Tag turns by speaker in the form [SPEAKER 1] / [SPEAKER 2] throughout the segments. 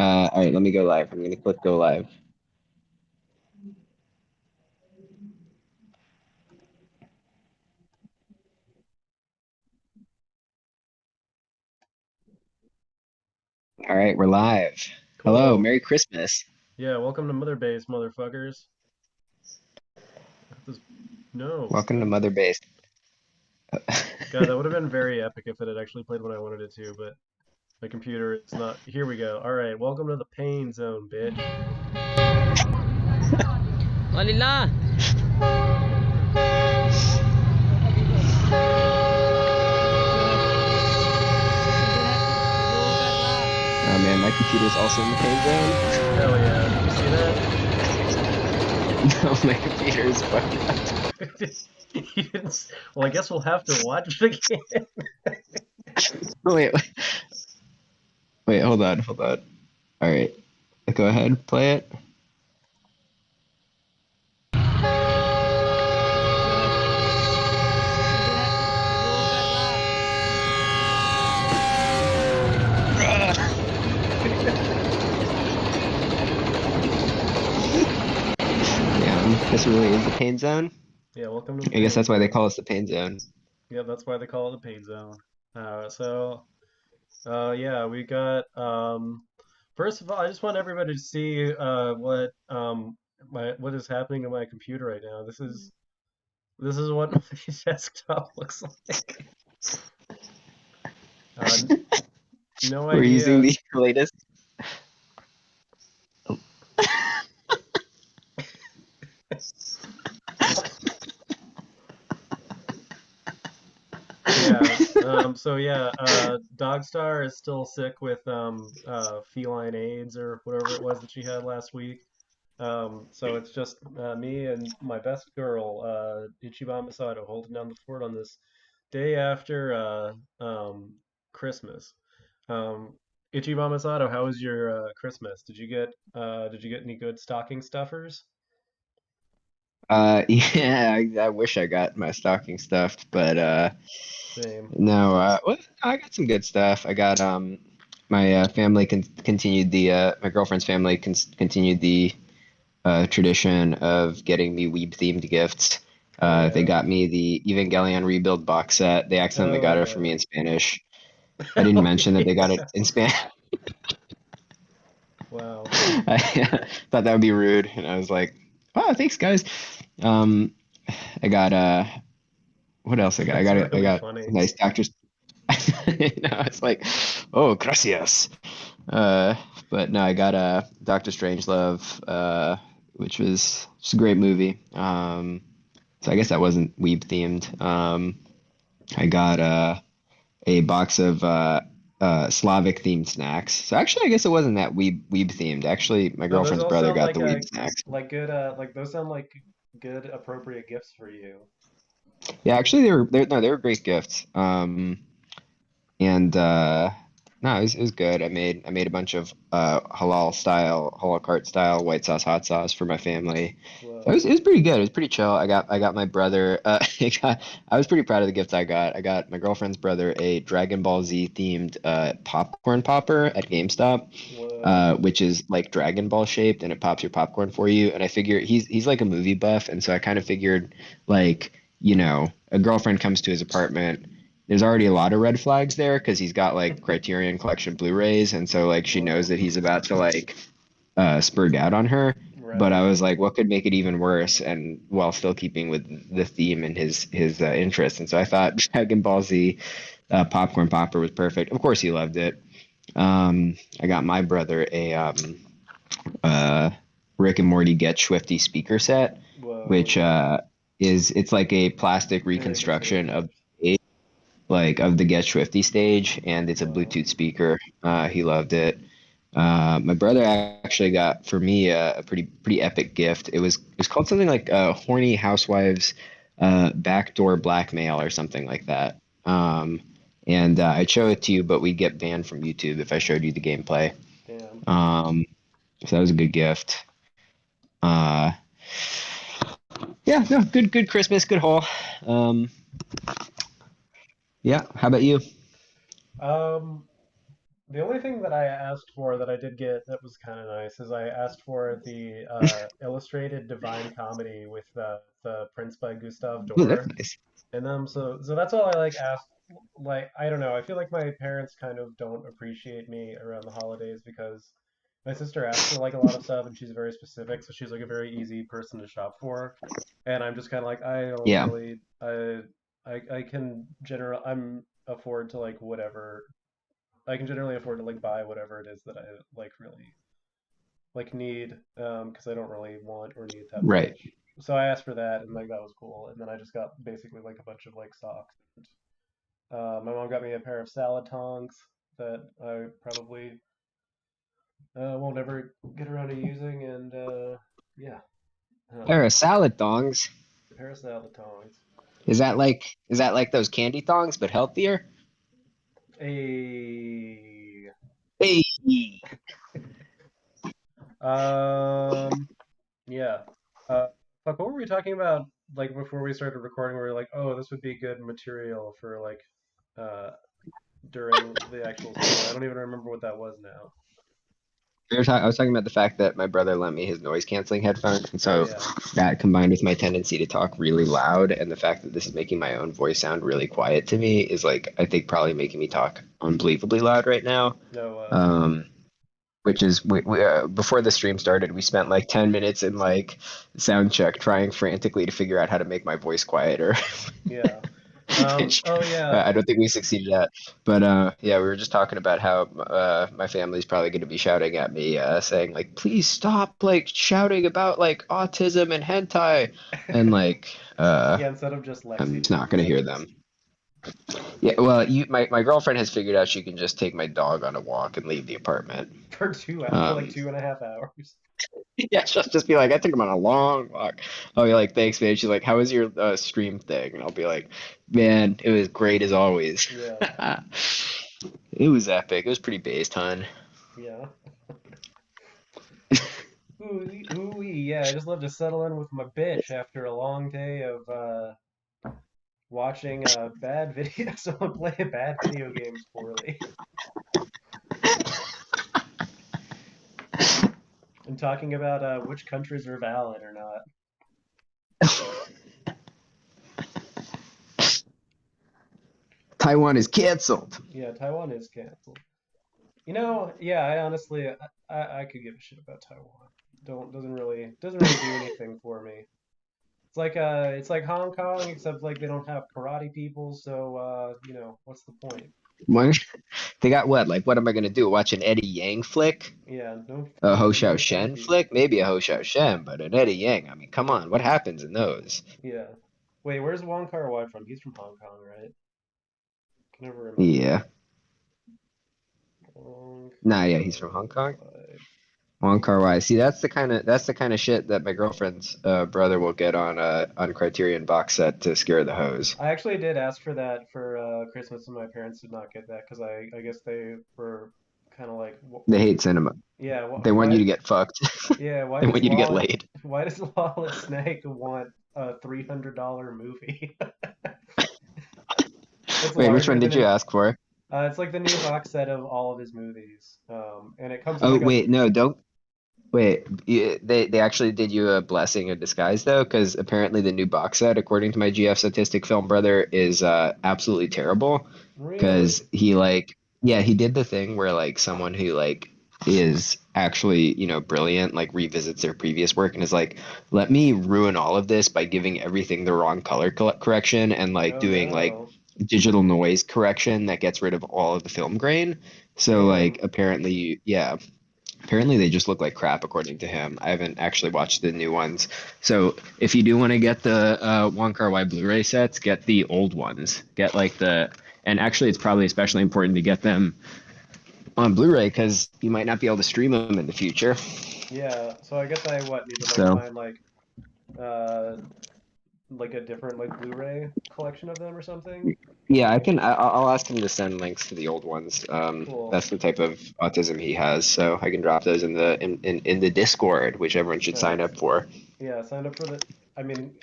[SPEAKER 1] All right, let me go live. I'm gonna click go live. All right, we're live. Hello,
[SPEAKER 2] Cool.
[SPEAKER 1] Merry Christmas.
[SPEAKER 2] Yeah, welcome to Mother Base, motherfuckers. This, no,
[SPEAKER 1] Welcome to
[SPEAKER 2] what?
[SPEAKER 1] Mother Base.
[SPEAKER 2] God, that would have been very epic if it had actually played when I wanted it to, but my computer is not. Here we go. All right, welcome to the pain zone, bitch.
[SPEAKER 3] Walila!
[SPEAKER 1] Oh man, my computer's also in the pain zone.
[SPEAKER 2] Hell yeah. Did you see that?
[SPEAKER 1] No, my computer is fucked up.
[SPEAKER 2] You didn't well, I guess we'll have to watch it again.
[SPEAKER 1] Wait, wait, hold on. All right, go ahead, play it. Damn, this really is the pain zone.
[SPEAKER 2] Yeah, welcome to the
[SPEAKER 1] I guess
[SPEAKER 2] pain
[SPEAKER 1] that's why they call
[SPEAKER 2] zone.
[SPEAKER 1] us the pain zone.
[SPEAKER 2] Yeah, that's why they call it the pain zone. Yeah, we got first of all, I just want everybody to see what is happening on my computer right now. This is what my desktop looks like. Uh, no
[SPEAKER 1] We're using
[SPEAKER 2] idea.
[SPEAKER 1] the latest.
[SPEAKER 2] Yeah. Dogstar is still sick with feline AIDS or whatever it was that she had last week. So it's just me and my best girl, Ichiban Masato, holding down the fort on this day after Christmas. Um, Ichiban Masato, how was your Christmas? Did you get any good stocking stuffers?
[SPEAKER 1] Yeah, I wish I got my stocking stuffed, but
[SPEAKER 2] Same.
[SPEAKER 1] no, well, I got some good stuff. I got my family continued the my girlfriend's family continued the tradition of getting me weeb themed gifts.
[SPEAKER 2] Hell
[SPEAKER 1] They
[SPEAKER 2] yeah.
[SPEAKER 1] got me the Evangelion Rebuild box set. They accidentally
[SPEAKER 2] Oh
[SPEAKER 1] got it for me
[SPEAKER 2] yeah.
[SPEAKER 1] in Spanish. I didn't
[SPEAKER 2] Hell
[SPEAKER 1] mention that they got it
[SPEAKER 2] yeah.
[SPEAKER 1] in Spanish.
[SPEAKER 2] Wow.
[SPEAKER 1] I thought that would be rude, and I was like, "Oh, thanks, guys." Um, I got what else I got?
[SPEAKER 2] That's
[SPEAKER 1] I
[SPEAKER 2] really
[SPEAKER 1] got
[SPEAKER 2] funny.
[SPEAKER 1] nice doctors. It's like, oh, gracias. Uh, but no, I got Doctor Strangelove, which was just a great movie. So I guess that wasn't weeb themed. I got a box of Slavic themed snacks. So actually, I guess it wasn't that weeb themed. Actually, my
[SPEAKER 2] No, those
[SPEAKER 1] girlfriend's
[SPEAKER 2] all
[SPEAKER 1] brother
[SPEAKER 2] sound
[SPEAKER 1] got the weeb snacks.
[SPEAKER 2] like good like those sound like good appropriate gifts for you.
[SPEAKER 1] Yeah, actually, they were great gifts. And no, it was good. I made a bunch of halal cart style white sauce hot sauce for my family. So
[SPEAKER 2] Whoa.
[SPEAKER 1] it was pretty good. It was pretty chill. I got my brother. I was pretty proud of the gifts I got. I got my girlfriend's brother a Dragon Ball Z themed popcorn popper at GameStop,
[SPEAKER 2] Whoa.
[SPEAKER 1] which is like Dragon Ball shaped and it pops your popcorn for you. And I figure he's like a movie buff, and so I kind of figured like a girlfriend comes to his apartment, there's already a lot of red flags there because he's got like Criterion Collection Blu-rays, and so like she knows
[SPEAKER 2] Whoa.
[SPEAKER 1] that he's about to like spurge out on her. But I
[SPEAKER 2] Right.
[SPEAKER 1] was like, what could make it even worse, and while still keeping with the theme and his interest. And so I thought Dragon Ball Z popcorn popper was perfect. Of course, he loved it. I got my brother a uh, Rick and Morty Get Swifty speaker set,
[SPEAKER 2] Whoa.
[SPEAKER 1] which it's like a plastic
[SPEAKER 2] Very good
[SPEAKER 1] reconstruction
[SPEAKER 2] stage.
[SPEAKER 1] of of the Get Swifty stage, and it's a
[SPEAKER 2] Wow.
[SPEAKER 1] Bluetooth speaker. He loved it. My brother actually got for me a pretty epic gift. It was called something like "Horny Housewives Backdoor Blackmail" or something like that. And I'd show it to you, but we'd get banned from YouTube if I showed you the gameplay.
[SPEAKER 2] Damn.
[SPEAKER 1] Um, so that was a good gift. Uh, yeah, no, good Christmas, good haul. Um, yeah, how about you?
[SPEAKER 2] Um The only thing that I asked for that I did get that was kind of nice is I asked for the illustrated Divine Comedy with the prints by Gustave
[SPEAKER 1] Oh, that's
[SPEAKER 2] Doré
[SPEAKER 1] nice.
[SPEAKER 2] in them. So that's all I like asked. Like I don't know. I feel like my parents kind of don't appreciate me around the holidays because my sister asks for like a lot of stuff and she's very specific, so she's like a very easy person to shop for. And I'm just kind of like I don't
[SPEAKER 1] Yeah.
[SPEAKER 2] really I can general I'm afford to like whatever I can generally afford to like buy whatever it is that I like really like need because I don't really want or need that
[SPEAKER 1] Right.
[SPEAKER 2] much. So I asked for that and like that was cool. And then I just got basically like a bunch of like socks. My mom got me a pair of salad tongs that I probably won't ever get around to using. And yeah,
[SPEAKER 1] Pair
[SPEAKER 2] um,
[SPEAKER 1] of salad thongs.
[SPEAKER 2] a pair of salad tongs.
[SPEAKER 1] Is that like those candy thongs but healthier?
[SPEAKER 2] A
[SPEAKER 1] Hey.
[SPEAKER 2] um yeah. Uh, fuck, what were we talking about like before we started recording? We were like, oh, this would be good material for like uh during the actual story. I don't even remember what that was now.
[SPEAKER 1] I was talking about the fact that my brother lent me his noise canceling headphones, and
[SPEAKER 2] Oh
[SPEAKER 1] so
[SPEAKER 2] yeah.
[SPEAKER 1] that combined with my tendency to talk really loud and the fact that this is making my own voice sound really quiet to me is like I think probably making me talk unbelievably loud right now.
[SPEAKER 2] No,
[SPEAKER 1] Um, which is before the stream started, we spent like 10 minutes in like sound check trying frantically to figure out how to make my voice quieter.
[SPEAKER 2] yeah.
[SPEAKER 1] Which
[SPEAKER 2] Oh yeah.
[SPEAKER 1] I don't think we succeeded at. But yeah, we were just talking about how my family's probably going to be shouting at me, saying like, "Please stop like shouting about like autism and hentai," and like
[SPEAKER 2] Yeah, instead of just
[SPEAKER 1] I'm
[SPEAKER 2] Lexi
[SPEAKER 1] just not
[SPEAKER 2] doing
[SPEAKER 1] going to
[SPEAKER 2] it
[SPEAKER 1] hear them. Yeah, well, my girlfriend has figured out she can just take my dog on a walk and leave the apartment.
[SPEAKER 2] for for like
[SPEAKER 1] Um,
[SPEAKER 2] 2.5 hours.
[SPEAKER 1] yeah, she'll just be like, "I took him on a long walk." I'll be like, "Thanks, man." She's like, "How was your stream thing?" And I'll be like, "Man, it was great as always."
[SPEAKER 2] Yeah.
[SPEAKER 1] It was epic. It was pretty based, hun.
[SPEAKER 2] Yeah. Ooh, yeah, I just love to settle in with my bitch after a long day of watching bad video someone play bad video games poorly and talking about which countries are valid or not.
[SPEAKER 1] Taiwan is canceled.
[SPEAKER 2] Yeah, Taiwan is canceled. You know, yeah, I honestly I could give a shit about Taiwan. Don't doesn't really do anything for me. It's like Hong Kong except like they don't have karate people, so you know, what's the point?
[SPEAKER 1] What? They got what? Like, what am I gonna do? Watch an Eddie Yang flick?
[SPEAKER 2] Yeah, no
[SPEAKER 1] A Ho Xiao
[SPEAKER 2] no
[SPEAKER 1] Shen
[SPEAKER 2] thank you.
[SPEAKER 1] flick? Maybe a Ho Xiao Shen, but an Eddie Yang. I mean, come on. What happens in those?
[SPEAKER 2] Yeah. Wait, where's Wong Kar-wai from? He's from Hong Kong, right? Can never remember.
[SPEAKER 1] Yeah.
[SPEAKER 2] Wong
[SPEAKER 1] Nah, yeah, he's from Hong Kong.
[SPEAKER 2] Kar-wai.
[SPEAKER 1] Wong Kar-wai. See, that's the kind of shit that my girlfriend's brother will get on Criterion box set to scare the hose.
[SPEAKER 2] I actually did ask for that for Christmas, and my parents did not get that because I guess they were kind of like,
[SPEAKER 1] They hate cinema.
[SPEAKER 2] yeah,
[SPEAKER 1] They want you
[SPEAKER 2] why,
[SPEAKER 1] to get fucked.
[SPEAKER 2] yeah,
[SPEAKER 1] They want you to get laid.
[SPEAKER 2] Why does Lawless Snake want a $300 movie? It's
[SPEAKER 1] Wait, which
[SPEAKER 2] larger
[SPEAKER 1] one
[SPEAKER 2] than
[SPEAKER 1] did you
[SPEAKER 2] his.
[SPEAKER 1] ask for?
[SPEAKER 2] It's like the new box set of all of his movies, and it comes with
[SPEAKER 1] Oh,
[SPEAKER 2] like a.
[SPEAKER 1] wait, no, don't. Wait, they actually did you a blessing in disguise though, because apparently the new box set, according to my GF Statistic Film brother, is absolutely terrible. Because
[SPEAKER 2] Really?
[SPEAKER 1] he like, yeah, he did the thing where like someone who like is actually brilliant like revisits their previous work and is like, let me ruin all of this by giving everything the wrong color correction and like
[SPEAKER 2] Oh
[SPEAKER 1] doing like
[SPEAKER 2] no.
[SPEAKER 1] digital noise correction that gets rid of all of the film grain. So like
[SPEAKER 2] Damn.
[SPEAKER 1] apparently, yeah. Apparently, they just look like crap, according to him. I haven't actually watched the new ones. So, if you do want to get the Wong Kar-wai Blu-ray sets, get the old ones. Get like and actually, it's probably especially important to get them on Blu-ray because you might not be able to stream them in the future.
[SPEAKER 2] Yeah. So I guess I what need to like
[SPEAKER 1] So,
[SPEAKER 2] find uh like a different like Blu-ray collection of them or something.
[SPEAKER 1] yeah, I'll ask him to send links to the old ones.
[SPEAKER 2] Cool.
[SPEAKER 1] That's the type of autism he has, so I can drop those in the Discord, which everyone should sign
[SPEAKER 2] Nice.
[SPEAKER 1] up for.
[SPEAKER 2] Yeah, signed up for the. I mean,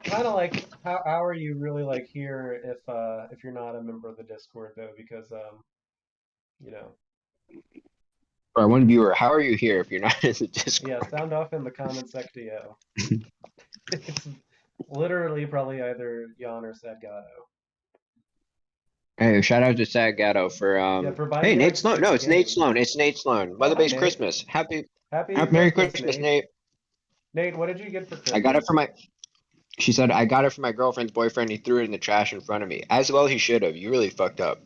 [SPEAKER 2] kind of like how are you really like here if you're not a member of the Discord though? Because you know.
[SPEAKER 1] Our one viewer, how are you here if you're not in the
[SPEAKER 2] Yeah,
[SPEAKER 1] Discord?
[SPEAKER 2] sound off in the comment sectio. It's literally probably either Jan or Sadgato.
[SPEAKER 1] Hey, shout out to Sad Gatto for
[SPEAKER 2] Yeah, for
[SPEAKER 1] hey
[SPEAKER 2] buying
[SPEAKER 1] Nate
[SPEAKER 2] like
[SPEAKER 1] Sloan. No,
[SPEAKER 2] six
[SPEAKER 1] it's Nate
[SPEAKER 2] games.
[SPEAKER 1] Sloan. It's Nate Sloan.
[SPEAKER 2] Oh,
[SPEAKER 1] Mother
[SPEAKER 2] hi
[SPEAKER 1] Base
[SPEAKER 2] Nate.
[SPEAKER 1] Christmas.
[SPEAKER 2] Happy
[SPEAKER 1] Happy Merry
[SPEAKER 2] Christmas,
[SPEAKER 1] Christmas,
[SPEAKER 2] Nate.
[SPEAKER 1] Nate.
[SPEAKER 2] Nate, what did you get for
[SPEAKER 1] I got it for
[SPEAKER 2] Christmas?
[SPEAKER 1] my She said I got it for my girlfriend's boyfriend. He threw it in the trash in front of me. As well he should have. You really fucked up.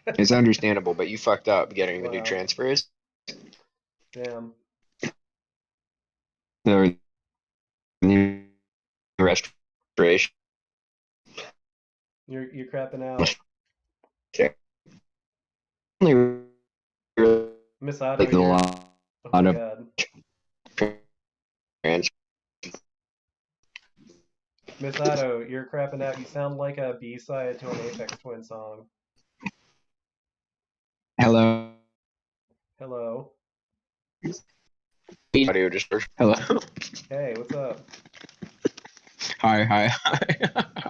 [SPEAKER 1] It's understandable, but you fucked up getting the new
[SPEAKER 2] Wow,
[SPEAKER 1] transfers.
[SPEAKER 2] damn.
[SPEAKER 1] The new restoration.
[SPEAKER 2] You're crapping out.
[SPEAKER 1] Only really
[SPEAKER 2] Misato,
[SPEAKER 1] like a
[SPEAKER 2] you're
[SPEAKER 1] lot
[SPEAKER 2] oh my
[SPEAKER 1] of
[SPEAKER 2] God.
[SPEAKER 1] trans.
[SPEAKER 2] Misato, you're crapping out. You sound like a B-side to an Aphex Twin song.
[SPEAKER 1] Hello.
[SPEAKER 2] Hello.
[SPEAKER 1] Audio distortion. Hello.
[SPEAKER 2] Hey, what's up?
[SPEAKER 1] Hi, hi,
[SPEAKER 2] Are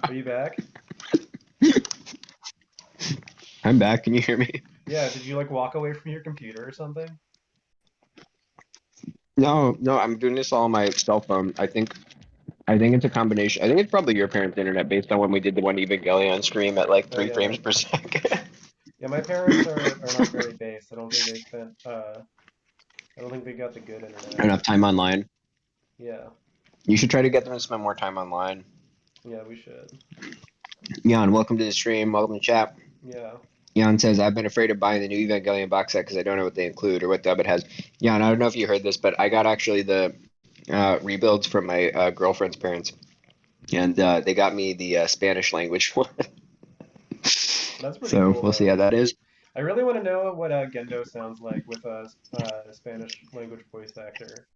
[SPEAKER 1] hi.
[SPEAKER 2] you back?
[SPEAKER 1] I'm back. Can you hear me?
[SPEAKER 2] Yeah, did you like walk away from your computer or something?
[SPEAKER 1] No, no, I'm doing this all on my cell phone. I think it's a combination. I think it's probably your parents' internet based on when we did the one Evangelion stream at like
[SPEAKER 2] Oh
[SPEAKER 1] three
[SPEAKER 2] yeah.
[SPEAKER 1] frames per second.
[SPEAKER 2] Yeah, my parents are not very based. I don't think they got the good internet.
[SPEAKER 1] Enough time online.
[SPEAKER 2] Yeah.
[SPEAKER 1] You should try to get them to spend more time online.
[SPEAKER 2] Yeah, we should.
[SPEAKER 1] Jan, welcome to the stream. Welcome to chat.
[SPEAKER 2] Yeah.
[SPEAKER 1] Jan says, I've been afraid of buying the new Evangelion box set because I don't know what they include or what dub it has. Jan, I don't know if you heard this, but I got actually the rebuilds from my girlfriend's parents, and they got me the Spanish language one.
[SPEAKER 2] That's pretty
[SPEAKER 1] So
[SPEAKER 2] cool
[SPEAKER 1] we'll see
[SPEAKER 2] though.
[SPEAKER 1] how that is.
[SPEAKER 2] I really want to know what Gendo sounds like with a Spanish language voice actor.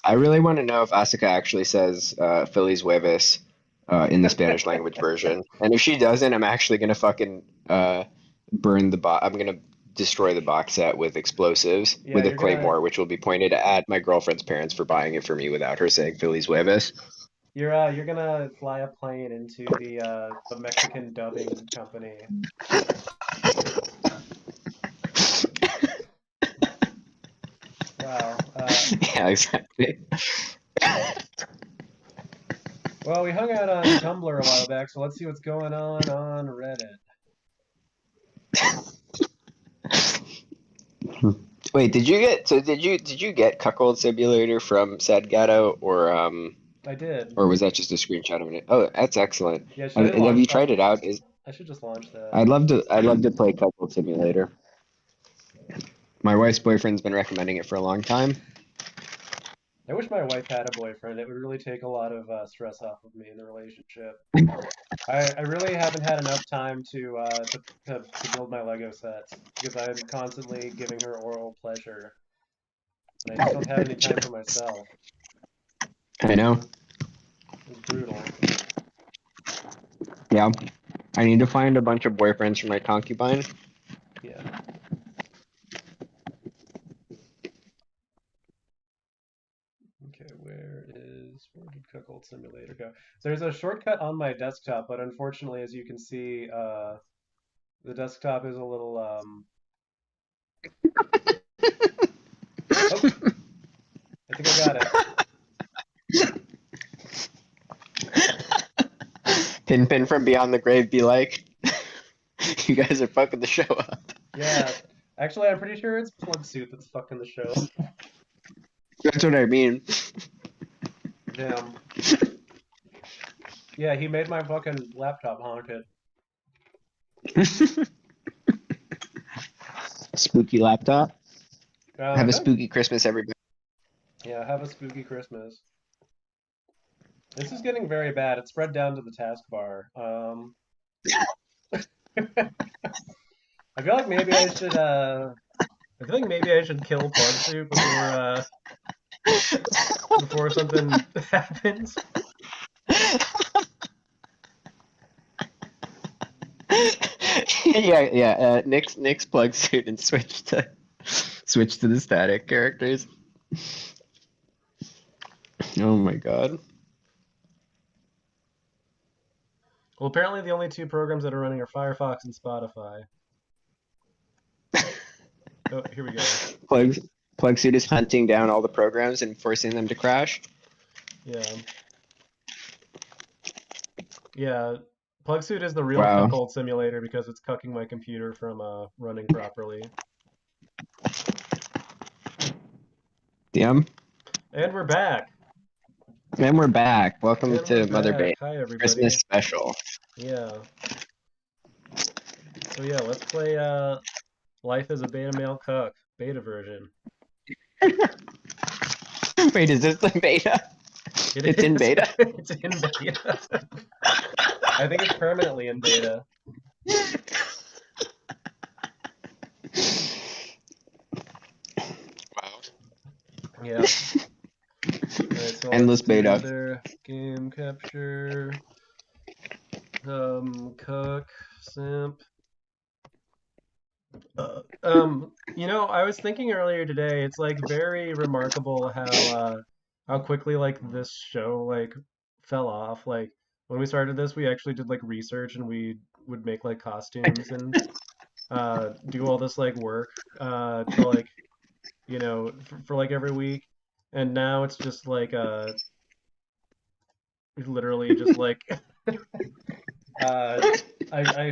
[SPEAKER 1] I really want to know if Asuka actually says Phillies huevos in the Spanish language version. And if she doesn't, I'm actually gonna fucking burn the box. I'm gonna destroy the box set with explosives
[SPEAKER 2] Yeah,
[SPEAKER 1] with a claymore, which will be pointed at my girlfriend's parents for buying it for me without her saying Phillies huevos.
[SPEAKER 2] you're gonna fly a plane into the Mexican dubbing company. Wow.
[SPEAKER 1] Yeah, exactly.
[SPEAKER 2] Well, we hung out on Tumblr a while back, so let's see what's going on Reddit.
[SPEAKER 1] Wait, did you get Cuckold Simulator from Sadgato
[SPEAKER 2] I did.
[SPEAKER 1] or was that just a screenshot of it? Oh, that's excellent.
[SPEAKER 2] Yeah, should I
[SPEAKER 1] Have
[SPEAKER 2] launch?
[SPEAKER 1] you tried it out?
[SPEAKER 2] I should just launch that.
[SPEAKER 1] I'd love to play Cuckold Simulator. My wife's boyfriend's been recommending it for a long time.
[SPEAKER 2] I wish my wife had a boyfriend. It would really take a lot of stress off of me in the relationship. I really haven't had enough time to build my Lego sets because I'm constantly giving her oral pleasure, and I just don't have any time for myself.
[SPEAKER 1] I know.
[SPEAKER 2] It's brutal.
[SPEAKER 1] Yeah. I need to find a bunch of boyfriends for my concubine.
[SPEAKER 2] Yeah. Okay, where did Cuckold Simulator go? So there's a shortcut on my desktop, but unfortunately, as you can see, the desktop is a little Oh, I think I got it.
[SPEAKER 1] Pin from beyond the grave be like, you guys are fucking the show up.
[SPEAKER 2] Yeah. Actually, I'm pretty sure it's Plug Suit that's fucking the show.
[SPEAKER 1] That's what I mean.
[SPEAKER 2] Damn. Yeah, he made my fucking laptop haunted.
[SPEAKER 1] Spooky laptop.
[SPEAKER 2] I
[SPEAKER 1] Have a
[SPEAKER 2] feel like,
[SPEAKER 1] spooky Christmas, everybody.
[SPEAKER 2] yeah, have a spooky Christmas. This is getting very bad. It's spread down to the taskbar. I feel like maybe I feel like maybe I should kill Plug Suit before something happens.
[SPEAKER 1] Yeah, yeah. Nick's plug suit and switch to the static characters. Oh my god.
[SPEAKER 2] Well, apparently the only two programs that are running are Firefox and Spotify. Oh, here we go.
[SPEAKER 1] Plug Plugsuit is hunting down all the programs and forcing them to crash.
[SPEAKER 2] Yeah. Yeah. PlugSuit is the real
[SPEAKER 1] Wow.
[SPEAKER 2] cuckold simulator because it's cucking my computer from running properly.
[SPEAKER 1] Damn.
[SPEAKER 2] And we're back.
[SPEAKER 1] And we're back. Welcome
[SPEAKER 2] And we're
[SPEAKER 1] to Mother
[SPEAKER 2] back.
[SPEAKER 1] Base
[SPEAKER 2] Hi,
[SPEAKER 1] Christmas
[SPEAKER 2] everybody.
[SPEAKER 1] special.
[SPEAKER 2] Yeah. So yeah, let's play Life as a Beta Male Cuck, beta version.
[SPEAKER 1] Wait, is this the beta?
[SPEAKER 2] It
[SPEAKER 1] It's in
[SPEAKER 2] is.
[SPEAKER 1] beta?
[SPEAKER 2] It's in beta. I think it's permanently in beta. Yeah. Alright, so let's
[SPEAKER 1] Endless
[SPEAKER 2] do
[SPEAKER 1] beta.
[SPEAKER 2] another game capture. Cuck, simp. I was thinking earlier today, it's like very remarkable how quickly like this show like fell off. Like when we started this, we actually did like research and we would make like costumes and do all this like work to like for like every week. And now it's just like literally just like uh I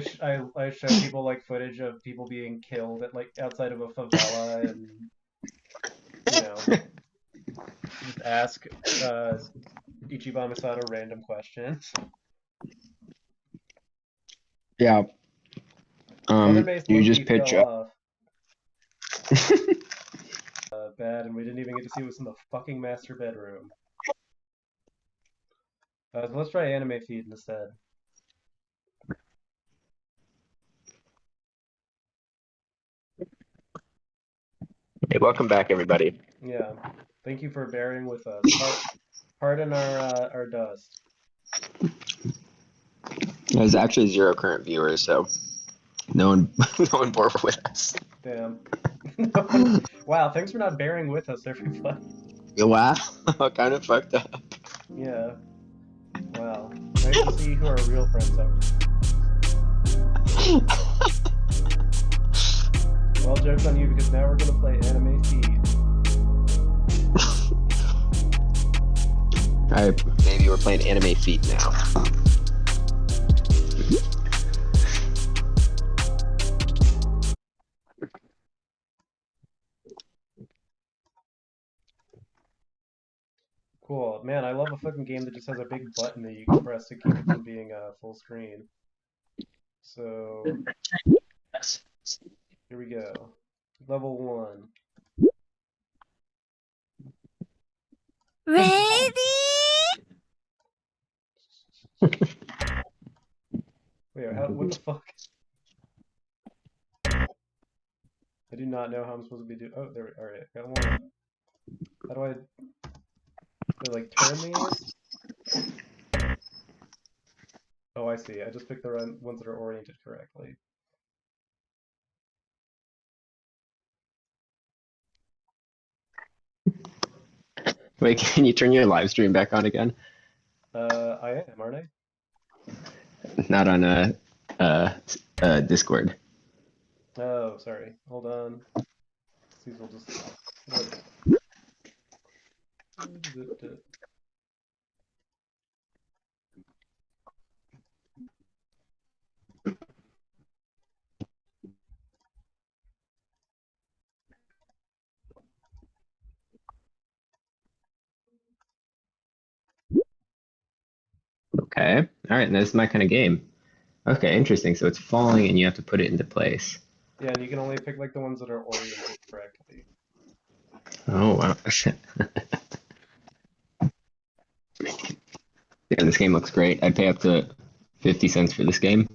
[SPEAKER 2] show people like footage of people being killed at like outside of a favela and you know just ask Ichiban Masato random questions.
[SPEAKER 1] Yeah.
[SPEAKER 2] Mother Base
[SPEAKER 1] You
[SPEAKER 2] Loki
[SPEAKER 1] just pitch
[SPEAKER 2] fell
[SPEAKER 1] up.
[SPEAKER 2] off bad, and we didn't even get to see what's in the fucking master bedroom. So let's try anime feed instead.
[SPEAKER 1] Hey, welcome back, everybody.
[SPEAKER 2] Yeah, thank you for bearing with us. Pardon our dust.
[SPEAKER 1] There's actually zero current viewers, so no one, no one bore with us.
[SPEAKER 2] Damn. Wow, thanks for not bearing with us, everybody.
[SPEAKER 1] Wow, kind of fucked up.
[SPEAKER 2] Yeah. Wow. Nice to see who our real friends are. Well, joke's on you because now we're gonna play anime feed.
[SPEAKER 1] Alright, maybe we're playing anime feet now.
[SPEAKER 2] Cool. Man, I love a fucking game that just has a big button that you can press to keep it from being full screen. So, here we go. Level 1.
[SPEAKER 3] Ready?
[SPEAKER 2] Wait, what the fuck? I do not know how I'm supposed to be doing. Oh, there we Alright, got one. How do like turn these? Oh, I see. I just picked the ones that are oriented correctly.
[SPEAKER 1] Wait, can you turn your live stream back on again?
[SPEAKER 2] I am, aren't I?
[SPEAKER 1] Not on Discord.
[SPEAKER 2] Oh, sorry. Hold on. These will just.
[SPEAKER 1] Okay. All right, this is my kind of game. Okay, interesting. So it's falling and you have to put it into place.
[SPEAKER 2] Yeah, and you can only pick like the ones that are oriented correctly.
[SPEAKER 1] Oh, wow. Yeah, this game looks great. I'd pay up to 50 cents for this game.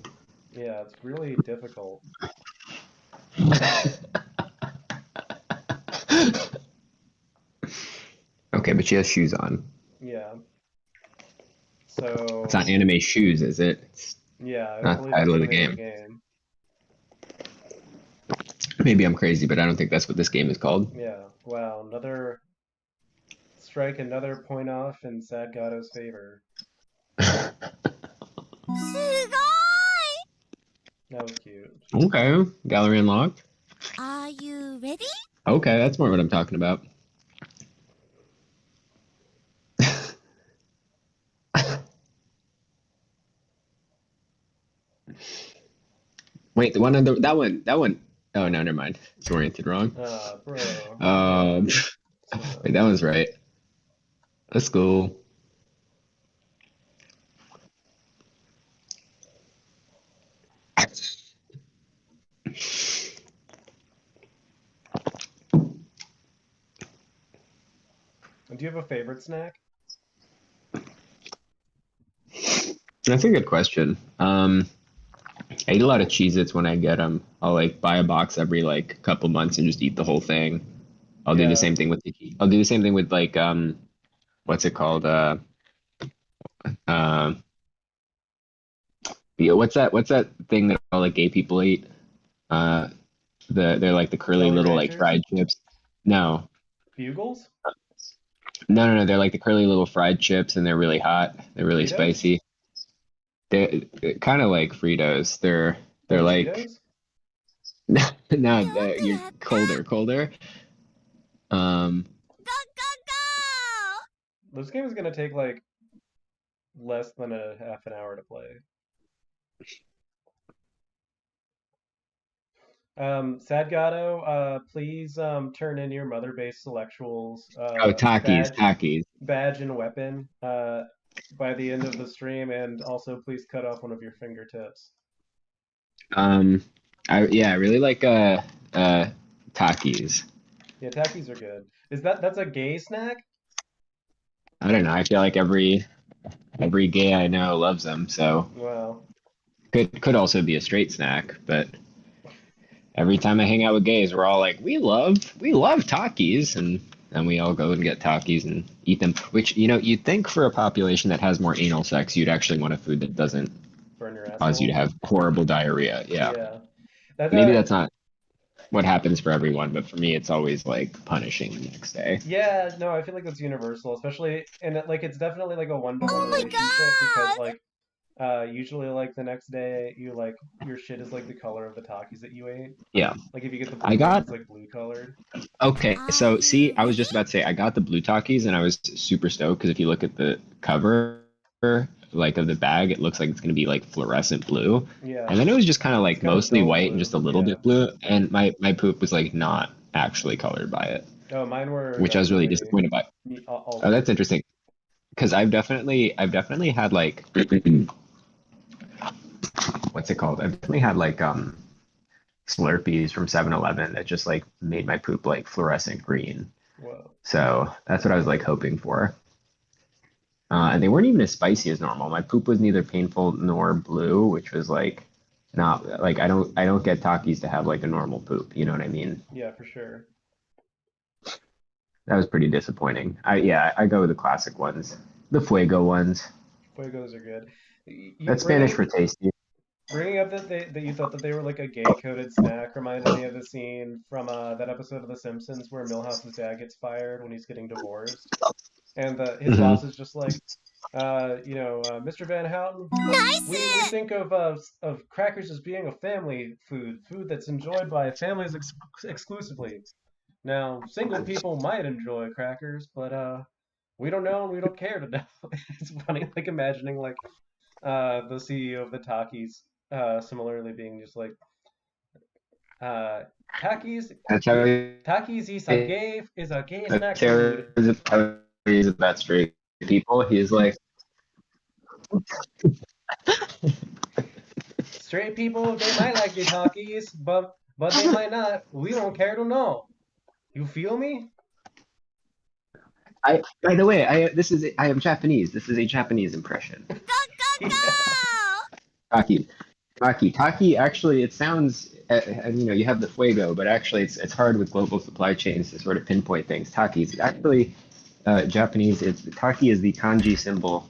[SPEAKER 2] Yeah, it's really difficult.
[SPEAKER 1] Okay, but she has shoes on.
[SPEAKER 2] Yeah.
[SPEAKER 1] It's not
[SPEAKER 2] So,
[SPEAKER 1] anime shoes, is it? It's
[SPEAKER 2] yeah, I
[SPEAKER 1] not the
[SPEAKER 2] believe that's
[SPEAKER 1] title of
[SPEAKER 2] the
[SPEAKER 1] the
[SPEAKER 2] name of the
[SPEAKER 1] game.
[SPEAKER 2] game.
[SPEAKER 1] Maybe I'm crazy, but I don't think that's what this game is called.
[SPEAKER 2] Yeah. Wow, another point off in Sad Gato's favor. That was cute.
[SPEAKER 1] Okay, gallery unlocked.
[SPEAKER 3] Are you ready?
[SPEAKER 1] Okay, that's more what I'm talking about. Wait, the one on that one. Oh no, never mind. It's oriented wrong.
[SPEAKER 2] Bro.
[SPEAKER 1] Um, wait, that one's right. Let's go.
[SPEAKER 2] Do you have a favorite snack?
[SPEAKER 1] That's a good question. I eat a lot of Cheez-Its when I get them. I'll like buy a box every like couple months and just eat the whole thing. I'll do the
[SPEAKER 2] Yeah.
[SPEAKER 1] same thing with I'll do the same thing with like what's it called? Uh yeah, what's that thing that all like gay people eat? Uh they're like the curly
[SPEAKER 2] Jolly
[SPEAKER 1] little like
[SPEAKER 2] Ranchers?
[SPEAKER 1] fried chips. No.
[SPEAKER 2] Bugles?
[SPEAKER 1] No. They're like the curly little fried chips and they're really hot. They're really
[SPEAKER 2] Fritos?
[SPEAKER 1] spicy. They're kind of like Fritos. They're
[SPEAKER 2] Oh,
[SPEAKER 1] like
[SPEAKER 2] Cheetos?
[SPEAKER 1] no, you're
[SPEAKER 3] よくやった
[SPEAKER 1] colder. Um,
[SPEAKER 3] Go, go, go!
[SPEAKER 2] This game is gonna take like less than a half an hour to play. Sadgato, please turn in your mother-based selectuals,
[SPEAKER 1] oh, Takis.
[SPEAKER 2] badge and weapon, by the end of the stream, and also please cut off one of your fingertips.
[SPEAKER 1] Um, I really like uh Takis.
[SPEAKER 2] Yeah, Takis are good. That's a gay snack?
[SPEAKER 1] I don't know. I feel like every gay I know loves them, so
[SPEAKER 2] Well,
[SPEAKER 1] could also be a straight snack. But every time I hang out with gays, we're all like, we love Takis, and we all go and get Takis and eat them. Which you'd think for a population that has more anal sex, you'd actually want a food that doesn't
[SPEAKER 2] burn your
[SPEAKER 1] cause you to
[SPEAKER 2] asshole.
[SPEAKER 1] have horrible diarrhea. Yeah,
[SPEAKER 2] Yeah. That
[SPEAKER 1] maybe that's not what happens for everyone, but for me, it's always like punishing the next day.
[SPEAKER 2] Yeah, no, I feel like that's universal, especially and like it's definitely like a one-to-one
[SPEAKER 3] Oh my
[SPEAKER 2] relationship because
[SPEAKER 3] god!
[SPEAKER 2] like usually like the next day you like your shit is like the color of the Takis that you ate.
[SPEAKER 1] Yeah,
[SPEAKER 2] Like if you get the
[SPEAKER 1] I
[SPEAKER 2] blue ones,
[SPEAKER 1] got
[SPEAKER 2] it's like blue colored.
[SPEAKER 1] okay.
[SPEAKER 3] Are
[SPEAKER 1] So see,
[SPEAKER 3] you
[SPEAKER 1] I was
[SPEAKER 3] ready?
[SPEAKER 1] just about to say I got the blue Takis, and I was super stoked because if you look at the cover, like of the bag, it looks like it's gonna be like fluorescent blue, and
[SPEAKER 2] Yeah,
[SPEAKER 1] then it was just kind of
[SPEAKER 2] it's
[SPEAKER 1] like
[SPEAKER 2] kind of
[SPEAKER 1] mostly
[SPEAKER 2] dull
[SPEAKER 1] white and just
[SPEAKER 2] blue.
[SPEAKER 1] a little
[SPEAKER 2] Yeah.
[SPEAKER 1] bit blue, and my poop was like not actually colored by it,
[SPEAKER 2] Oh, mine were
[SPEAKER 1] which I was really
[SPEAKER 2] definitely
[SPEAKER 1] disappointed by. Oh, that's
[SPEAKER 2] altered.
[SPEAKER 1] interesting because I've definitely had like what's it called? I've definitely had like Slurpees from 7-Eleven that just like made my poop like fluorescent green.
[SPEAKER 2] Whoa.
[SPEAKER 1] So that's what I was like hoping for. And they weren't even as spicy as normal. My poop was neither painful nor blue, which was like not like I don't get Takis to have like a normal poop. You know what I mean?
[SPEAKER 2] Yeah, for sure.
[SPEAKER 1] That was pretty disappointing. I go with the classic ones, the Fuego ones.
[SPEAKER 2] Fuegos are good. You
[SPEAKER 1] That's Spanish
[SPEAKER 2] bringing
[SPEAKER 1] for tasty.
[SPEAKER 2] Bringing up that you thought that they were like a gay coded snack reminded me of the scene from that episode of The Simpsons where Milhouse's dad gets fired when he's getting divorced, and his
[SPEAKER 1] Hmm.
[SPEAKER 2] boss is just like, Mr. Van Houten, we
[SPEAKER 3] ナイス
[SPEAKER 2] think of crackers as being a family food that's enjoyed by families exclusively. Now, single people might enjoy crackers, but we don't know and we don't care to know. It's funny, like imagining like the CEO of the Takis similarly being just like uh, Takis
[SPEAKER 1] That's how
[SPEAKER 2] Takis is a gay snack
[SPEAKER 1] that's
[SPEAKER 2] food.
[SPEAKER 1] how he is about straight people. He's like,
[SPEAKER 2] Straight people they might like the Takis, but they might not. We don't care to know. You feel me?
[SPEAKER 1] I. By the way, I am Japanese. This is a Japanese impression.
[SPEAKER 2] Yeah.
[SPEAKER 1] Taki, Taki. Actually, it sounds, and you have the fuego, but actually, it's hard with global supply chains to sort of pinpoint things. Taki's actually Japanese. It's Taki is the kanji symbol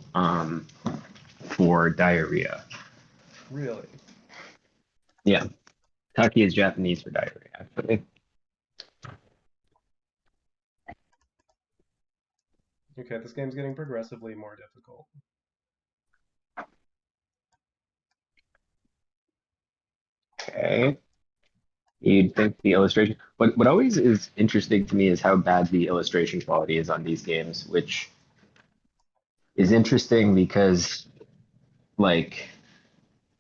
[SPEAKER 1] for diarrhea.
[SPEAKER 2] Really?
[SPEAKER 1] Yeah, Taki is Japanese for diarrhea. Actually.
[SPEAKER 2] Okay, this game's getting progressively more difficult.
[SPEAKER 1] Okay. You'd think the illustration, what always is interesting to me is how bad the illustration quality is on these games, which is interesting because, like,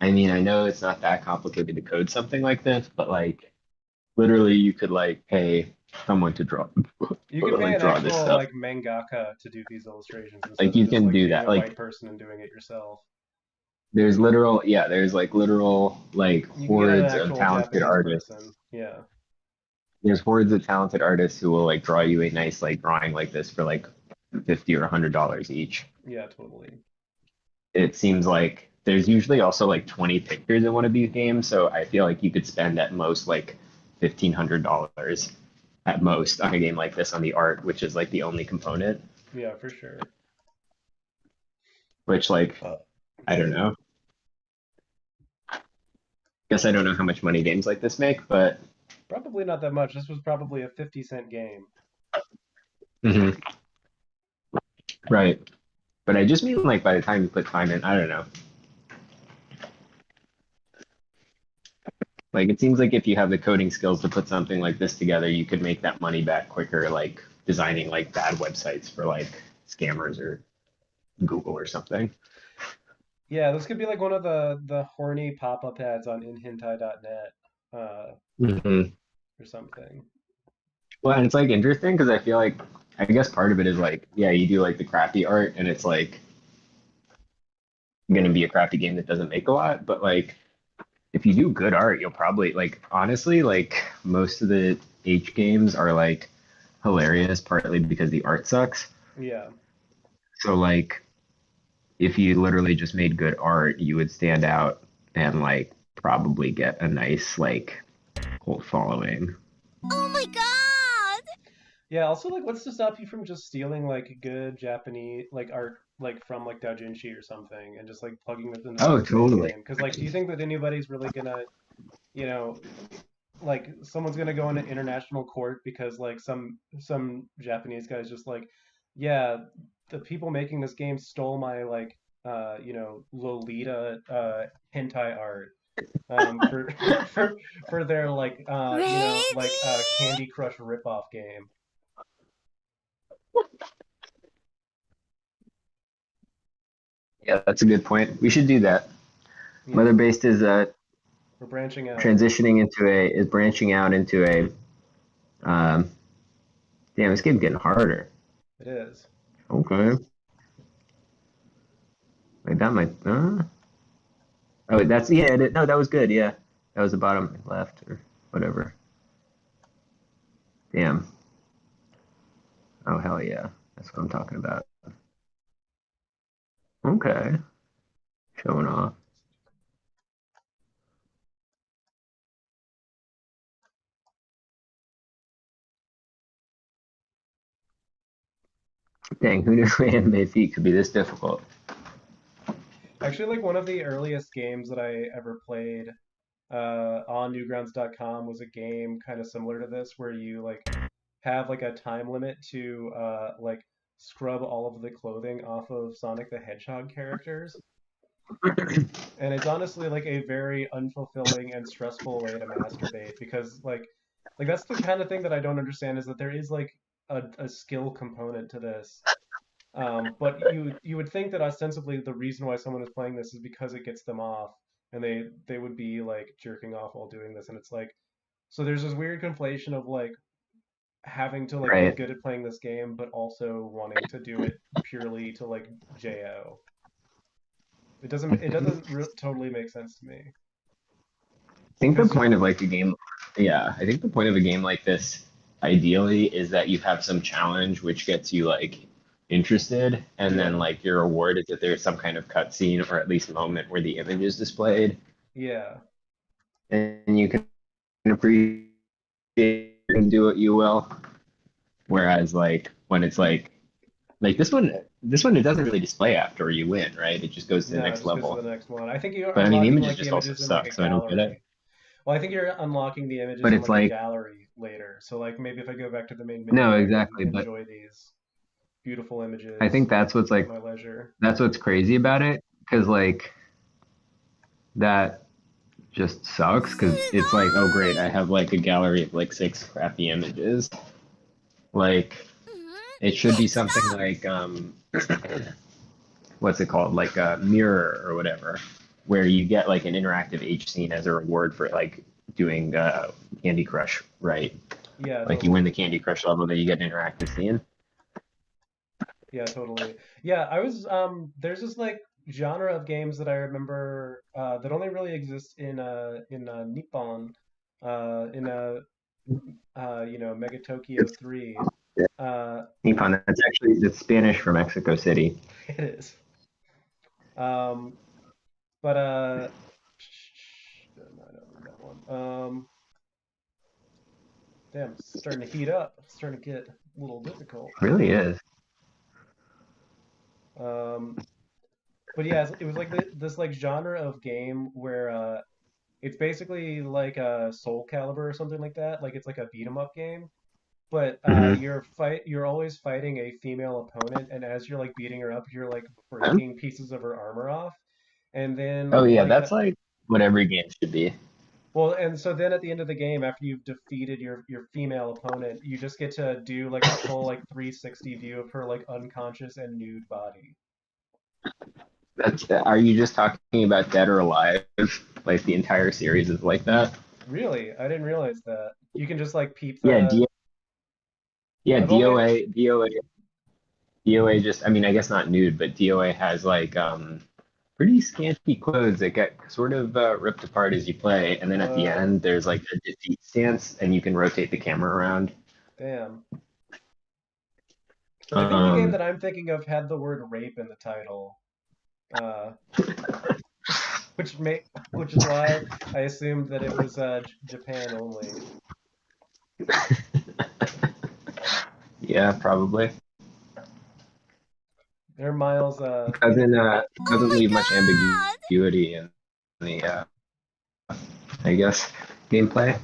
[SPEAKER 1] I mean, I know it's not that complicated to code something like this, but like, literally, you could like pay someone to draw,
[SPEAKER 2] You could pay
[SPEAKER 1] like
[SPEAKER 2] an
[SPEAKER 1] draw this
[SPEAKER 2] actual
[SPEAKER 1] stuff.
[SPEAKER 2] like mangaka to do these illustrations
[SPEAKER 1] Like,
[SPEAKER 2] instead of
[SPEAKER 1] you
[SPEAKER 2] just
[SPEAKER 1] can
[SPEAKER 2] like
[SPEAKER 1] do
[SPEAKER 2] being
[SPEAKER 1] that.
[SPEAKER 2] a white
[SPEAKER 1] Like,
[SPEAKER 2] person and doing it yourself.
[SPEAKER 1] there's literal, yeah, there's like literal like
[SPEAKER 2] You can get an
[SPEAKER 1] hordes of
[SPEAKER 2] actual
[SPEAKER 1] talented
[SPEAKER 2] Japanese
[SPEAKER 1] artists.
[SPEAKER 2] person. Yeah.
[SPEAKER 1] There's hordes of talented artists who will like draw you a nice like drawing like this for like 50 or $100 each.
[SPEAKER 2] Yeah, totally.
[SPEAKER 1] It seems like there's usually also like 20 pictures in one of these games, so I feel like you could spend at most like $1,500 at most on a game like this on the art, which is like the only component,
[SPEAKER 2] Yeah, for sure.
[SPEAKER 1] which like I don't know. Guess I don't know how much money games like this make, but
[SPEAKER 2] Probably not that much. This was probably a 50-cent game.
[SPEAKER 1] Mhm. Right. But I just mean like by the time you put time in, I don't know. Like it seems like if you have the coding skills to put something like this together, you could make that money back quicker, like designing like bad websites for like scammers or Google or something.
[SPEAKER 2] Yeah, this could be like one of the horny pop-up ads on inhentai.net
[SPEAKER 1] Hmm.
[SPEAKER 2] or something.
[SPEAKER 1] Well, and it's like interesting because I feel like I guess part of it is like, yeah, you do like the crappy art and it's like gonna be a crappy game that doesn't make a lot, but like if you do good art, you'll probably like honestly like most of the H games are like hilarious partly because the art sucks.
[SPEAKER 2] Yeah.
[SPEAKER 1] So like if you literally just made good art, you would stand out and like probably get a nice like cult following.
[SPEAKER 3] Oh my god!
[SPEAKER 2] Yeah, also like what's to stop you from just stealing like good Japanese like art like from like Doujinshi or something and just like plugging this into
[SPEAKER 1] Oh,
[SPEAKER 2] like a big
[SPEAKER 1] totally.
[SPEAKER 2] game? Because like do you think that anybody's really gonna, you know, like someone's gonna go into international court because like some Japanese guy's just like, yeah, the people making this game stole my like Lolita hentai art for for their like
[SPEAKER 3] Ready?
[SPEAKER 2] Candy Crush ripoff game.
[SPEAKER 1] Yeah, that's a good point. We should do that.
[SPEAKER 2] Yeah,
[SPEAKER 1] Mother Based is
[SPEAKER 2] we're branching out.
[SPEAKER 1] transitioning into a is branching out into a um damn, this game's getting harder.
[SPEAKER 2] It is.
[SPEAKER 1] Okay. Wait, that might oh that's yeah, no, that was good, yeah. That was the bottom left or whatever. Damn. Oh hell yeah. That's what I'm talking about. Okay. Showing off. Dang, who knew anime feet could be this difficult?
[SPEAKER 2] Actually, like one of the earliest games that I ever played on Newgrounds.com was a game kind of similar to this, where you like have like a time limit to like scrub all of the clothing off of Sonic the Hedgehog characters. And it's honestly like a very unfulfilling and stressful way to masturbate because like that's the kind of thing that I don't understand is that there is like a skill component to this. But you would think that ostensibly the reason why someone is playing this is because it gets them off, and they would be like jerking off while doing this, and it's like so there's this weird conflation of like having to like be
[SPEAKER 1] Right.
[SPEAKER 2] good at playing this game, but also wanting to do it purely to like JO. It doesn't totally make sense to me
[SPEAKER 1] I think the
[SPEAKER 2] because
[SPEAKER 1] point of like a game, yeah, I think the point of a game like this ideally is that you have some challenge which gets you like interested, and then
[SPEAKER 2] yeah,
[SPEAKER 1] like your reward is that there's some kind of cutscene or at least moment where the image is displayed
[SPEAKER 2] yeah,
[SPEAKER 1] and you can appreciate and do what you will. Whereas like when it's like this one it doesn't really display after you win, right? It just goes to the
[SPEAKER 2] no, it
[SPEAKER 1] next
[SPEAKER 2] just goes to
[SPEAKER 1] level.
[SPEAKER 2] the next one. I think you're
[SPEAKER 1] But I mean the
[SPEAKER 2] unlocking
[SPEAKER 1] images
[SPEAKER 2] like the
[SPEAKER 1] just also
[SPEAKER 2] images in like
[SPEAKER 1] suck,
[SPEAKER 2] a
[SPEAKER 1] so I don't get it.
[SPEAKER 2] gallery. Well, I think you're unlocking the images
[SPEAKER 1] But
[SPEAKER 2] in
[SPEAKER 1] it's
[SPEAKER 2] like a
[SPEAKER 1] like
[SPEAKER 2] gallery later. So like maybe if I go back to the main
[SPEAKER 1] no,
[SPEAKER 2] menu, I can
[SPEAKER 1] exactly. But
[SPEAKER 2] enjoy these beautiful
[SPEAKER 1] I
[SPEAKER 2] images
[SPEAKER 1] think that's what's
[SPEAKER 2] at
[SPEAKER 1] like
[SPEAKER 2] my leisure.
[SPEAKER 1] that's what's crazy about it because like that just sucks because it's like, oh great, I have like a gallery of like six crappy images. Like it should be something
[SPEAKER 3] Stop!
[SPEAKER 1] like what's it called? Like a mirror or whatever, where you get like an interactive H scene as a reward for like doing Candy Crush, right?
[SPEAKER 2] Yeah,
[SPEAKER 1] Like you win
[SPEAKER 2] totally.
[SPEAKER 1] the Candy Crush level, then you get an interactive scene.
[SPEAKER 2] Yeah, totally. Yeah, I was there's this like genre of games that I remember that only really exists in Nippon in Mega Tokyo 3.
[SPEAKER 1] Yeah.
[SPEAKER 2] Uh
[SPEAKER 1] Nippon, that's actually it's Spanish for Mexico City.
[SPEAKER 2] it is. Um but no, I don't need that one. Damn, it's starting to heat up. It's starting to get a little difficult.
[SPEAKER 1] It really is.
[SPEAKER 2] Um but yeah, it was like this like genre of game where it's basically like a Soul Calibur or something like that. Like it's like a beat 'em up game, but
[SPEAKER 1] Hmm.
[SPEAKER 2] you're always fighting a female opponent, and as you're like beating her up, you're like
[SPEAKER 1] Huh?
[SPEAKER 2] breaking pieces of her armor off, and
[SPEAKER 1] Oh
[SPEAKER 2] then
[SPEAKER 1] yeah, that's like what every game should be.
[SPEAKER 2] and so then at the end of the game, after you've defeated your female opponent, you just get to do like a full like 360 view of her like unconscious and nude body.
[SPEAKER 1] That's are you just talking about Dead or Alive? Like the entire series is like that?
[SPEAKER 2] Really, I didn't realize that. You can just like peep
[SPEAKER 1] Yeah,
[SPEAKER 2] that.
[SPEAKER 1] yeah,
[SPEAKER 2] I've only
[SPEAKER 1] DOA just I mean I guess not nude, but DOA has like pretty scanty clothes that get sort of ripped apart as you play, and then at the
[SPEAKER 2] Whoa,
[SPEAKER 1] end there's like a defeat stance, and you can rotate the camera around.
[SPEAKER 2] damn. I think the game
[SPEAKER 1] Um,
[SPEAKER 2] that I'm thinking of had the word rape in the title, uh, which may which is why I assumed that it was Japan only.
[SPEAKER 1] yeah, probably
[SPEAKER 2] There are miles.
[SPEAKER 3] Oh
[SPEAKER 1] doesn't
[SPEAKER 3] my
[SPEAKER 1] leave much
[SPEAKER 3] god!
[SPEAKER 1] ambiguity in the I guess gameplay.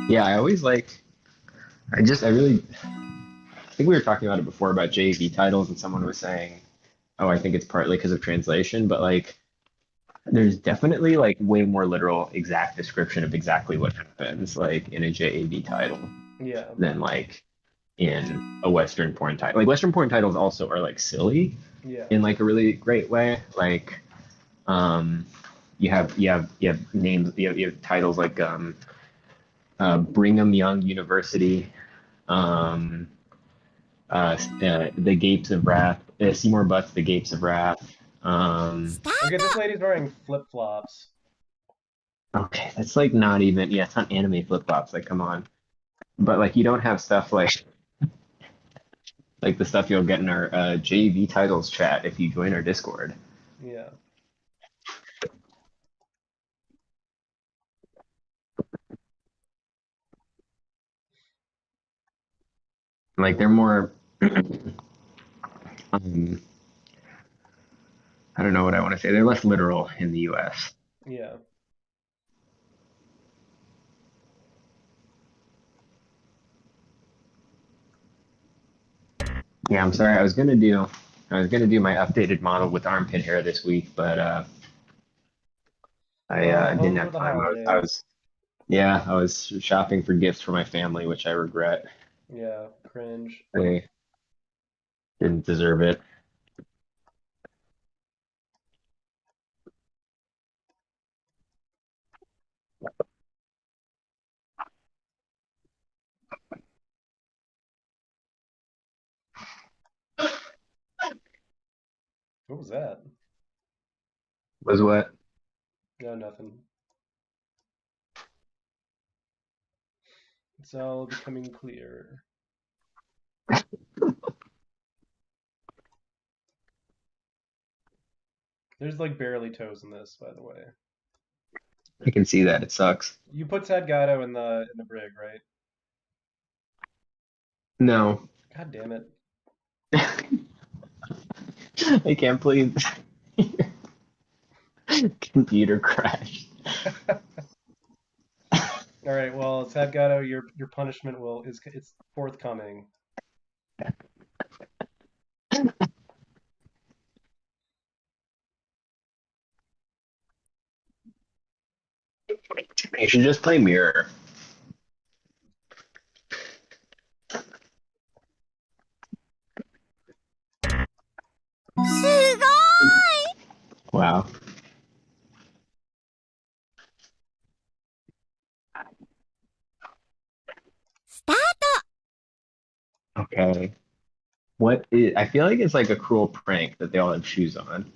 [SPEAKER 1] Yeah, I always like. I really I think we were talking about it before about JV titles, and someone was saying, "Oh, I think it's partly because of translation," but like, there's definitely like way more literal, exact description of exactly what happens, like in a JAV title,
[SPEAKER 2] Yeah,
[SPEAKER 1] than like in a Western porn title. Like Western porn titles also are like silly
[SPEAKER 2] yeah,
[SPEAKER 1] in like a really great way. Like, um, you have names, you have titles like Brigham Young University, um, The Gapes of Wrath, Seymour Butts, The Gapes of Wrath.
[SPEAKER 2] okay. This
[SPEAKER 3] Stop!
[SPEAKER 2] lady's wearing flip-flops.
[SPEAKER 1] Okay, that's like not even, yeah, it's not anime flip flops. Like, come on. But like, you don't have stuff like the stuff you'll get in our JV titles chat if you join our Discord.
[SPEAKER 2] Yeah,
[SPEAKER 1] Like, they're more, um, I don't know what I want to say. They're less literal in the US.
[SPEAKER 2] yeah.
[SPEAKER 1] Yeah, I'm sorry. I was gonna do my updated model with armpit hair this week, but I
[SPEAKER 2] Home
[SPEAKER 1] didn't
[SPEAKER 2] for
[SPEAKER 1] have
[SPEAKER 2] the
[SPEAKER 1] time. I
[SPEAKER 2] holidays.
[SPEAKER 1] was Yeah, I was shopping for gifts for my family, which I regret.
[SPEAKER 2] Yeah, cringe.
[SPEAKER 1] They didn't deserve it.
[SPEAKER 2] What was that?
[SPEAKER 1] Was what?
[SPEAKER 2] No, nothing. It's all becoming clear. There's like barely toes in this, by the way.
[SPEAKER 1] I can see that. It sucks.
[SPEAKER 2] You put Sad Gato in the brig, right?
[SPEAKER 1] No,
[SPEAKER 2] God damn it.
[SPEAKER 1] I can't believe computer crashed.
[SPEAKER 2] All right, well, Sad Gato, your punishment will is it's forthcoming.
[SPEAKER 1] You should just play Mirror. Wow. Okay. What is, I feel like it's like a cruel prank that they all have shoes on.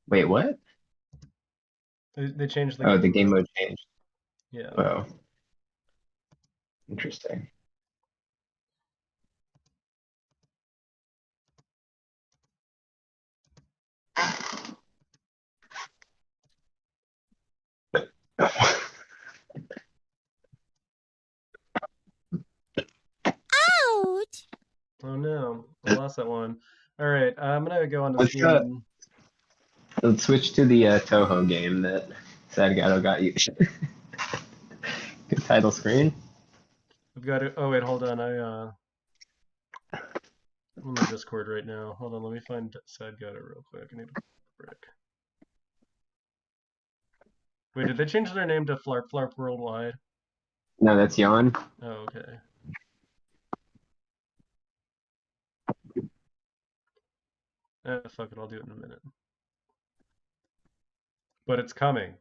[SPEAKER 1] Wait, what?
[SPEAKER 2] They changed the
[SPEAKER 1] Oh,
[SPEAKER 2] game
[SPEAKER 1] the game
[SPEAKER 2] mode.
[SPEAKER 1] mode changed.
[SPEAKER 2] Yeah.
[SPEAKER 1] Oh, interesting.
[SPEAKER 3] Ouch!
[SPEAKER 2] Oh no, I lost that one. All right, I'm gonna go onto
[SPEAKER 1] Let's
[SPEAKER 2] Steam and
[SPEAKER 1] let's switch to the Toho game that Sadgato got you. Good title screen.
[SPEAKER 2] I've got to. Oh wait, hold on. I'm in the Discord right now. Hold on, let me find Sadgato real quick. I need a brick. Wait, did they change their name to Flarp Flarp Worldwide?
[SPEAKER 1] No, that's Yawn.
[SPEAKER 2] Oh, okay. Fuck it, I'll do it in a minute. But it's coming.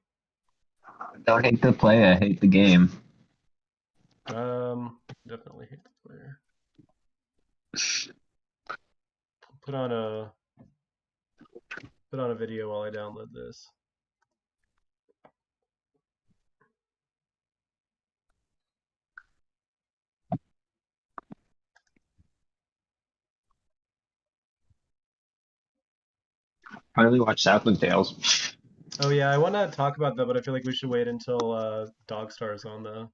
[SPEAKER 1] Don't hate the play, I hate the game.
[SPEAKER 2] Definitely hate the player. Put on a video while I download this.
[SPEAKER 1] Finally watched Southland Tales.
[SPEAKER 2] Oh yeah, I want to talk about that, but I feel like we should wait until Dogstar's on the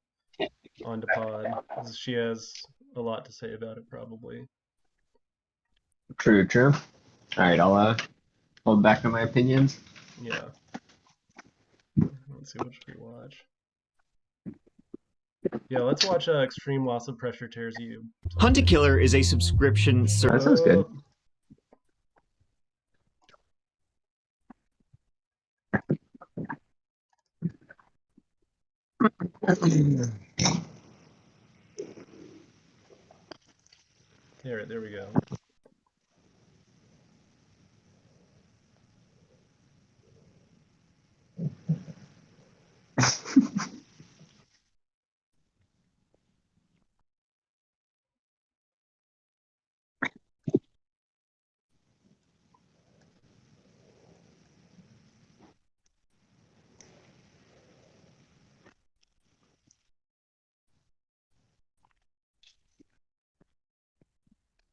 [SPEAKER 2] pod. 'Cause she has a lot to say about it, probably.
[SPEAKER 1] True, true. All right, I'll hold back on my opinions.
[SPEAKER 2] Yeah. Let's see, what should we watch? Yeah, let's watch Extreme Loss of Pressure Tears You.
[SPEAKER 4] Hunt a Killer is a subscription service.
[SPEAKER 1] That sounds good.
[SPEAKER 2] There we go.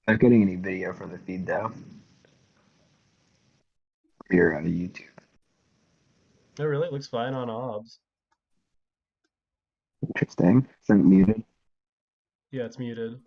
[SPEAKER 1] Not getting any video from the feed though. Here on YouTube.
[SPEAKER 2] It really looks fine on OBS.
[SPEAKER 1] Interesting. Isn't it muted?
[SPEAKER 2] Yeah, it's muted.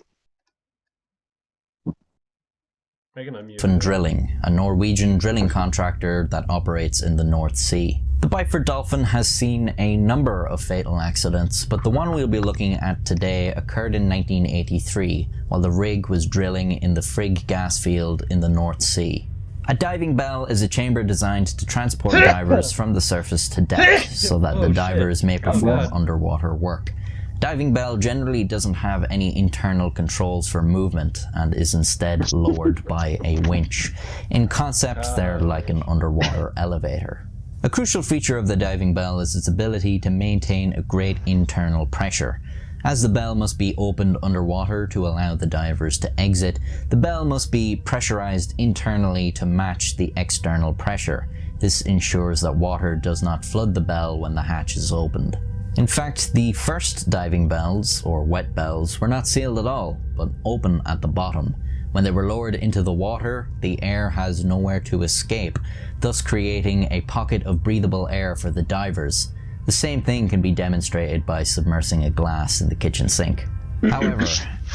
[SPEAKER 2] I can unmute
[SPEAKER 5] Dolphin
[SPEAKER 2] it.
[SPEAKER 5] Drilling, a Norwegian drilling contractor that operates in the North Sea. The Biford Dolphin has seen a number of fatal accidents, but the one we'll be looking at today occurred in 1983 while the rig was drilling in the Frigg gas field in the North Sea. A diving bell is a chamber designed to transport divers from the surface to depth so that the divers may perform underwater work. Diving bell generally doesn't have any internal controls for movement and is instead lowered by a winch. In concept, they're like an underwater elevator. A crucial feature of the diving bell is its ability to maintain a great internal pressure. As the bell must be opened underwater to allow the divers to exit, the bell must be pressurized internally to match the external pressure. This ensures that water does not flood the bell when the hatch is opened. In fact, the first diving bells, or wet bells, were not sealed at all, but open at the bottom. When they were lowered into the water, the air has nowhere to escape, thus creating a pocket of breathable air for the divers. The same thing can be demonstrated by submersing a glass in the kitchen sink. However,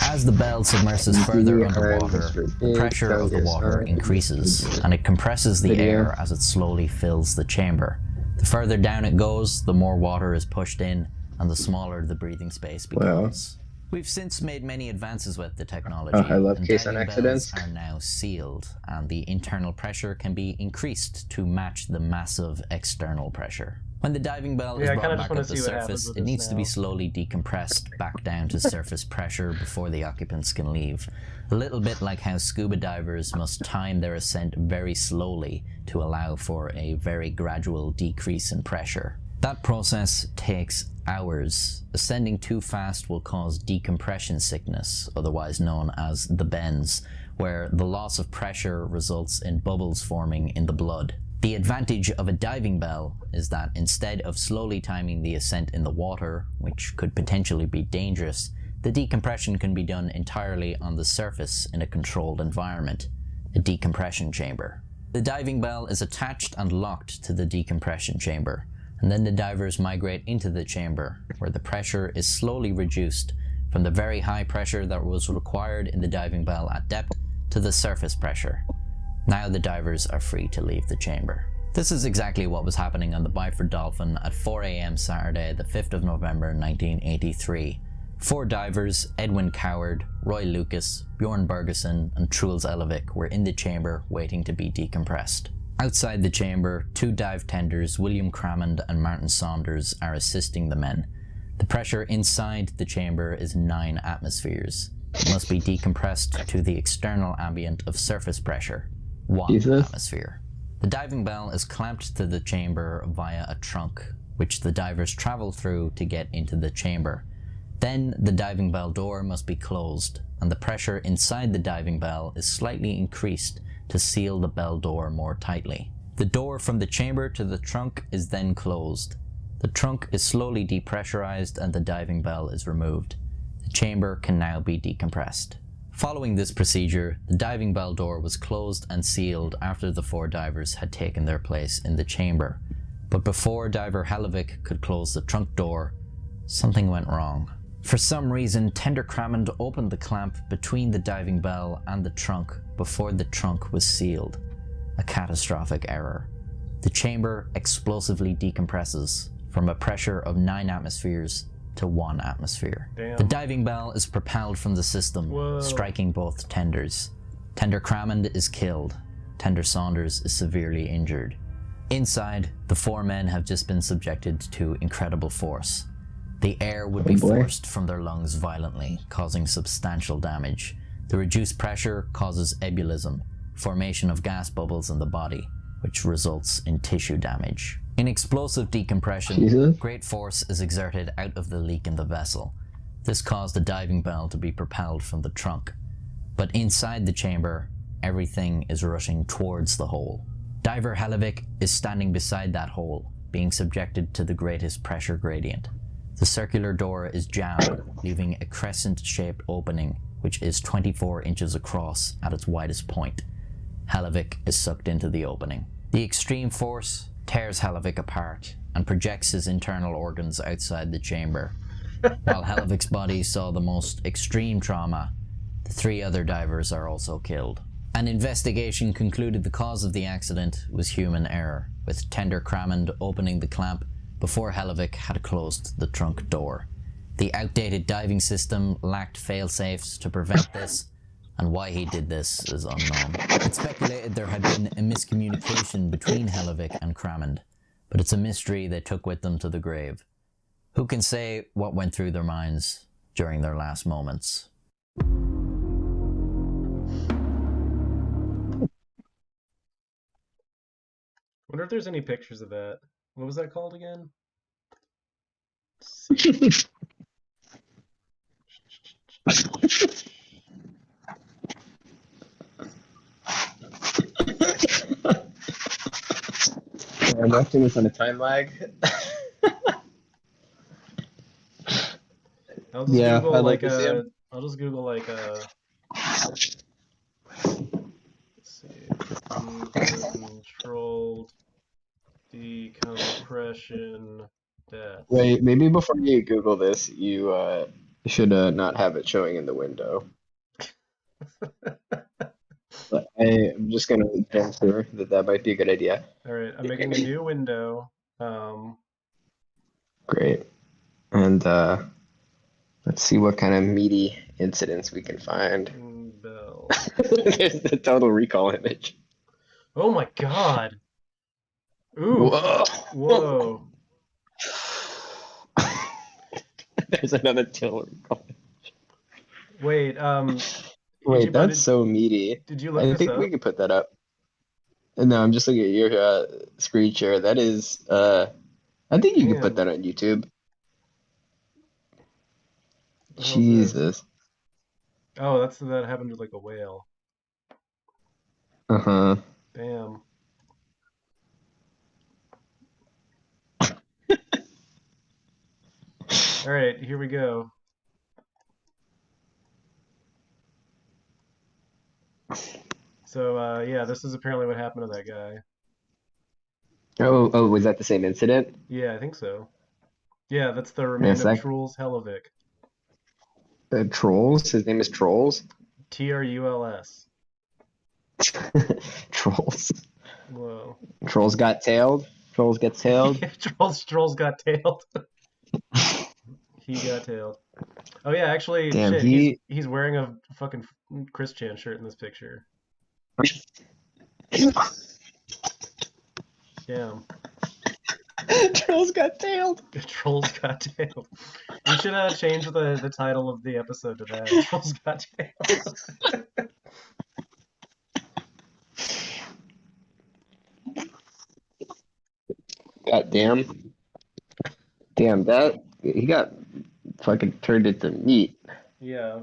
[SPEAKER 5] as the bell submerses further underwater, the pressure of the water increases, and it compresses the air as it slowly fills the chamber. The further down it goes, the more water is pushed in, and the smaller the breathing space becomes. We've since made many advances with the technology,
[SPEAKER 1] Oh, I love
[SPEAKER 5] and
[SPEAKER 1] case on
[SPEAKER 5] diving
[SPEAKER 1] accidents.
[SPEAKER 5] bells are now sealed, and the internal pressure can be increased to match the massive external pressure. When the diving bell is
[SPEAKER 2] Yeah, I kind
[SPEAKER 5] brought
[SPEAKER 2] of just
[SPEAKER 5] back
[SPEAKER 2] want
[SPEAKER 5] up
[SPEAKER 2] to
[SPEAKER 5] the
[SPEAKER 2] see what happens
[SPEAKER 5] surface,
[SPEAKER 2] with
[SPEAKER 5] it
[SPEAKER 2] this
[SPEAKER 5] needs to be
[SPEAKER 2] now.
[SPEAKER 5] slowly decompressed back down to surface pressure before the occupants can leave. A little bit like how scuba divers must time their ascent very slowly to allow for a very gradual decrease in pressure. That process takes hours. Ascending too fast will cause decompression sickness, otherwise known as the bends, where the loss of pressure results in bubbles forming in the blood. The advantage of a diving bell is that instead of slowly timing the ascent in the water, which could potentially be dangerous, the decompression can be done entirely on the surface in a controlled environment, a decompression chamber. The diving bell is attached and locked to the decompression chamber, and then the divers migrate into the chamber, where the pressure is slowly reduced from the very high pressure that was required in the diving bell at depth to the surface pressure. Now the divers are free to leave the chamber. This is exactly what was happening on the Biford Dolphin at 4 a.m. Saturday, the 5th of November 1983. 4 divers, Edwin Coward, Roy Lucas, Bjorn Bergeson and Truls Elevik, were in the chamber waiting to be decompressed. Outside the chamber, 2 dive tenders, William Crammond and Martin Saunders, are assisting the men. The pressure inside the chamber is 9 atmospheres. It must be decompressed to the external ambient of surface pressure, 1 atmosphere. The diving bell is clamped to the chamber via a trunk, which the divers travel through to get into the chamber. Then the diving bell door must be closed, and the pressure inside the diving bell is slightly increased to seal the bell door more tightly. The door from the chamber to the trunk is then closed. The trunk is slowly depressurized and the diving bell is removed. The chamber can now be decompressed. Following this procedure, the diving bell door was closed and sealed after the 4 divers had taken their place in the chamber. But before diver Helvik could close the trunk door, something went wrong. For some reason, Tender Crammond opened the clamp between the diving bell and the trunk before the trunk was sealed. A catastrophic error. The chamber explosively decompresses from a pressure of 9 atmospheres to 1 atmosphere.
[SPEAKER 2] Damn.
[SPEAKER 5] The diving bell is propelled from the system,
[SPEAKER 2] Whoa.
[SPEAKER 5] striking both tenders. Tender Crammond is killed. Tender Saunders is severely injured. Inside, the 4 men have just been subjected to incredible force. The air would be forced from their lungs violently, causing substantial damage. The reduced pressure causes ebullition, formation of gas bubbles in the body, which results in tissue damage. In explosive decompression, great force is exerted out of the leak in the vessel. This caused the diving bell to be propelled from the trunk. But inside the chamber, everything is rushing towards the hole. Diver Helvik is standing beside that hole, being subjected to the greatest pressure gradient. The circular door is jammed, leaving a crescent-shaped opening which is 24 inches across at its widest point. Helvik is sucked into the opening. The extreme force tears Helvik apart and projects his internal organs outside the chamber. While Helvik's body saw the most extreme trauma, the 3 other divers are also killed. An investigation concluded the cause of the accident was human error, with Tender Crammond opening the clamp before Helvik had closed the trunk door. The outdated diving system lacked fail-safes to prevent this, and why he did this is unknown. It's speculated there had been a miscommunication between Helvik and Crammond, but it's a mystery they took with them to the grave. Who can say what went through their minds during their last moments?
[SPEAKER 2] Wonder if there's any pictures of that. What was that called again?
[SPEAKER 1] I'm watching this on a time lag.
[SPEAKER 2] I'll just
[SPEAKER 1] Yeah,
[SPEAKER 2] Google
[SPEAKER 1] I'd
[SPEAKER 2] like
[SPEAKER 1] like to see
[SPEAKER 2] a.
[SPEAKER 1] 'em.
[SPEAKER 2] I'll just Google like a. Let's see. Controlled decompression death.
[SPEAKER 1] Wait, maybe before you Google this, you should not have it showing in the window. But I'm just gonna answer that might be a good idea.
[SPEAKER 2] All right, I'm making a new window.
[SPEAKER 1] Great. And Let's see what kind of meaty incidents we can find.
[SPEAKER 2] Bell.
[SPEAKER 1] There's the Total Recall image.
[SPEAKER 2] Oh my God. Ooh.
[SPEAKER 1] Whoa.
[SPEAKER 2] Whoa.
[SPEAKER 1] There's another Total Recall.
[SPEAKER 2] Wait,
[SPEAKER 1] Wait,
[SPEAKER 2] Ichiban,
[SPEAKER 1] that's so meaty.
[SPEAKER 2] did you look
[SPEAKER 1] I
[SPEAKER 2] this
[SPEAKER 1] think we
[SPEAKER 2] up?
[SPEAKER 1] could put that up. No, I'm just looking at your screen share. That is, I think you could put
[SPEAKER 2] Damn.
[SPEAKER 1] that on YouTube.
[SPEAKER 2] What the hell's this?
[SPEAKER 1] Jesus.
[SPEAKER 2] Oh, that happened to like a whale.
[SPEAKER 1] Uh-huh.
[SPEAKER 2] Damn. All right, here we go. So, yeah, this is apparently what happened to that guy.
[SPEAKER 1] Oh, was that the same incident?
[SPEAKER 2] Yeah, I think so. Yeah, that's the remain
[SPEAKER 1] Yes,
[SPEAKER 2] of
[SPEAKER 1] that
[SPEAKER 2] Truls Hellevic.
[SPEAKER 1] Trolls. His name is Trolls.
[SPEAKER 2] Truls.
[SPEAKER 1] Trolls.
[SPEAKER 2] Whoa.
[SPEAKER 1] Trolls got tailed. Trolls get tailed.
[SPEAKER 2] Yeah, Trolls got tailed. He got tailed. Oh yeah, actually,
[SPEAKER 1] Damn,
[SPEAKER 2] shit,
[SPEAKER 1] he.
[SPEAKER 2] he's wearing a fucking Chris Chan shirt in this picture. Damn.
[SPEAKER 1] Trolls got tailed.
[SPEAKER 2] Trolls got tailed. We should change the title of the episode to that. Trolls got tailed.
[SPEAKER 1] God damn. Damn, that he got fucking turned into meat.
[SPEAKER 2] Yeah.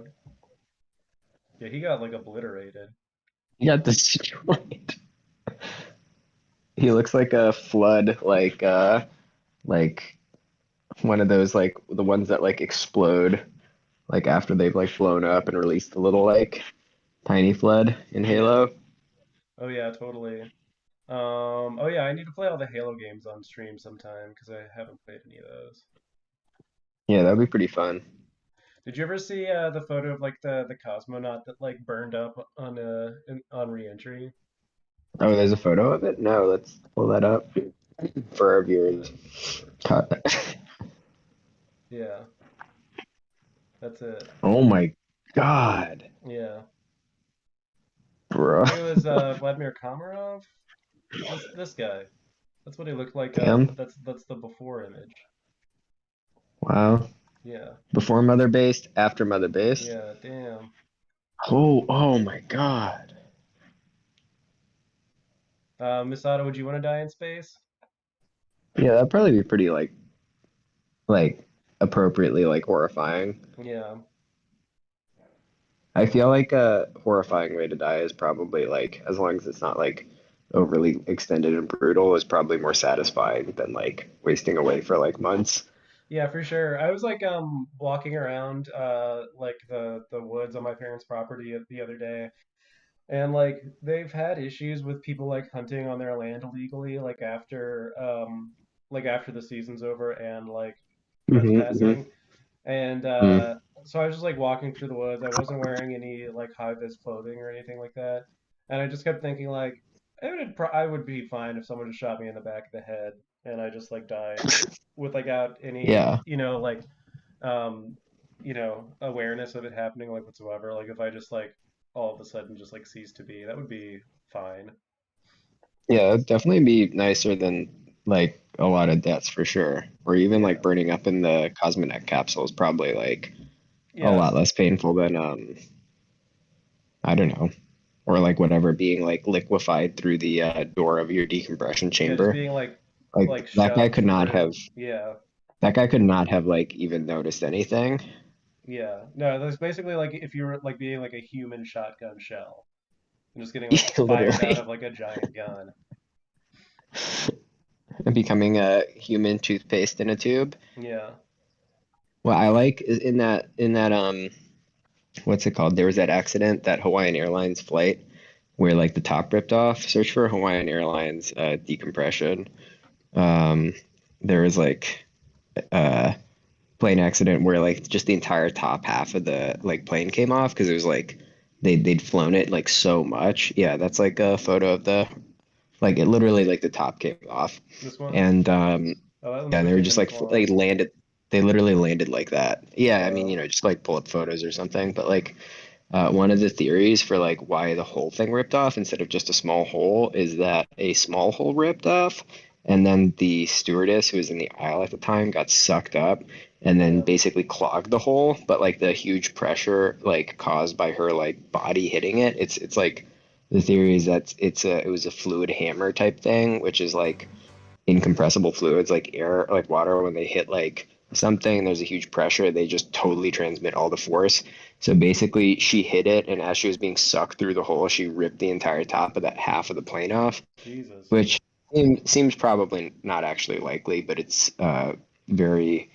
[SPEAKER 2] Yeah, he got like obliterated.
[SPEAKER 1] He got destroyed. He looks like a flood, like one of those like the ones that like explode like after they've like blown up and released a little like tiny flood in
[SPEAKER 2] Yeah.
[SPEAKER 1] Halo.
[SPEAKER 2] Oh yeah, totally. Oh yeah, I need to play all the Halo games on stream sometime because I haven't played any of those.
[SPEAKER 1] Yeah, that'd be pretty fun.
[SPEAKER 2] Did you ever see the photo of like the cosmonaut that like burned up on re-entry?
[SPEAKER 1] Oh, there's a photo of it? No, let's pull that up for our viewers. Cut.
[SPEAKER 2] Yeah, that's it.
[SPEAKER 1] Oh my God,
[SPEAKER 2] Yeah.
[SPEAKER 1] bro.
[SPEAKER 2] I think it was Vladimir Komarov. This guy. That's what he looked like.
[SPEAKER 1] Damn.
[SPEAKER 2] That's the before image.
[SPEAKER 1] Wow.
[SPEAKER 2] Yeah.
[SPEAKER 1] Before Mother Based, after Mother Based.
[SPEAKER 2] Yeah. Damn.
[SPEAKER 1] Oh my God.
[SPEAKER 2] Misato, would you want to die in space?
[SPEAKER 1] Yeah, that'd probably be pretty like appropriately like horrifying.
[SPEAKER 2] Yeah.
[SPEAKER 1] I feel like a horrifying way to die is probably like as long as it's not like overly extended and brutal is probably more satisfying than like wasting away for like months.
[SPEAKER 2] Yeah, for sure. I was like walking around like the woods on my parents' property the other day, and like they've had issues with people like hunting on their land illegally, like after the season's over and like
[SPEAKER 1] Hmm.
[SPEAKER 2] trespassing. And
[SPEAKER 1] Mm.
[SPEAKER 2] so I was just like walking through the woods. I wasn't wearing any like high-vis clothing or anything like that. And I just kept thinking like I would be fine if someone just shot me in the back of the head and I just like died without any,
[SPEAKER 1] Yeah.
[SPEAKER 2] like um, awareness of it happening like whatsoever. Like if I just like all of a sudden just like ceased to be, that would be fine.
[SPEAKER 1] Yeah, it'd definitely be nicer than like a lot of deaths for sure. Or even
[SPEAKER 2] Yeah.
[SPEAKER 1] like burning up in the cosmonaut capsule is probably like a
[SPEAKER 2] Yeah.
[SPEAKER 1] lot less painful than I don't know. Or like whatever being like liquefied through the door of your decompression
[SPEAKER 2] Yeah, just
[SPEAKER 1] chamber.
[SPEAKER 2] being
[SPEAKER 1] Like
[SPEAKER 2] like
[SPEAKER 1] that guy
[SPEAKER 2] shoved
[SPEAKER 1] could not
[SPEAKER 2] through.
[SPEAKER 1] have
[SPEAKER 2] Yeah.
[SPEAKER 1] that guy could not have like even noticed anything.
[SPEAKER 2] Yeah. No, that's basically like if you were like being like a human shotgun shell and just getting like fired out
[SPEAKER 1] Literally.
[SPEAKER 2] of like a giant gun.
[SPEAKER 1] Becoming a human toothpaste in a tube.
[SPEAKER 2] Yeah.
[SPEAKER 1] What I like is in that what's it called? There was that accident, that Hawaiian Airlines flight where like the top ripped off. Search for Hawaiian Airlines decompression. Um, there was like a plane accident where like just the entire top half of the like plane came off because it was like they'd flown it like so much. Yeah, that's like a photo of the like it literally like the top came off
[SPEAKER 2] This one?
[SPEAKER 1] and
[SPEAKER 2] Oh, that one's
[SPEAKER 1] yeah,
[SPEAKER 2] the
[SPEAKER 1] they were just like
[SPEAKER 2] famous one.
[SPEAKER 1] they landed. They literally landed like that. Yeah, I mean,
[SPEAKER 2] Wow.
[SPEAKER 1] just like pull up photos or something. But like one of the theories for like why the whole thing ripped off instead of just a small hole is that a small hole ripped off, and then the stewardess who was in the aisle at the time got sucked up and then
[SPEAKER 2] Yeah.
[SPEAKER 1] basically clogged the hole. But like the huge pressure like caused by her like body hitting it, it's like the theory is that it was a fluid hammer type thing, which is like incompressible fluids like air, like water, when they hit like something, there's a huge pressure, they just totally transmit all the force. So basically, she hit it, and as she was being sucked through the hole, she ripped the entire top of that half of the plane off,
[SPEAKER 2] Jesus.
[SPEAKER 1] which seems probably not actually likely, but it's very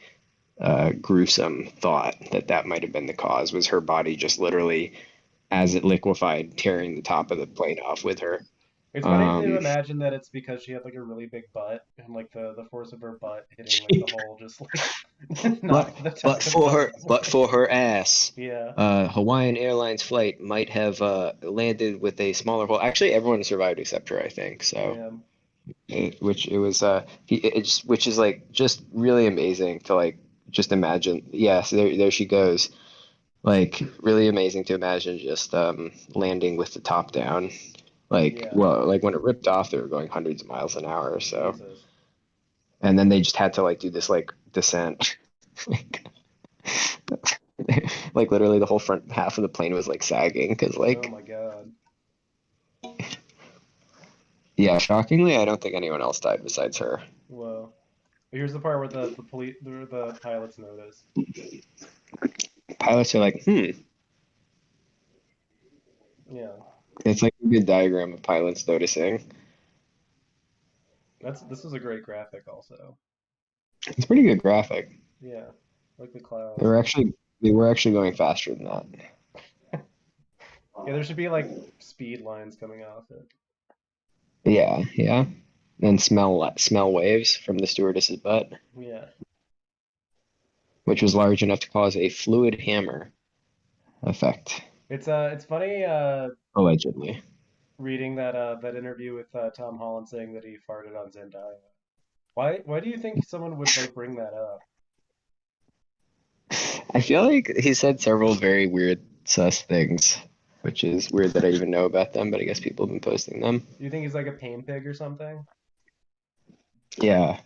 [SPEAKER 1] gruesome thought that that might have been the cause, was her body just literally, as it liquefied, tearing the top of the plane off with her.
[SPEAKER 2] It's funny to
[SPEAKER 1] Um,
[SPEAKER 2] imagine that it's because she had like a really big butt and like the force of her butt hitting like the hole just like
[SPEAKER 1] But
[SPEAKER 2] knocked the
[SPEAKER 1] but
[SPEAKER 2] top of
[SPEAKER 1] for
[SPEAKER 2] the
[SPEAKER 1] her but
[SPEAKER 2] plane.
[SPEAKER 1] for her ass,
[SPEAKER 2] Yeah.
[SPEAKER 1] Hawaiian Airlines flight might have landed with a smaller hole. Actually, everyone survived except her, I think. So,
[SPEAKER 2] Damn.
[SPEAKER 1] which it was it's which is like just really amazing to like just imagine. Yes, there she goes. Like really amazing to imagine just landing with the top down. Like
[SPEAKER 2] Yeah.
[SPEAKER 1] well, like when it ripped off, they were going hundreds of miles an hour. So,
[SPEAKER 2] Jesus.
[SPEAKER 1] and then they just had to like do this like descent. Like literally the whole front half of the plane was like sagging because
[SPEAKER 2] Oh
[SPEAKER 1] like
[SPEAKER 2] my God.
[SPEAKER 1] yeah, shockingly I don't think anyone else died besides her.
[SPEAKER 2] Whoa. Here's the part where the pilots notice.
[SPEAKER 1] Pilots are like,
[SPEAKER 2] Yeah.
[SPEAKER 1] it's like a good diagram of pilots noticing.
[SPEAKER 2] This was a great graphic also.
[SPEAKER 1] It's a pretty good graphic.
[SPEAKER 2] Yeah. Like the
[SPEAKER 1] They
[SPEAKER 2] clouds.
[SPEAKER 1] were actually they were actually going faster than that.
[SPEAKER 2] Yeah, there should be like speed lines coming off it.
[SPEAKER 1] Yeah, yeah. And smell waves from the stewardess's butt,
[SPEAKER 2] Yeah.
[SPEAKER 1] which was large enough to cause a fluid hammer effect,
[SPEAKER 2] It's funny
[SPEAKER 1] allegedly.
[SPEAKER 2] reading that interview with Tom Holland saying that he farted on Zendaya. Why do you think someone would like bring that up?
[SPEAKER 1] I feel like he said several very weird, sus things, which is weird that I even know about them, but I guess people have been posting them.
[SPEAKER 2] Do you think he's like a pain pig or something?
[SPEAKER 1] Yeah.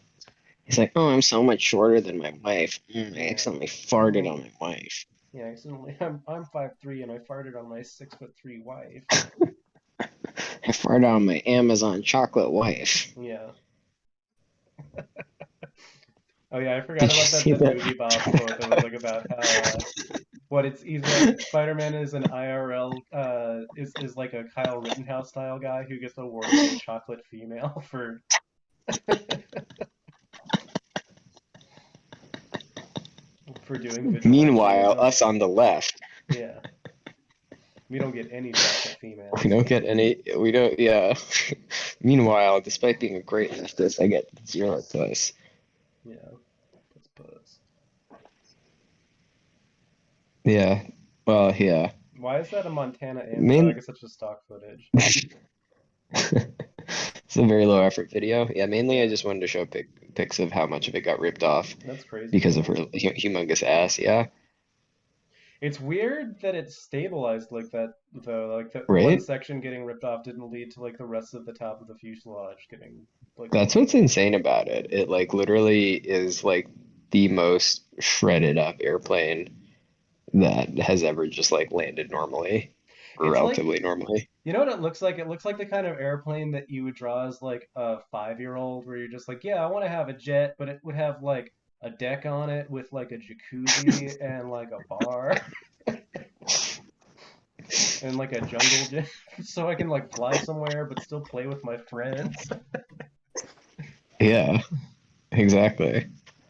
[SPEAKER 1] He's like, oh, I'm so much shorter than my wife. I
[SPEAKER 2] Yeah.
[SPEAKER 1] accidentally farted on my wife.
[SPEAKER 2] Yeah, accidentally. I'm 5'3" and I farted on my 6'3" wife.
[SPEAKER 1] I farted on my Amazon chocolate wife.
[SPEAKER 2] Yeah. Oh yeah, I forgot
[SPEAKER 1] Did you
[SPEAKER 2] about
[SPEAKER 1] see
[SPEAKER 2] that movie Bob quote that was
[SPEAKER 1] that?
[SPEAKER 2] like about how what it's he's like Spider-Man is an IRL is like a Kyle Rittenhouse style guy who gets awarded the chocolate female for for doing
[SPEAKER 1] Meanwhile,
[SPEAKER 2] vigilantism.
[SPEAKER 1] us on the left,
[SPEAKER 2] Yeah. We don't get any chocolate
[SPEAKER 1] we
[SPEAKER 2] females.
[SPEAKER 1] don't get any. We don't. Yeah. Meanwhile, despite being a great leftist, I get zero plus.
[SPEAKER 2] Yeah. Puss.
[SPEAKER 1] Yeah. Well, yeah.
[SPEAKER 2] Why is that a Montana
[SPEAKER 1] Main.
[SPEAKER 2] flag is such a stock footage?
[SPEAKER 1] It's a very low effort video. Yeah, mainly I
[SPEAKER 2] Yeah.
[SPEAKER 1] just wanted to show pics of how much of it got ripped off
[SPEAKER 2] That's crazy
[SPEAKER 1] because of
[SPEAKER 2] though.
[SPEAKER 1] her humongous ass. Yeah.
[SPEAKER 2] It's weird that it stabilized like that though. Like the one
[SPEAKER 1] Right?
[SPEAKER 2] section getting ripped off didn't lead to like the rest of the top of the fuselage getting like
[SPEAKER 1] That's what's insane about it. It like literally is like the most shredded up airplane that has ever just like landed normally or
[SPEAKER 2] it's like
[SPEAKER 1] relatively normally.
[SPEAKER 2] you know what it looks like? It looks like the kind of airplane that you would draw as like a 5-year-old where you're just like, yeah, I want to have a jet, but it would have like a deck on it with like a jacuzzi and like a bar and like a jungle gym so I can like fly somewhere but still play with my friends.
[SPEAKER 1] Yeah, exactly.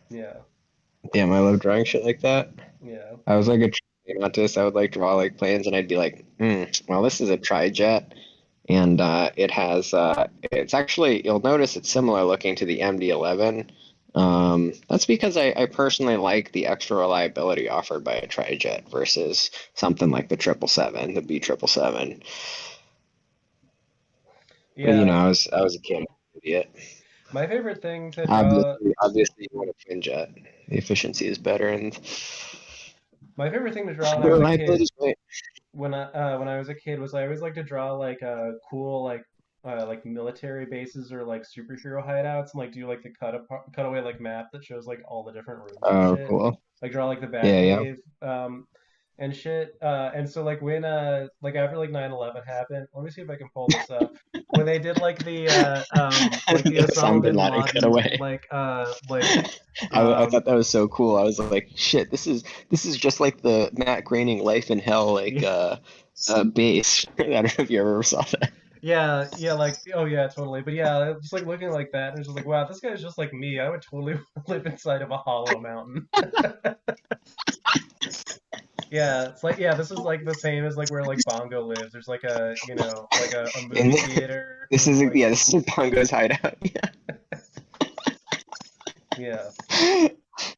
[SPEAKER 2] Yeah.
[SPEAKER 1] Damn, I love drawing shit like that.
[SPEAKER 2] Yeah.
[SPEAKER 1] I was like a train artist. I would like draw like planes, and I'd be like, well, this is a tri-jet, and it has it's actually you'll notice it's similar looking to the MD-11. That's because I personally like the extra reliability offered by a tri-jet versus something like the 777, the B 777. But
[SPEAKER 2] Yeah.
[SPEAKER 1] I was a kid, idiot.
[SPEAKER 2] My favorite thing to draw.
[SPEAKER 1] Obviously, you want a twin jet. The efficiency is better, and
[SPEAKER 2] My favorite thing to draw when
[SPEAKER 1] the
[SPEAKER 2] I was a
[SPEAKER 1] reliability
[SPEAKER 2] kid,
[SPEAKER 1] is great.
[SPEAKER 2] when I was a kid, was I always like to draw like cool like military bases or like superhero hideouts and like do like the cutaway like map that shows like all the different rooms and
[SPEAKER 1] Oh,
[SPEAKER 2] shit.
[SPEAKER 1] cool.
[SPEAKER 2] Like draw like the
[SPEAKER 1] Yeah, yeah.
[SPEAKER 2] Batcave and shit. And so like when like after like 9/11 happened, let me see if I can pull this up. When they did like the
[SPEAKER 1] Osama
[SPEAKER 2] Osama
[SPEAKER 1] bin
[SPEAKER 2] bin
[SPEAKER 1] Laden
[SPEAKER 2] Laden
[SPEAKER 1] cutaway. I thought
[SPEAKER 2] um
[SPEAKER 1] that was so cool. I was like, shit, this is just like the Matt Groening Life in Hell
[SPEAKER 2] yeah.
[SPEAKER 1] base. I don't know if you ever saw that.
[SPEAKER 2] Yeah, yeah, like oh yeah, totally. But yeah, just like looking like that, and it's just like, wow, this guy's just like me. I would totally live inside of a hollow mountain. Yeah, it's like yeah, this is like the same as like where like Bongo lives. There's like a like a
[SPEAKER 1] And
[SPEAKER 2] movie theater
[SPEAKER 1] this
[SPEAKER 2] with
[SPEAKER 1] is
[SPEAKER 2] like
[SPEAKER 1] this is Pongo's hideout.
[SPEAKER 2] yeah,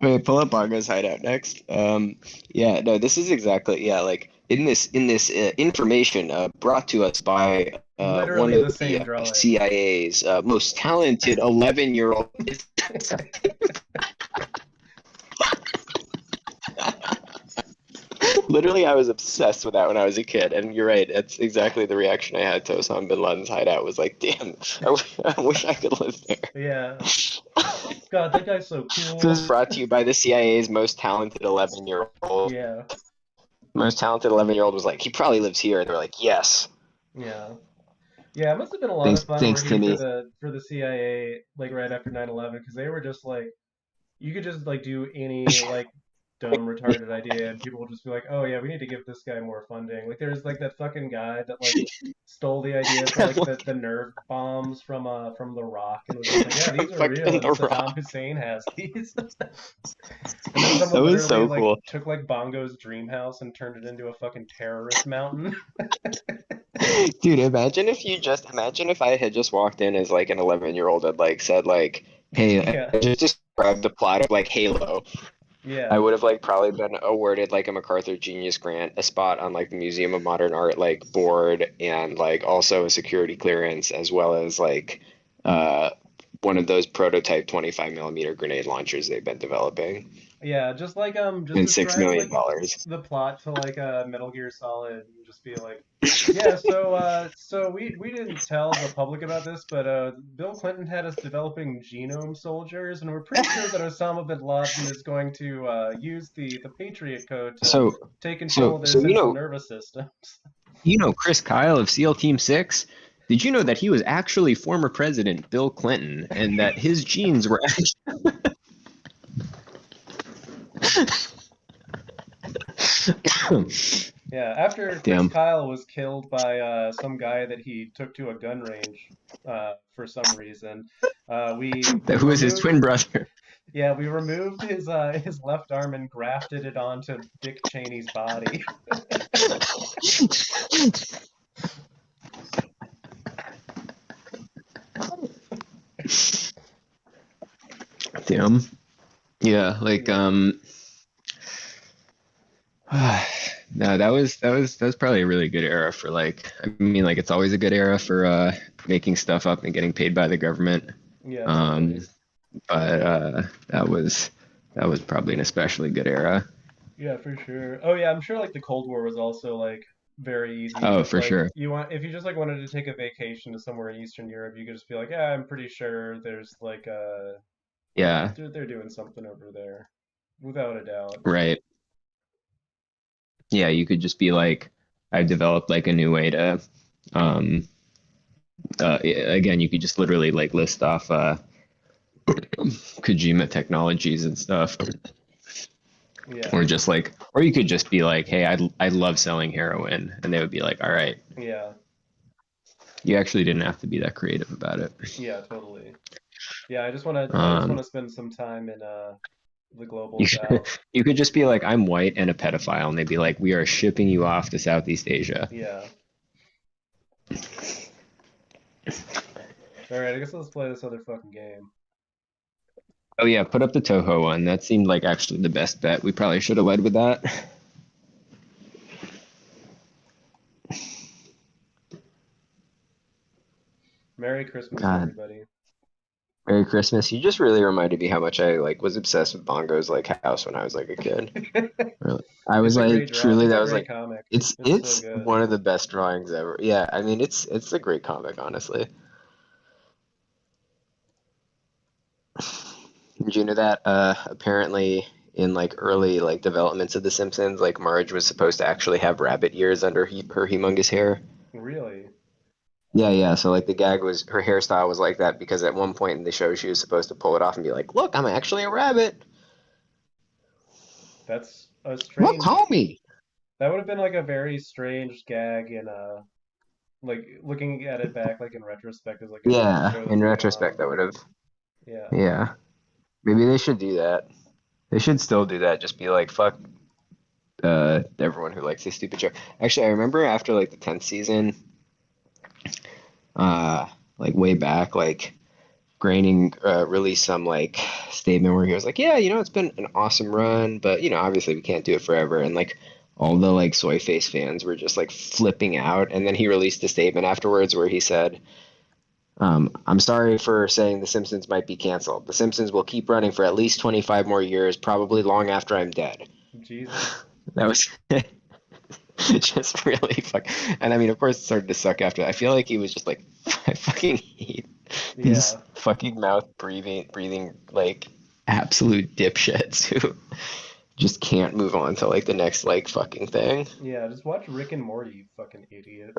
[SPEAKER 1] Wait, pull up Pongo's hideout next. Yeah, no, this is exactly like in this information brought to us by one
[SPEAKER 2] literally
[SPEAKER 1] of
[SPEAKER 2] the
[SPEAKER 1] the
[SPEAKER 2] same drawing.
[SPEAKER 1] CIA's most talented 11-year-old. Literally, I was obsessed with that when I was a kid, and you're right. That's exactly the reaction I had to Osama bin Laden's hideout. Was like, damn, I wish I could live there.
[SPEAKER 2] Yeah, God, that guy's so
[SPEAKER 1] This
[SPEAKER 2] cool.
[SPEAKER 1] is brought to you by the CIA's most talented 11-year-old.
[SPEAKER 2] Yeah,
[SPEAKER 1] Most talented 11-year-old was like, he probably lives here. And they're like, yes.
[SPEAKER 2] yeah. Yeah, it must have been a lot
[SPEAKER 1] Thanks,
[SPEAKER 2] of fun
[SPEAKER 1] thanks,
[SPEAKER 2] working
[SPEAKER 1] Timmy.
[SPEAKER 2] for the CIA like right after 9/11 because they were just like you could just like do any like dumb retarded idea and people will just be like, "Oh yeah, we need to give this guy more funding." Like there's like that fucking guy that like stole the idea for like the nerve bombs from The Rock and was just like, "Yeah, these are real
[SPEAKER 1] Fucking
[SPEAKER 2] and
[SPEAKER 1] The
[SPEAKER 2] Saddam
[SPEAKER 1] Rock.
[SPEAKER 2] Hussein has these." And then
[SPEAKER 1] That
[SPEAKER 2] someone
[SPEAKER 1] was
[SPEAKER 2] literally
[SPEAKER 1] so
[SPEAKER 2] like
[SPEAKER 1] cool.
[SPEAKER 2] took like Bongo's dream house and turned it into a fucking terrorist mountain.
[SPEAKER 1] Dude, imagine if I had just walked in as like an 11-year-old and like said like, hey,
[SPEAKER 2] Yeah.
[SPEAKER 1] I just described the plot of like Halo. I
[SPEAKER 2] Yeah.
[SPEAKER 1] would have like probably been awarded like a MacArthur Genius Grant, a spot on like the Museum of Modern Art like board, and like also a security clearance, as well as like uh one of those prototype 25 millimeter grenade launchers they've been developing,
[SPEAKER 2] Yeah, just
[SPEAKER 1] and six
[SPEAKER 2] describe
[SPEAKER 1] million
[SPEAKER 2] like
[SPEAKER 1] dollars.
[SPEAKER 2] the plot to like Metal Gear Solid and just be like, yeah, so we didn't tell the public about this, but Bill Clinton had us developing genome soldiers, and we're pretty sure that Osama bin Laden is going to use the Patriot code to
[SPEAKER 1] So,
[SPEAKER 2] take control
[SPEAKER 1] so,
[SPEAKER 2] of their
[SPEAKER 1] so
[SPEAKER 2] central nervous systems.
[SPEAKER 1] Chris Kyle of SEAL Team 6. Did you know that he was actually former President Bill Clinton, and that his genes were actually
[SPEAKER 2] Yeah, after Chris
[SPEAKER 1] damn.
[SPEAKER 2] Kyle was killed by some guy that he took to a gun range for some reason, we
[SPEAKER 1] Who was his
[SPEAKER 2] removed
[SPEAKER 1] twin brother?
[SPEAKER 2] yeah, we removed his left arm and grafted it onto Dick Cheney's body.
[SPEAKER 1] Damn. Yeah, like
[SPEAKER 2] Yeah.
[SPEAKER 1] no, that was probably a really good era for like, I mean, like it's always a good era for making stuff up and getting paid by the government.
[SPEAKER 2] Yeah,
[SPEAKER 1] Um
[SPEAKER 2] totally.
[SPEAKER 1] but that was probably an especially good era.
[SPEAKER 2] Yeah, for sure. Oh yeah, I'm sure like the Cold War was also like very easy
[SPEAKER 1] Oh,
[SPEAKER 2] because
[SPEAKER 1] for
[SPEAKER 2] like
[SPEAKER 1] sure.
[SPEAKER 2] you want if you just like wanted to take a vacation to somewhere in Eastern Europe, you could just be like, yeah, I'm pretty sure there's like
[SPEAKER 1] Yeah,
[SPEAKER 2] they're doing something over there, without a doubt.
[SPEAKER 1] right. Yeah, you could just be like, I've developed like a new way to um again, you could just literally like list off Kojima technologies and stuff.
[SPEAKER 2] Yeah,
[SPEAKER 1] Or just like, or you could just be like, hey, I love selling heroin, and they would be like, all right.
[SPEAKER 2] yeah,
[SPEAKER 1] You actually didn't have to be that creative about it.
[SPEAKER 2] yeah, totally. Yeah, I just
[SPEAKER 1] Um,
[SPEAKER 2] wanna spend some time in the global
[SPEAKER 1] you
[SPEAKER 2] south.
[SPEAKER 1] you could just be like, I'm white and a pedophile, and they'd be like, we are shipping you off to Southeast Asia.
[SPEAKER 2] Yeah. All right, I guess let's play this other fucking game.
[SPEAKER 1] Oh yeah, put up the Toho one. That seemed like actually the best bet. We probably should have led with that.
[SPEAKER 2] Merry Christmas,
[SPEAKER 1] God,
[SPEAKER 2] everybody.
[SPEAKER 1] Merry Christmas. You just really reminded me how much I like was obsessed with Bongo's like house when I was like a kid. Really. I
[SPEAKER 2] It's
[SPEAKER 1] was
[SPEAKER 2] a
[SPEAKER 1] like
[SPEAKER 2] great draw.
[SPEAKER 1] truly
[SPEAKER 2] It's a
[SPEAKER 1] that was
[SPEAKER 2] great
[SPEAKER 1] like
[SPEAKER 2] comic. It's so
[SPEAKER 1] it's
[SPEAKER 2] good.
[SPEAKER 1] one of the best drawings ever. Yeah, I mean it's a great comic, honestly. Did you know that apparently in like early like developments of The Simpsons, like Marge was supposed to actually have rabbit ears under her humongous hair?
[SPEAKER 2] Really?
[SPEAKER 1] Yeah, yeah. So like the gag was her hairstyle was like that because at one point in the show she was supposed to pull it off and be like, "Look, I'm actually a rabbit.
[SPEAKER 2] That's a
[SPEAKER 1] Look,
[SPEAKER 2] strange.
[SPEAKER 1] homie."
[SPEAKER 2] That would have been like a very strange gag in like looking at it back like in retrospect as like a
[SPEAKER 1] Yeah,
[SPEAKER 2] show
[SPEAKER 1] in
[SPEAKER 2] that's been on,
[SPEAKER 1] retrospect, that
[SPEAKER 2] but
[SPEAKER 1] would have.
[SPEAKER 2] yeah.
[SPEAKER 1] Yeah, maybe they should do that. They should still do that. Just be like, fuck everyone who likes this stupid show. Actually, I remember after like the 10th season, uh, like way back, like Groening released some like statement where he was like, "Yeah, it's been an awesome run, but obviously we can't do it forever." And like all the like soy face fans were just like flipping out. And then he released a statement afterwards where he said, "I'm sorry for saying The Simpsons might be canceled. The Simpsons will keep running for at least 25 more years, probably long after I'm dead."
[SPEAKER 2] Jesus.
[SPEAKER 1] That was just really fuck. And I mean, of course, it started to suck after that. I feel like he was just like, I fucking hate these
[SPEAKER 2] Yeah.
[SPEAKER 1] fucking mouth breathing like absolute dipshits who just can't move on to like the next like fucking thing.
[SPEAKER 2] Yeah, just watch Rick and Morty, you fucking idiots.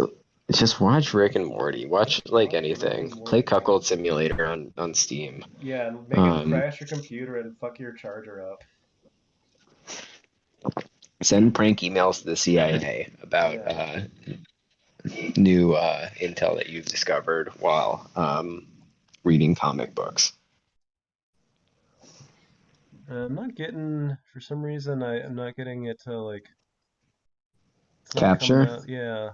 [SPEAKER 1] Just watch Rick and Morty. Watch like
[SPEAKER 2] Watch Rick
[SPEAKER 1] anything.
[SPEAKER 2] and
[SPEAKER 1] Play
[SPEAKER 2] Morty.
[SPEAKER 1] Cuckold Simulator on Steam.
[SPEAKER 2] Yeah, and make it
[SPEAKER 1] Um,
[SPEAKER 2] crash your computer and fuck your charger up.
[SPEAKER 1] Send prank emails to the CIA about
[SPEAKER 2] Yeah.
[SPEAKER 1] new intel that you've discovered while reading comic books.
[SPEAKER 2] I'm not getting, for some reason, I'm not getting it to like, it's not coming
[SPEAKER 1] Capture?
[SPEAKER 2] out. Yeah.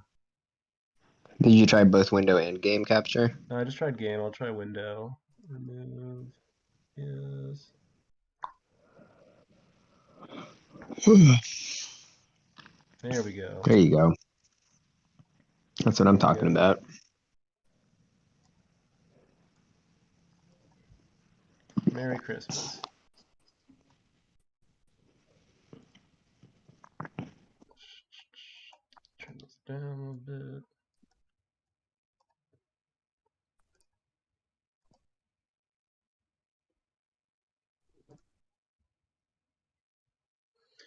[SPEAKER 1] Did you try both window and game capture?
[SPEAKER 2] No, I just tried game. I'll try window. Remove. Yes. There we go.
[SPEAKER 1] There you go. That's what I'm
[SPEAKER 2] There we
[SPEAKER 1] talking
[SPEAKER 2] go.
[SPEAKER 1] about.
[SPEAKER 2] Merry Christmas. Turn this down a little bit.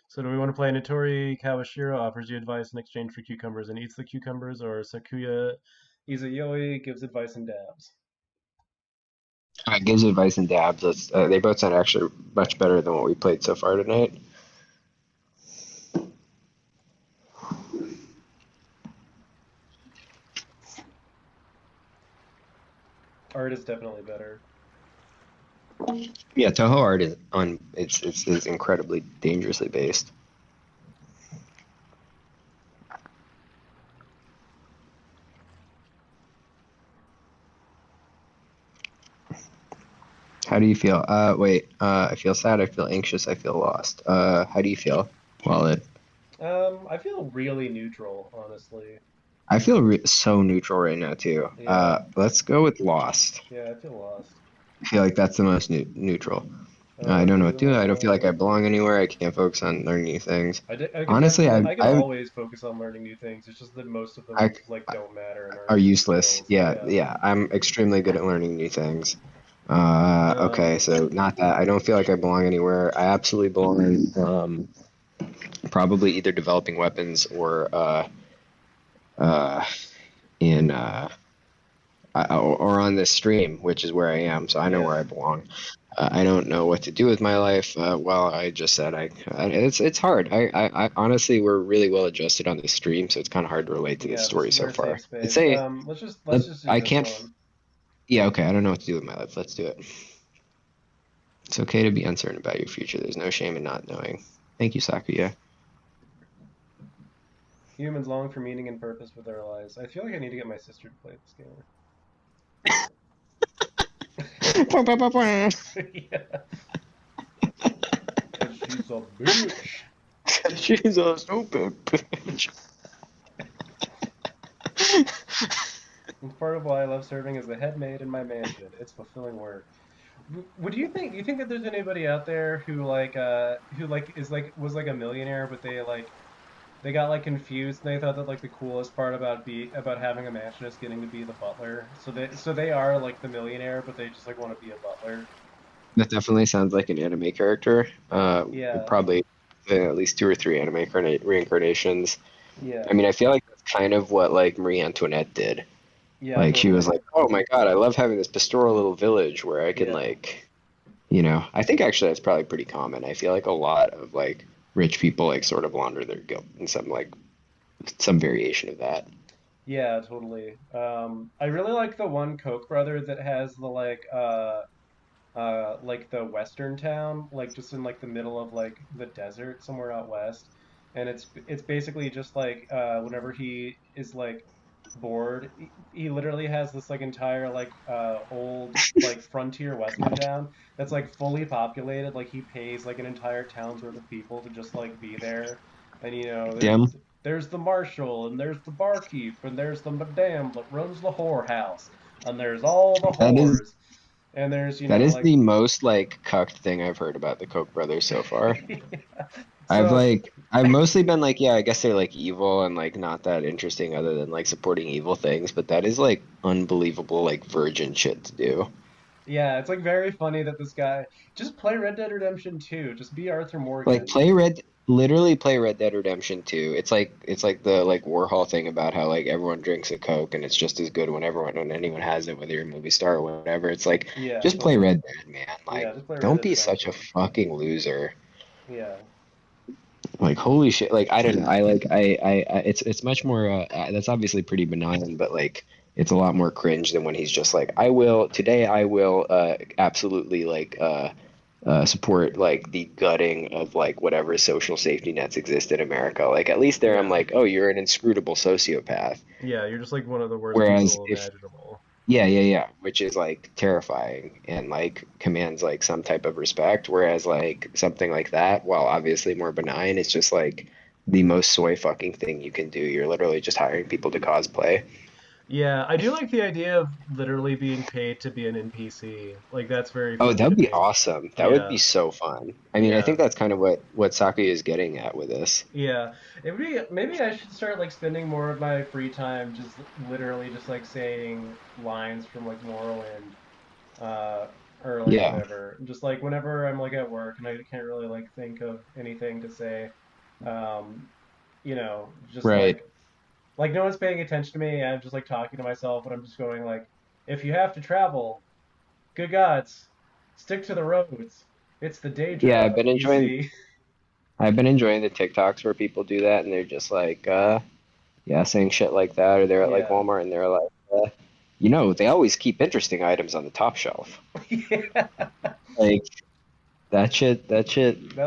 [SPEAKER 2] So do we want to play Notori Kawashiro offers you advice in exchange for cucumbers and eats the cucumbers, or Sakuya Izayoi gives advice and dabs?
[SPEAKER 1] Gives advice and dabs. They both sound actually much better than what we played so far tonight.
[SPEAKER 2] Art is definitely better.
[SPEAKER 1] Yeah, Toho art is on. It's incredibly dangerously based. How do you feel? Wait. I feel sad. I feel anxious. I feel lost. How do you feel, Wallet?
[SPEAKER 2] I feel really neutral, honestly.
[SPEAKER 1] I feel so neutral right now too.
[SPEAKER 2] Yeah,
[SPEAKER 1] Let's go with lost.
[SPEAKER 2] yeah, I feel lost.
[SPEAKER 1] I feel like that's the most neutral. I
[SPEAKER 2] Do
[SPEAKER 1] don't know
[SPEAKER 2] you
[SPEAKER 1] what to do. I don't feel like I
[SPEAKER 2] wanna?
[SPEAKER 1] belong anywhere. I can't focus on learning new things.
[SPEAKER 2] I can
[SPEAKER 1] Honestly,
[SPEAKER 2] definitely, I can always focus on learning new things. It's just that most of
[SPEAKER 1] I
[SPEAKER 2] them like don't matter and
[SPEAKER 1] are
[SPEAKER 2] aren't
[SPEAKER 1] useless.
[SPEAKER 2] skills.
[SPEAKER 1] Yeah,
[SPEAKER 2] Yeah.
[SPEAKER 1] yeah. I'm extremely good at learning new things. Okay,
[SPEAKER 2] Um,
[SPEAKER 1] so not that. I don't feel like I belong anywhere. I absolutely belong probably either developing weapons or uh, in or on this stream, which is where I am. So I know where
[SPEAKER 2] yeah.
[SPEAKER 1] I belong. I don't know what to do with my life. Well, I just said it's hard. I honestly we're really well adjusted on this stream, so it's kind of hard to relate to this
[SPEAKER 2] Yeah, this
[SPEAKER 1] story
[SPEAKER 2] is
[SPEAKER 1] so
[SPEAKER 2] our safe
[SPEAKER 1] far. I'd
[SPEAKER 2] space.
[SPEAKER 1] say
[SPEAKER 2] Let's just do
[SPEAKER 1] I
[SPEAKER 2] this
[SPEAKER 1] can't.
[SPEAKER 2] one.
[SPEAKER 1] Yeah, okay. I don't know what to do with my life. Let's do it. It's okay to be uncertain about your future. There's no shame in not knowing. Thank you, Sakuya.
[SPEAKER 2] Humans long for meaning and purpose with their lives. I feel like I need to get my sister to play this game. Yeah, because she's a bitch.
[SPEAKER 1] She's a stupid bitch.
[SPEAKER 2] It's part of why I love serving as the head maid in my mansion. It's fulfilling work. Would you think that there's anybody out there who like is like was like a millionaire, but they got like confused and they thought that like the coolest part about having a mansion is getting to be the butler. So they are like the millionaire, but they just like want to be a butler.
[SPEAKER 1] That definitely sounds like an anime character.
[SPEAKER 2] Yeah,
[SPEAKER 1] Probably at least two or three anime reincarnations. I
[SPEAKER 2] yeah,
[SPEAKER 1] mean, I feel like that's kind of what like Marie Antoinette did.
[SPEAKER 2] yeah,
[SPEAKER 1] Like she was
[SPEAKER 2] totally.
[SPEAKER 1] like, "Oh my God, I love having this pastoral little village where I can
[SPEAKER 2] Yeah.
[SPEAKER 1] like, I think actually that's probably pretty common. I feel like a lot of like rich people like sort of launder their guilt in some variation of that.
[SPEAKER 2] Yeah, totally. I really like the one Koch brother that has the like the western town, like just in like the middle of like the desert somewhere out west. And it's basically just like whenever he is like bored, he literally has this like entire like old like frontier western town that's like fully populated. Like he pays like an entire town's worth of people to just like be there. And
[SPEAKER 1] Damn,
[SPEAKER 2] there's the marshal and there's the barkeep and there's the madame that runs the whorehouse and there's all the
[SPEAKER 1] that is
[SPEAKER 2] whores and there's
[SPEAKER 1] that is
[SPEAKER 2] like
[SPEAKER 1] the most like cucked thing I've heard about the Koch brothers so far.
[SPEAKER 2] yeah. So
[SPEAKER 1] I've mostly been like, yeah, I guess they're like evil and like not that interesting other than like supporting evil things, but that is like unbelievable like virgin shit to do.
[SPEAKER 2] yeah, it's like very funny that this guy just play Red Dead Redemption 2, just be Arthur
[SPEAKER 1] Like
[SPEAKER 2] Morgan.
[SPEAKER 1] literally play Red Dead Redemption 2. It's like the like Warhol thing about how like everyone drinks a Coke and it's just as good when anyone has it, whether you're a movie star or whatever. It's like
[SPEAKER 2] Yeah,
[SPEAKER 1] just play
[SPEAKER 2] totally.
[SPEAKER 1] Red Dead, man. Like
[SPEAKER 2] Yeah, just play Red
[SPEAKER 1] don't
[SPEAKER 2] Dead
[SPEAKER 1] be such a
[SPEAKER 2] Redemption.
[SPEAKER 1] fucking loser.
[SPEAKER 2] Yeah.
[SPEAKER 1] Like holy shit. Like I don't know. I like I it's much more that's obviously pretty benign, but like it's a lot more cringe than when he's just like I will absolutely like support like the gutting of like whatever social safety nets exist in America. Like at least there I'm
[SPEAKER 2] Yeah.
[SPEAKER 1] like, oh, you're an inscrutable sociopath.
[SPEAKER 2] Yeah, you're just like one of the worst
[SPEAKER 1] Whereas
[SPEAKER 2] people
[SPEAKER 1] if
[SPEAKER 2] imaginable.
[SPEAKER 1] yeah, which is like terrifying and like commands like some type of respect. Whereas like something like that, while obviously more benign, it's just like the most soy fucking thing you can do. You're literally just hiring people to cosplay.
[SPEAKER 2] Yeah, I do like the idea of literally being paid to be an NPC. Like that's very
[SPEAKER 1] Oh,
[SPEAKER 2] funny
[SPEAKER 1] that
[SPEAKER 2] to
[SPEAKER 1] would be
[SPEAKER 2] me.
[SPEAKER 1] awesome. That would be
[SPEAKER 2] Yeah.
[SPEAKER 1] so fun. I mean, I
[SPEAKER 2] Yeah.
[SPEAKER 1] think that's kind of what Sakuya is getting at with this.
[SPEAKER 2] Yeah, it would be maybe I should start like spending more of my free time just literally just like saying lines from like Morrowind, uh, or like
[SPEAKER 1] Yeah,
[SPEAKER 2] whatever. Just like whenever I'm like at work and I can't really like think of anything to say, um, just
[SPEAKER 1] right.
[SPEAKER 2] like no one's paying attention to me. I'm just like talking to myself, and I'm just going like, if you have to travel, good gods, stick to the roads. It's the
[SPEAKER 1] Yeah,
[SPEAKER 2] Daedra, you see.
[SPEAKER 1] I've been enjoying the TikToks where people do that and they're just like yeah, saying shit like that, or they're at like
[SPEAKER 2] Yeah.
[SPEAKER 1] Walmart and they're like they always keep interesting items on the top shelf.
[SPEAKER 2] Yeah.
[SPEAKER 1] Like that shit
[SPEAKER 2] That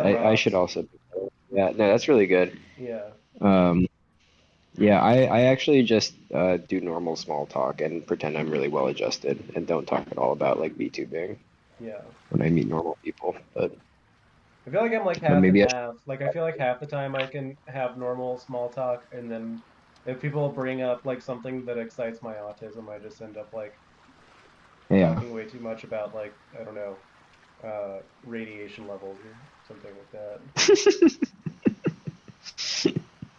[SPEAKER 1] I should
[SPEAKER 2] rocks.
[SPEAKER 1] also yeah, no, that's really good.
[SPEAKER 2] Yeah.
[SPEAKER 1] Um yeah, I actually just do normal small talk and pretend I'm really well adjusted and don't talk at all about like VTubing
[SPEAKER 2] Yeah.
[SPEAKER 1] when I meet normal people.
[SPEAKER 2] I feel like I'm like
[SPEAKER 1] But
[SPEAKER 2] half and
[SPEAKER 1] maybe I
[SPEAKER 2] half. Like I feel like half the time I can have normal small talk, and then if people bring up like something that excites my autism, I just end up like
[SPEAKER 1] yeah.
[SPEAKER 2] talking way too much about like I don't know, radiation levels or something like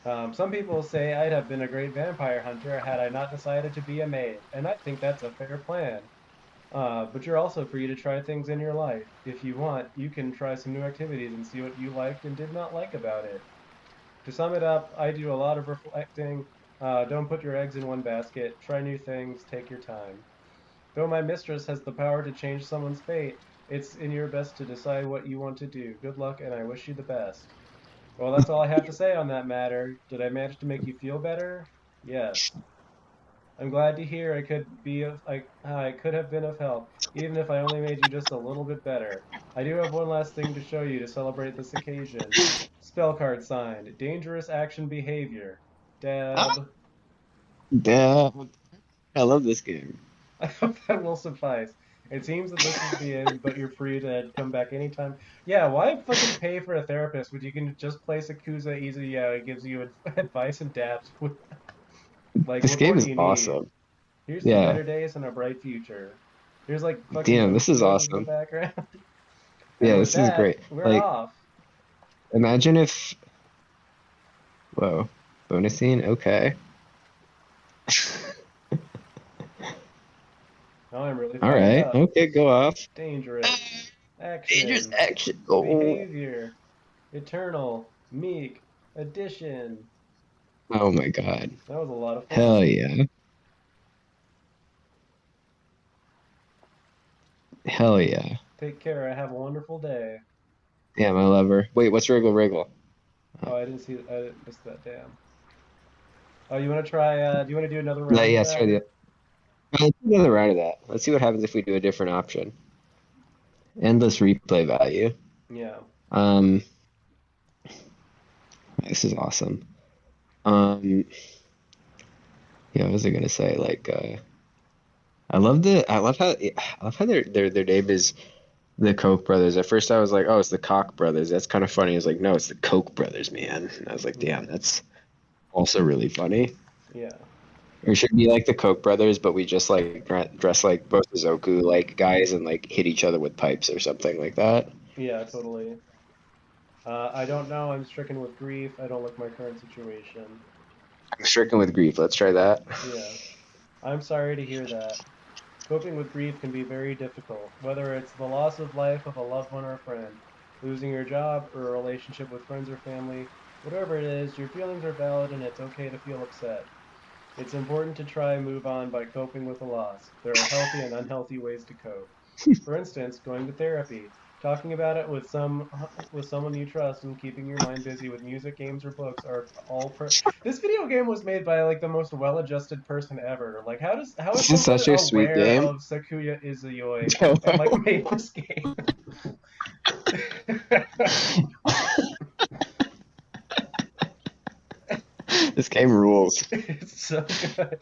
[SPEAKER 2] that. Some people say I'd have been a great vampire hunter had I not decided to be a maid, and I think that's a fair plan. But you're also free to try things in your life. If you want, you can try some new activities and see what you liked and did not like about it. To sum it up, I do a lot of reflecting. Don't put your eggs in one basket. Try new things. Take your time. Though my mistress has the power to change someone's fate, it's in your best to decide what you want to do. Good luck, and I wish you the best. Well, that's all I have to say on that matter. Did I manage to make you feel better? Yes. I'm glad to hear I could have been of help, even if I only made you just a little bit better. I do have one last thing to show you to celebrate this occasion. Spell card signed. Dangerous action behavior. Dab.
[SPEAKER 1] Damn, I love this game.
[SPEAKER 2] I hope that will suffice. It seems that this is the end, but you're free to come back anytime. Yeah, why fucking pay for a therapist when you can just play Sakuza easy? Yeah, it gives you advice and dabs. Like,
[SPEAKER 1] This
[SPEAKER 2] what
[SPEAKER 1] game
[SPEAKER 2] more do
[SPEAKER 1] is
[SPEAKER 2] you need?
[SPEAKER 1] awesome.
[SPEAKER 2] Here's to
[SPEAKER 1] Yeah.
[SPEAKER 2] better days and a bright future. There's like fucking
[SPEAKER 1] Damn, this is
[SPEAKER 2] Goku in the
[SPEAKER 1] awesome.
[SPEAKER 2] background.
[SPEAKER 1] Yeah,
[SPEAKER 2] And with
[SPEAKER 1] this is
[SPEAKER 2] that,
[SPEAKER 1] great.
[SPEAKER 2] we're
[SPEAKER 1] Like,
[SPEAKER 2] off.
[SPEAKER 1] imagine if. Whoa, bonus scene. Okay.
[SPEAKER 2] Now I'm really
[SPEAKER 1] All
[SPEAKER 2] fired
[SPEAKER 1] right.
[SPEAKER 2] up.
[SPEAKER 1] Okay, go off.
[SPEAKER 2] Dangerous.
[SPEAKER 1] Dangerous
[SPEAKER 2] Action.
[SPEAKER 1] action. Oh.
[SPEAKER 2] Behavior. Eternal. Meek. Addition.
[SPEAKER 1] Oh my God.
[SPEAKER 2] That was a lot of fun.
[SPEAKER 1] Hell yeah. Hell yeah.
[SPEAKER 2] Take care. Have a wonderful day.
[SPEAKER 1] Damn, I love her. Wait, what's Wriggle Wriggle?
[SPEAKER 2] Oh, I missed that. Damn. Oh, you want to try? Do you want to do another round of
[SPEAKER 1] Yeah,
[SPEAKER 2] that?
[SPEAKER 1] try the. Let's do another round of that. Let's see what happens if we do a different option. Endless replay value.
[SPEAKER 2] Yeah.
[SPEAKER 1] This is awesome. Yeah, what was I gonna say? Like, I love how their name is the Koch brothers. At first, I was like, oh, it's the Koch brothers. That's kind of funny. It's like, no, it's the Koch brothers, man. And I was like, damn, that's also really funny.
[SPEAKER 2] Yeah.
[SPEAKER 1] Or should be like the Koch brothers, but we just like dress like both Zoku like guys and like hit each other with pipes or something like that.
[SPEAKER 2] Yeah, totally. I don't know. I'm stricken with grief. I don't like my current situation.
[SPEAKER 1] I'm stricken with grief. Let's try that.
[SPEAKER 2] Yeah. I'm sorry to hear that. Coping with grief can be very difficult, whether it's the loss of life of a loved one or a friend, losing your job, or a relationship with friends or family. Whatever it is, your feelings are valid and it's okay to feel upset. It's important to try and move on by coping with a loss. There are healthy and unhealthy ways to cope. For instance, going to therapy, talking about it with someone you trust, and keeping your mind busy with music, games, or books are all. This video game was made by like the most well-adjusted person ever. Like, how is
[SPEAKER 1] This is
[SPEAKER 2] someone
[SPEAKER 1] such a sweet
[SPEAKER 2] aware
[SPEAKER 1] game.
[SPEAKER 2] of Sakuya Izuyoi and like made this game?
[SPEAKER 1] This game rules.
[SPEAKER 2] It's so good.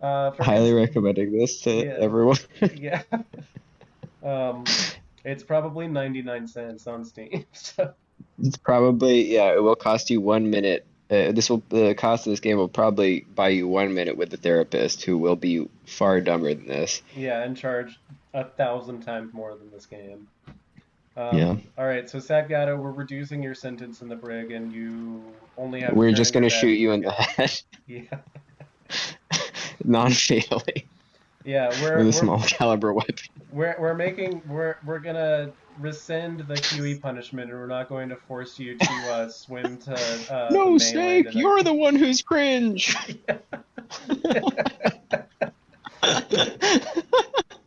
[SPEAKER 1] Highly recommending this to
[SPEAKER 2] Yeah.
[SPEAKER 1] everyone.
[SPEAKER 2] Yeah. It's probably 99 cents on Steam. So
[SPEAKER 1] It's probably, yeah, it will cost you 1 minute. The cost of this game will probably buy you 1 minute with the therapist, who will be far dumber than this.
[SPEAKER 2] yeah, and charge 1,000 times more than this game.
[SPEAKER 1] Yeah.
[SPEAKER 2] All right, so Sadgato, we're reducing your sentence in the brig, and you only have.
[SPEAKER 1] We're
[SPEAKER 2] to
[SPEAKER 1] just
[SPEAKER 2] turn
[SPEAKER 1] gonna
[SPEAKER 2] your
[SPEAKER 1] shoot
[SPEAKER 2] back
[SPEAKER 1] you in
[SPEAKER 2] to
[SPEAKER 1] the head,
[SPEAKER 2] Yeah.
[SPEAKER 1] non-fatally,
[SPEAKER 2] Yeah,
[SPEAKER 1] with a small caliber weapon.
[SPEAKER 2] we're gonna rescind the QE punishment, and we're not going to force you to swim to the
[SPEAKER 1] No,
[SPEAKER 2] mainland.
[SPEAKER 1] Snake, you're the one who's cringe.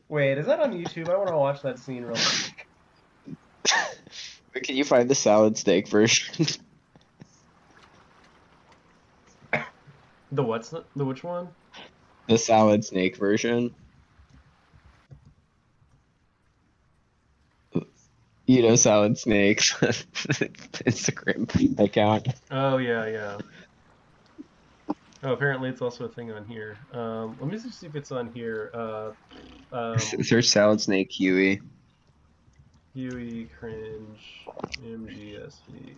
[SPEAKER 2] Wait, is that on YouTube? I want to watch that scene real quick.
[SPEAKER 1] Can you find the Salad Snake version?
[SPEAKER 2] The which one?
[SPEAKER 1] The Salad Snake version. You know, Salad Snake's Instagram account.
[SPEAKER 2] Oh yeah. Oh, apparently it's also a thing on here. Let me just see if it's on here.
[SPEAKER 1] Search Salad Snake Huey.
[SPEAKER 2] Huey cringe MGSV.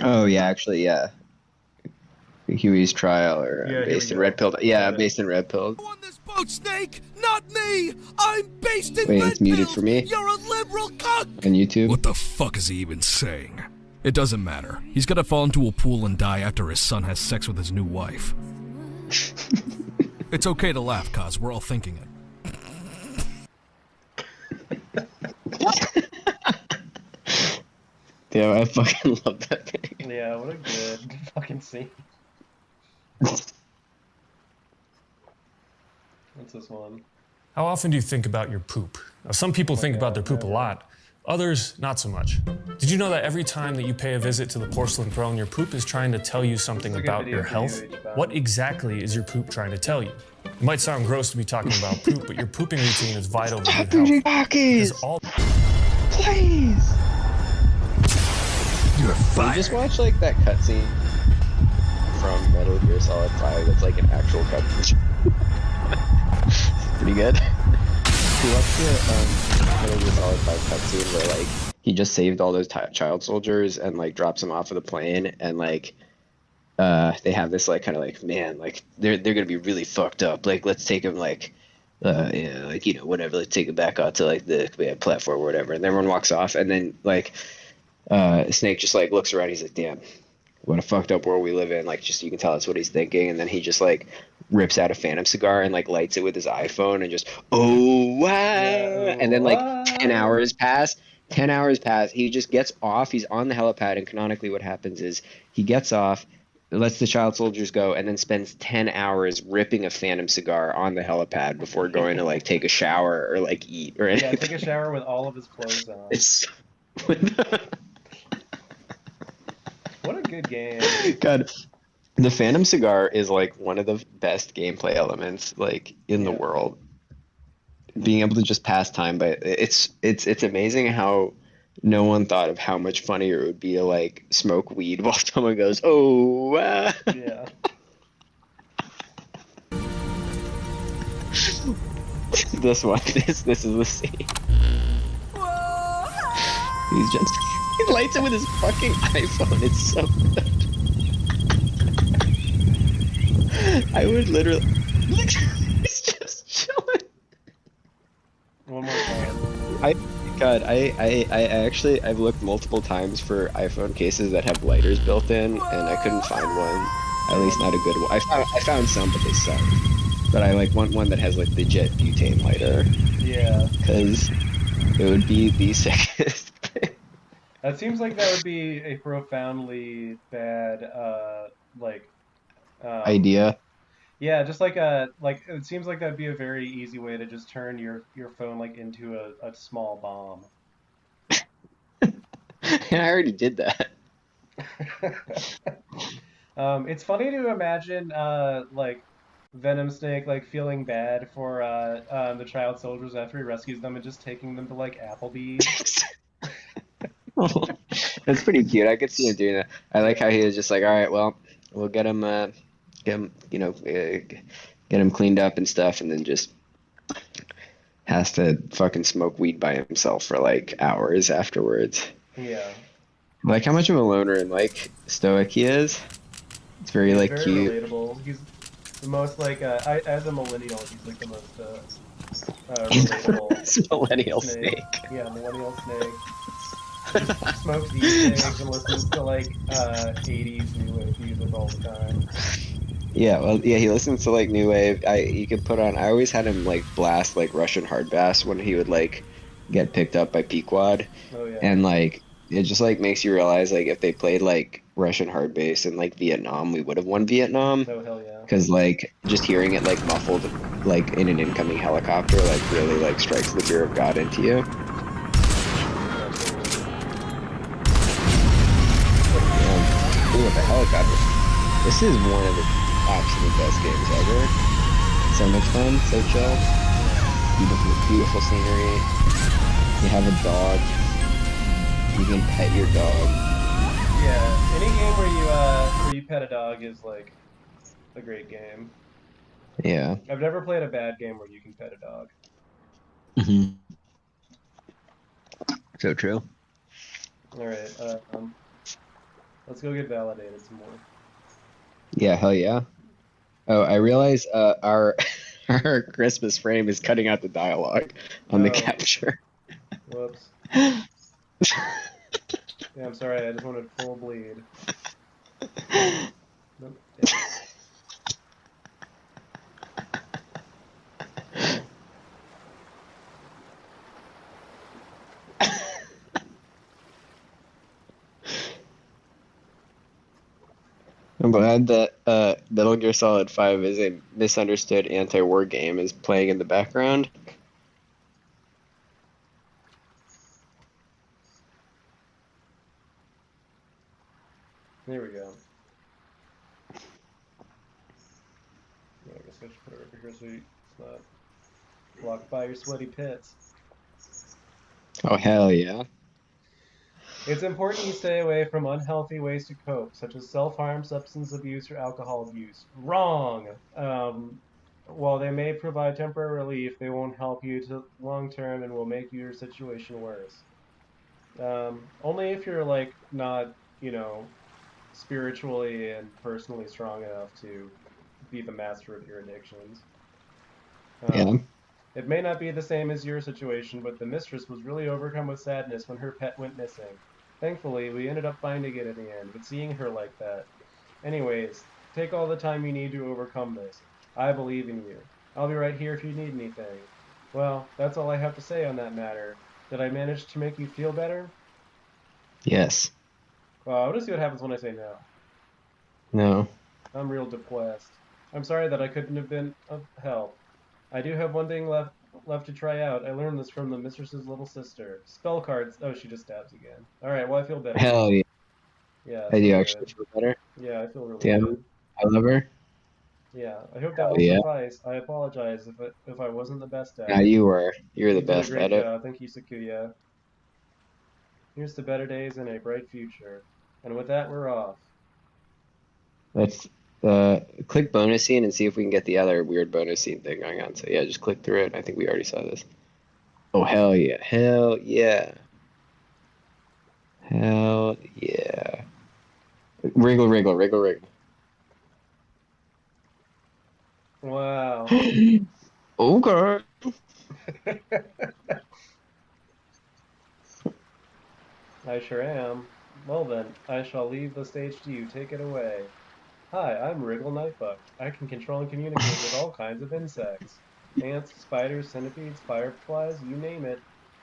[SPEAKER 1] Oh yeah, actually yeah. Huey's trial, or
[SPEAKER 2] Yeah, here
[SPEAKER 1] based
[SPEAKER 2] we
[SPEAKER 1] in
[SPEAKER 2] go.
[SPEAKER 1] Red Pill. Yeah,
[SPEAKER 2] Yeah.
[SPEAKER 1] based in Red Pill.
[SPEAKER 6] On this boat, Snake, not me. I'm based in
[SPEAKER 1] Wait,
[SPEAKER 6] Red
[SPEAKER 1] it's muted
[SPEAKER 6] Pills.
[SPEAKER 1] for me?
[SPEAKER 6] You're a liberal cuck.
[SPEAKER 1] On YouTube.
[SPEAKER 6] What the fuck is he even saying? It doesn't matter. He's gonna fall into a pool and die after his son has sex with his new wife. It's okay to laugh, cause we're all thinking it.
[SPEAKER 1] Damn, I fucking love that thing.
[SPEAKER 2] Yeah, what a good fucking scene. What's this one?
[SPEAKER 7] How often do you think about your poop? Now, some people think about their poop a lot, others not so much. Did you know that every time that you pay a visit to the porcelain throne, your poop is trying to tell you something
[SPEAKER 2] This is a good
[SPEAKER 7] about
[SPEAKER 2] video
[SPEAKER 7] your
[SPEAKER 2] for
[SPEAKER 7] health?
[SPEAKER 2] you, H-Bomb.
[SPEAKER 7] What exactly is your poop trying to tell you? It might sound gross to be talking about poop, but your pooping routine is vital to good health.
[SPEAKER 1] Bakis!
[SPEAKER 7] Because all
[SPEAKER 1] Please!
[SPEAKER 6] You're
[SPEAKER 1] Can you
[SPEAKER 6] fired.
[SPEAKER 1] just watch like that cutscene from Metal Gear Solid 5 that's like an actual cutscene? Pretty good. You watch the Metal Gear Solid 5 cutscene where like he just saved all those child soldiers and like drops them off of the plane, and like they have this like kind of like, man, like they're gonna be really fucked up, like let's take them like yeah, like, whatever, like take it back out to like the platform or whatever, and everyone walks off, and then like Snake just like looks around, he's like, damn, what a fucked up world we live in. Like, just you can tell that's what he's thinking, and then he just like rips out a Phantom cigar and like lights it with his iPhone and just oh wow,
[SPEAKER 2] Yeah,
[SPEAKER 1] and then like
[SPEAKER 2] what?
[SPEAKER 1] 10 hours pass. 10 hours pass. He just gets off. He's on the helipad, and canonically, what happens is he gets off, lets the child soldiers go, and then spends 10 hours ripping a Phantom cigar on the helipad before going to like take a shower or like eat or
[SPEAKER 2] Yeah,
[SPEAKER 1] anything.
[SPEAKER 2] take a shower with all of his clothes on.
[SPEAKER 1] It's
[SPEAKER 2] What a good game.
[SPEAKER 1] God. The Phantom cigar is like one of the best gameplay elements like in the
[SPEAKER 2] Yeah.
[SPEAKER 1] world. Being able to just pass time, but it's amazing how no one thought of how much funnier it would be to like smoke weed while someone goes, "Oh,
[SPEAKER 2] Yeah.
[SPEAKER 1] this one, this is the scene." He's just he lights it with his fucking iPhone. It's so good. I would literally. He's just chilling.
[SPEAKER 2] One more time.
[SPEAKER 1] I actually I've looked multiple times for iPhone cases that have lighters built in, and I couldn't find one. At least not a good one. I found some, but they suck. But I like want one that has like the jet butane lighter,
[SPEAKER 2] Yeah.
[SPEAKER 1] because it would be the sickest.
[SPEAKER 2] That seems like that would be a profoundly bad, like,
[SPEAKER 1] Idea.
[SPEAKER 2] yeah, just like it seems like that'd be a very easy way to just turn your phone like into a small bomb.
[SPEAKER 1] And I already did that.
[SPEAKER 2] It's funny to imagine, like Venom Snake like feeling bad for the child soldiers after he rescues them and just taking them to like Applebee's.
[SPEAKER 1] That's pretty cute. I could see him doing that. I like how he was just like, all right, well, we'll get him, get him cleaned up and stuff, and then just has to fucking smoke weed by himself for like hours afterwards.
[SPEAKER 2] Yeah.
[SPEAKER 1] Like how much of a loner and like stoic he is. It's very
[SPEAKER 2] He's
[SPEAKER 1] like
[SPEAKER 2] very
[SPEAKER 1] cute.
[SPEAKER 2] relatable. He's the most like as a millennial, he's like the most relatable
[SPEAKER 1] It's millennial
[SPEAKER 2] snake.
[SPEAKER 1] snake.
[SPEAKER 2] Yeah, millennial snake. Just smokes e-cigs and listens to like 80s new wave music all the time.
[SPEAKER 1] Yeah, well, yeah, he listens to like new wave. You could put on. I always had him like blast like Russian hard bass when he would like get picked up by Pequod,
[SPEAKER 2] Oh yeah.
[SPEAKER 1] and like it just like makes you realize like if they played like Russian hard bass in like Vietnam, we would have won Vietnam.
[SPEAKER 2] Oh hell yeah.
[SPEAKER 1] Because like just hearing it like muffled like in an incoming helicopter like really like strikes the fear of God into you. Ooh, with the helicopter. This is one of the absolute best games ever. So much fun, so chill. Beautiful, beautiful scenery. You have a dog. You can pet your dog.
[SPEAKER 2] Yeah, any game where you pet a dog is like a great game.
[SPEAKER 1] Yeah.
[SPEAKER 2] I've never played a bad game where you can pet a dog.
[SPEAKER 1] Mm-hmm. So true.
[SPEAKER 2] All right, let's go get validated some more.
[SPEAKER 1] Yeah, hell yeah. Oh, I realize our our Christmas frame is cutting out the dialogue on the
[SPEAKER 2] Oh.
[SPEAKER 1] capture.
[SPEAKER 2] Whoops. Yeah, I'm sorry. I just wanted full bleed. Nope. Yeah.
[SPEAKER 1] I'm glad that Metal Gear Solid 5 is a misunderstood anti-war game is playing in the background.
[SPEAKER 2] There we go. Yeah, I guess I should put it over here so it's not blocked by your sweaty pits.
[SPEAKER 1] Oh, hell yeah.
[SPEAKER 2] It's important you stay away from unhealthy ways to cope, such as self-harm, substance abuse, or alcohol abuse. Wrong! While they may provide temporary relief, they won't help you to long-term and will make your situation worse. Only if you're, like, not, spiritually and personally strong enough to be the master of your addictions.
[SPEAKER 1] Yeah.
[SPEAKER 2] It may not be the same as your situation, but the mistress was really overcome with sadness when her pet went missing. Thankfully, we ended up finding it in the end, but seeing her like that. Anyways, take all the time you need to overcome this. I believe in you. I'll be right here if you need anything. Well, that's all I have to say on that matter. Did I manage to make you feel better?
[SPEAKER 1] Yes.
[SPEAKER 2] Well, I'll just see what happens when I say no.
[SPEAKER 1] No.
[SPEAKER 2] I'm real depressed. I'm sorry that I couldn't have been of help. I do have one thing left to try out. I learned this from the mistress's little sister. Spell cards. Oh, she just stabs again. All right. Well, I feel better.
[SPEAKER 1] Hell yeah.
[SPEAKER 2] Yeah.
[SPEAKER 1] I do
[SPEAKER 2] feel
[SPEAKER 1] actually
[SPEAKER 2] good.
[SPEAKER 1] feel better.
[SPEAKER 2] Yeah, I feel really
[SPEAKER 1] Damn.
[SPEAKER 2] good.
[SPEAKER 1] I love her.
[SPEAKER 2] Yeah. I hope that
[SPEAKER 1] Hell
[SPEAKER 2] will
[SPEAKER 1] yeah.
[SPEAKER 2] suffice. I apologize if I wasn't the best at
[SPEAKER 1] Nah,
[SPEAKER 2] it.
[SPEAKER 1] you were. You were the
[SPEAKER 2] You did a
[SPEAKER 1] best
[SPEAKER 2] great
[SPEAKER 1] at it.
[SPEAKER 2] job. Thank you, Sakuya. Here's to better days and a bright future. And with that, we're off.
[SPEAKER 1] Let's click bonus scene and see if we can get the other weird bonus scene thing going on. So yeah, just click through it. I think we already saw this. Oh, hell yeah. Hell yeah. Hell yeah. Wriggle, wriggle, wriggle, wriggle.
[SPEAKER 2] Wow.
[SPEAKER 1] Okay.
[SPEAKER 2] I sure am. Well then, I shall leave the stage to you. Take it away. Hi, I'm Wriggle Nightbug. I can control and communicate with all kinds of insects. Ants, spiders, centipedes, fireflies, you name it.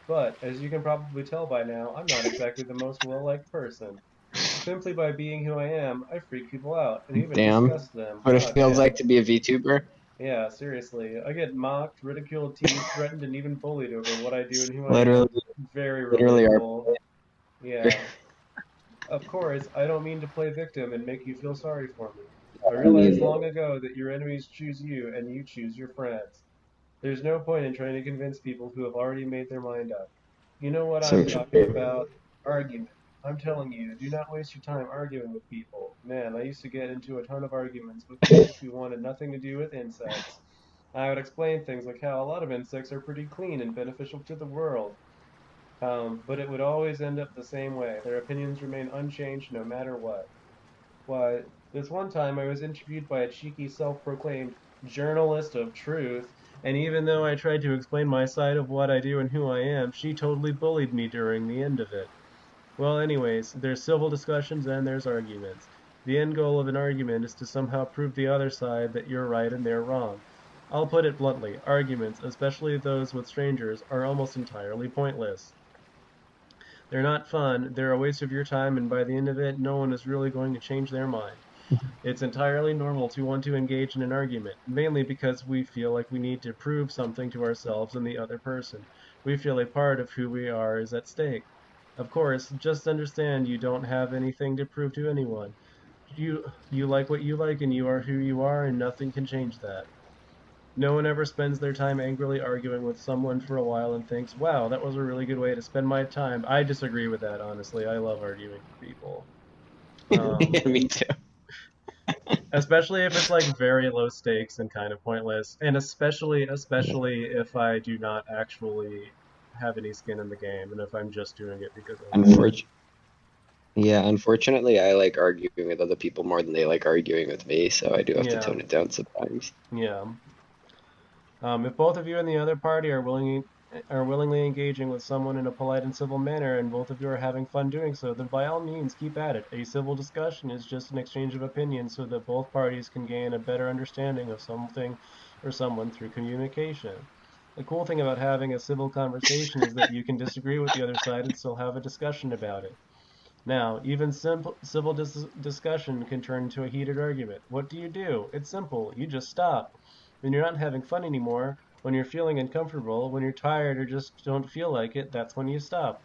[SPEAKER 2] But, as you can probably tell by now, I'm not exactly the most well-liked person. Simply by being who I am, I freak people out, and even
[SPEAKER 1] Damn.
[SPEAKER 2] disgust them.
[SPEAKER 1] What it
[SPEAKER 2] Aw,
[SPEAKER 1] feels
[SPEAKER 2] damn.
[SPEAKER 1] like to be a VTuber.
[SPEAKER 2] Yeah, seriously. I get mocked, ridiculed, teased, threatened, and even bullied over what I do and who I am.
[SPEAKER 1] Literally,
[SPEAKER 2] Very
[SPEAKER 1] literally
[SPEAKER 2] relatable. Yeah. Of course, I don't mean to play victim and make you feel sorry for me. I realized long ago that your enemies choose you and you choose your friends. There's no point in trying to convince people who have already made their mind up. You know what
[SPEAKER 1] So
[SPEAKER 2] I'm talking
[SPEAKER 1] true.
[SPEAKER 2] about? Argument. I'm telling you, do not waste your time arguing with people. Man, I used to get into a ton of arguments with people who wanted nothing to do with insects. I would explain things like how a lot of insects are pretty clean and beneficial to the world. But it would always end up the same way. Their opinions remain unchanged no matter what. Why, this one time I was interviewed by a cheeky self-proclaimed journalist of truth, and even though I tried to explain my side of what I do and who I am, she totally bullied me during the end of it. Well, anyways, there's civil discussions and there's arguments. The end goal of an argument is to somehow prove the other side that you're right and they're wrong. I'll put it bluntly, arguments, especially those with strangers, are almost entirely pointless. They're not fun, they're a waste of your time, and by the end of it, no one is really going to change their mind. It's entirely normal to want to engage in an argument, mainly because we feel like we need to prove something to ourselves and the other person. We feel a part of who we are is at stake. Of course, just understand you don't have anything to prove to anyone. You like what you like and you are who you are and nothing can change that. No one ever spends their time angrily arguing with someone for a while and thinks, wow, that was a really good way to spend my time. I disagree with that, honestly. I love arguing with people.
[SPEAKER 1] Yeah, me too.
[SPEAKER 2] Especially if it's like very low stakes and kind of pointless. And especially if I do not actually have any skin in the game and if I'm just doing it because I'm bored.
[SPEAKER 1] Unfortunately, I like arguing with other people more than they like arguing with me, so I do have to
[SPEAKER 2] Yeah.
[SPEAKER 1] tone it down sometimes.
[SPEAKER 2] Yeah. If both of you and the other party are willingly engaging with someone in a polite and civil manner, and both of you are having fun doing so, then by all means keep at it. A civil discussion is just an exchange of opinions so that both parties can gain a better understanding of something or someone through communication. The cool thing about having a civil conversation is that you can disagree with the other side and still have a discussion about it. Now, even civil discussion can turn into a heated argument. What do? It's simple. You just stop. When you're not having fun anymore, when you're feeling uncomfortable, when you're tired or just don't feel like it, that's when you stop.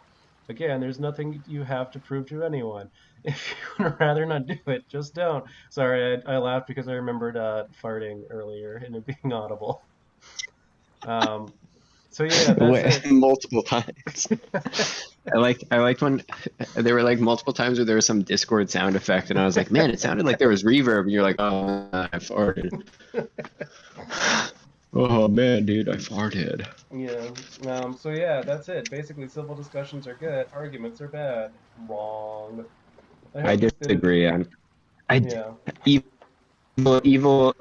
[SPEAKER 2] Again, there's nothing you have to prove to anyone. If you would rather not do it, just don't. Sorry, I laughed because I remembered farting earlier and it being audible. So yeah, that's it.
[SPEAKER 1] Multiple times. I liked when there were like multiple times where there was some Discord sound effect, and I was like, man, it sounded like there was reverb, and you're like, oh, I farted. Oh man, dude, I farted.
[SPEAKER 2] Yeah. So yeah, that's it. Basically, civil discussions are good, arguments are bad. Wrong.
[SPEAKER 1] I disagree.
[SPEAKER 2] Yeah.
[SPEAKER 1] Evil.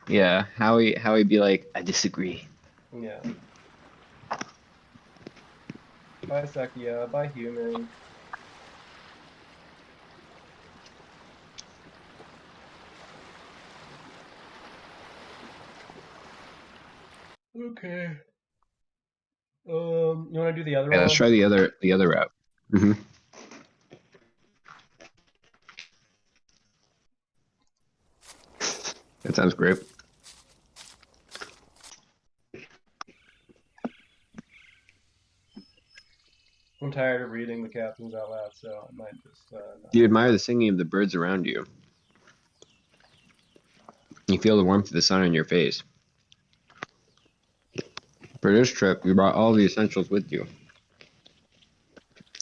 [SPEAKER 1] Yeah, Howie be like, I disagree.
[SPEAKER 2] Yeah. Bye, Sekia. Bye, human. Okay. You want to do the other
[SPEAKER 1] Yeah, let's
[SPEAKER 2] one?
[SPEAKER 1] try the other route. Mm-hmm. That sounds great.
[SPEAKER 2] I'm tired of reading the captions out loud, so I might just not.
[SPEAKER 1] You admire the singing of the birds around you. You feel the warmth of the sun on your face. For this trip, you brought all the essentials with you.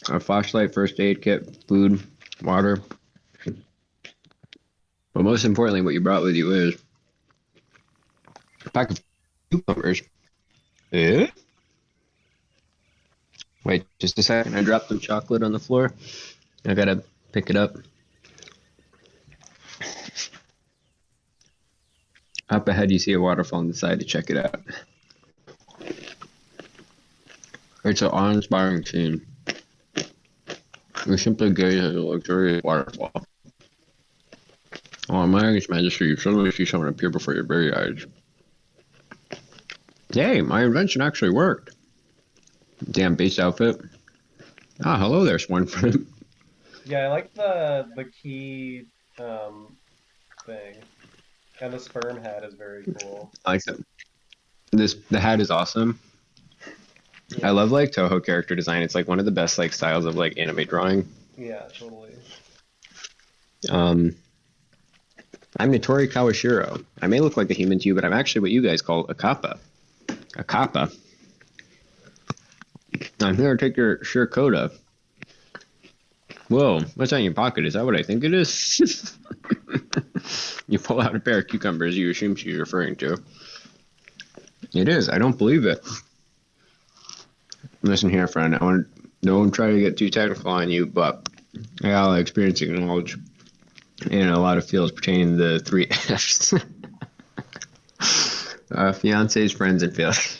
[SPEAKER 1] A flashlight, first aid kit, food, water. But most importantly, what you brought with you is a pack of cucumbers. Eh? Wait just a second. I dropped some chocolate on the floor. I gotta pick it up. Up ahead, you see a waterfall on the side to check it out. It's an awe-inspiring scene. You simply gaze at the luxurious waterfall. Oh, my majesty, you suddenly see someone appear before your very eyes. Hey, my invention actually worked. Damn base outfit. Ah, hello there, Swan friend.
[SPEAKER 2] Yeah, I like the key thing, and the sperm hat is very cool.
[SPEAKER 1] I like that. The hat is awesome.
[SPEAKER 2] Yeah.
[SPEAKER 1] I love like Toho character design. It's like one of the best like styles of like anime drawing.
[SPEAKER 2] Yeah, totally.
[SPEAKER 1] I'm Notori Kawashiro. I may look like a human to you, but I'm actually what you guys call a kappa. A kappa. I'm here to take your Shirokota. Whoa, what's that in your pocket? Is that what I think it is? You pull out a pair of cucumbers you assume she's referring to. It is. I don't believe it. Listen here, friend. Don't try to get too technical on you, but I got a lot of experience and knowledge in a lot of fields pertaining to the 3 F's. Fiancés, friends, and failures.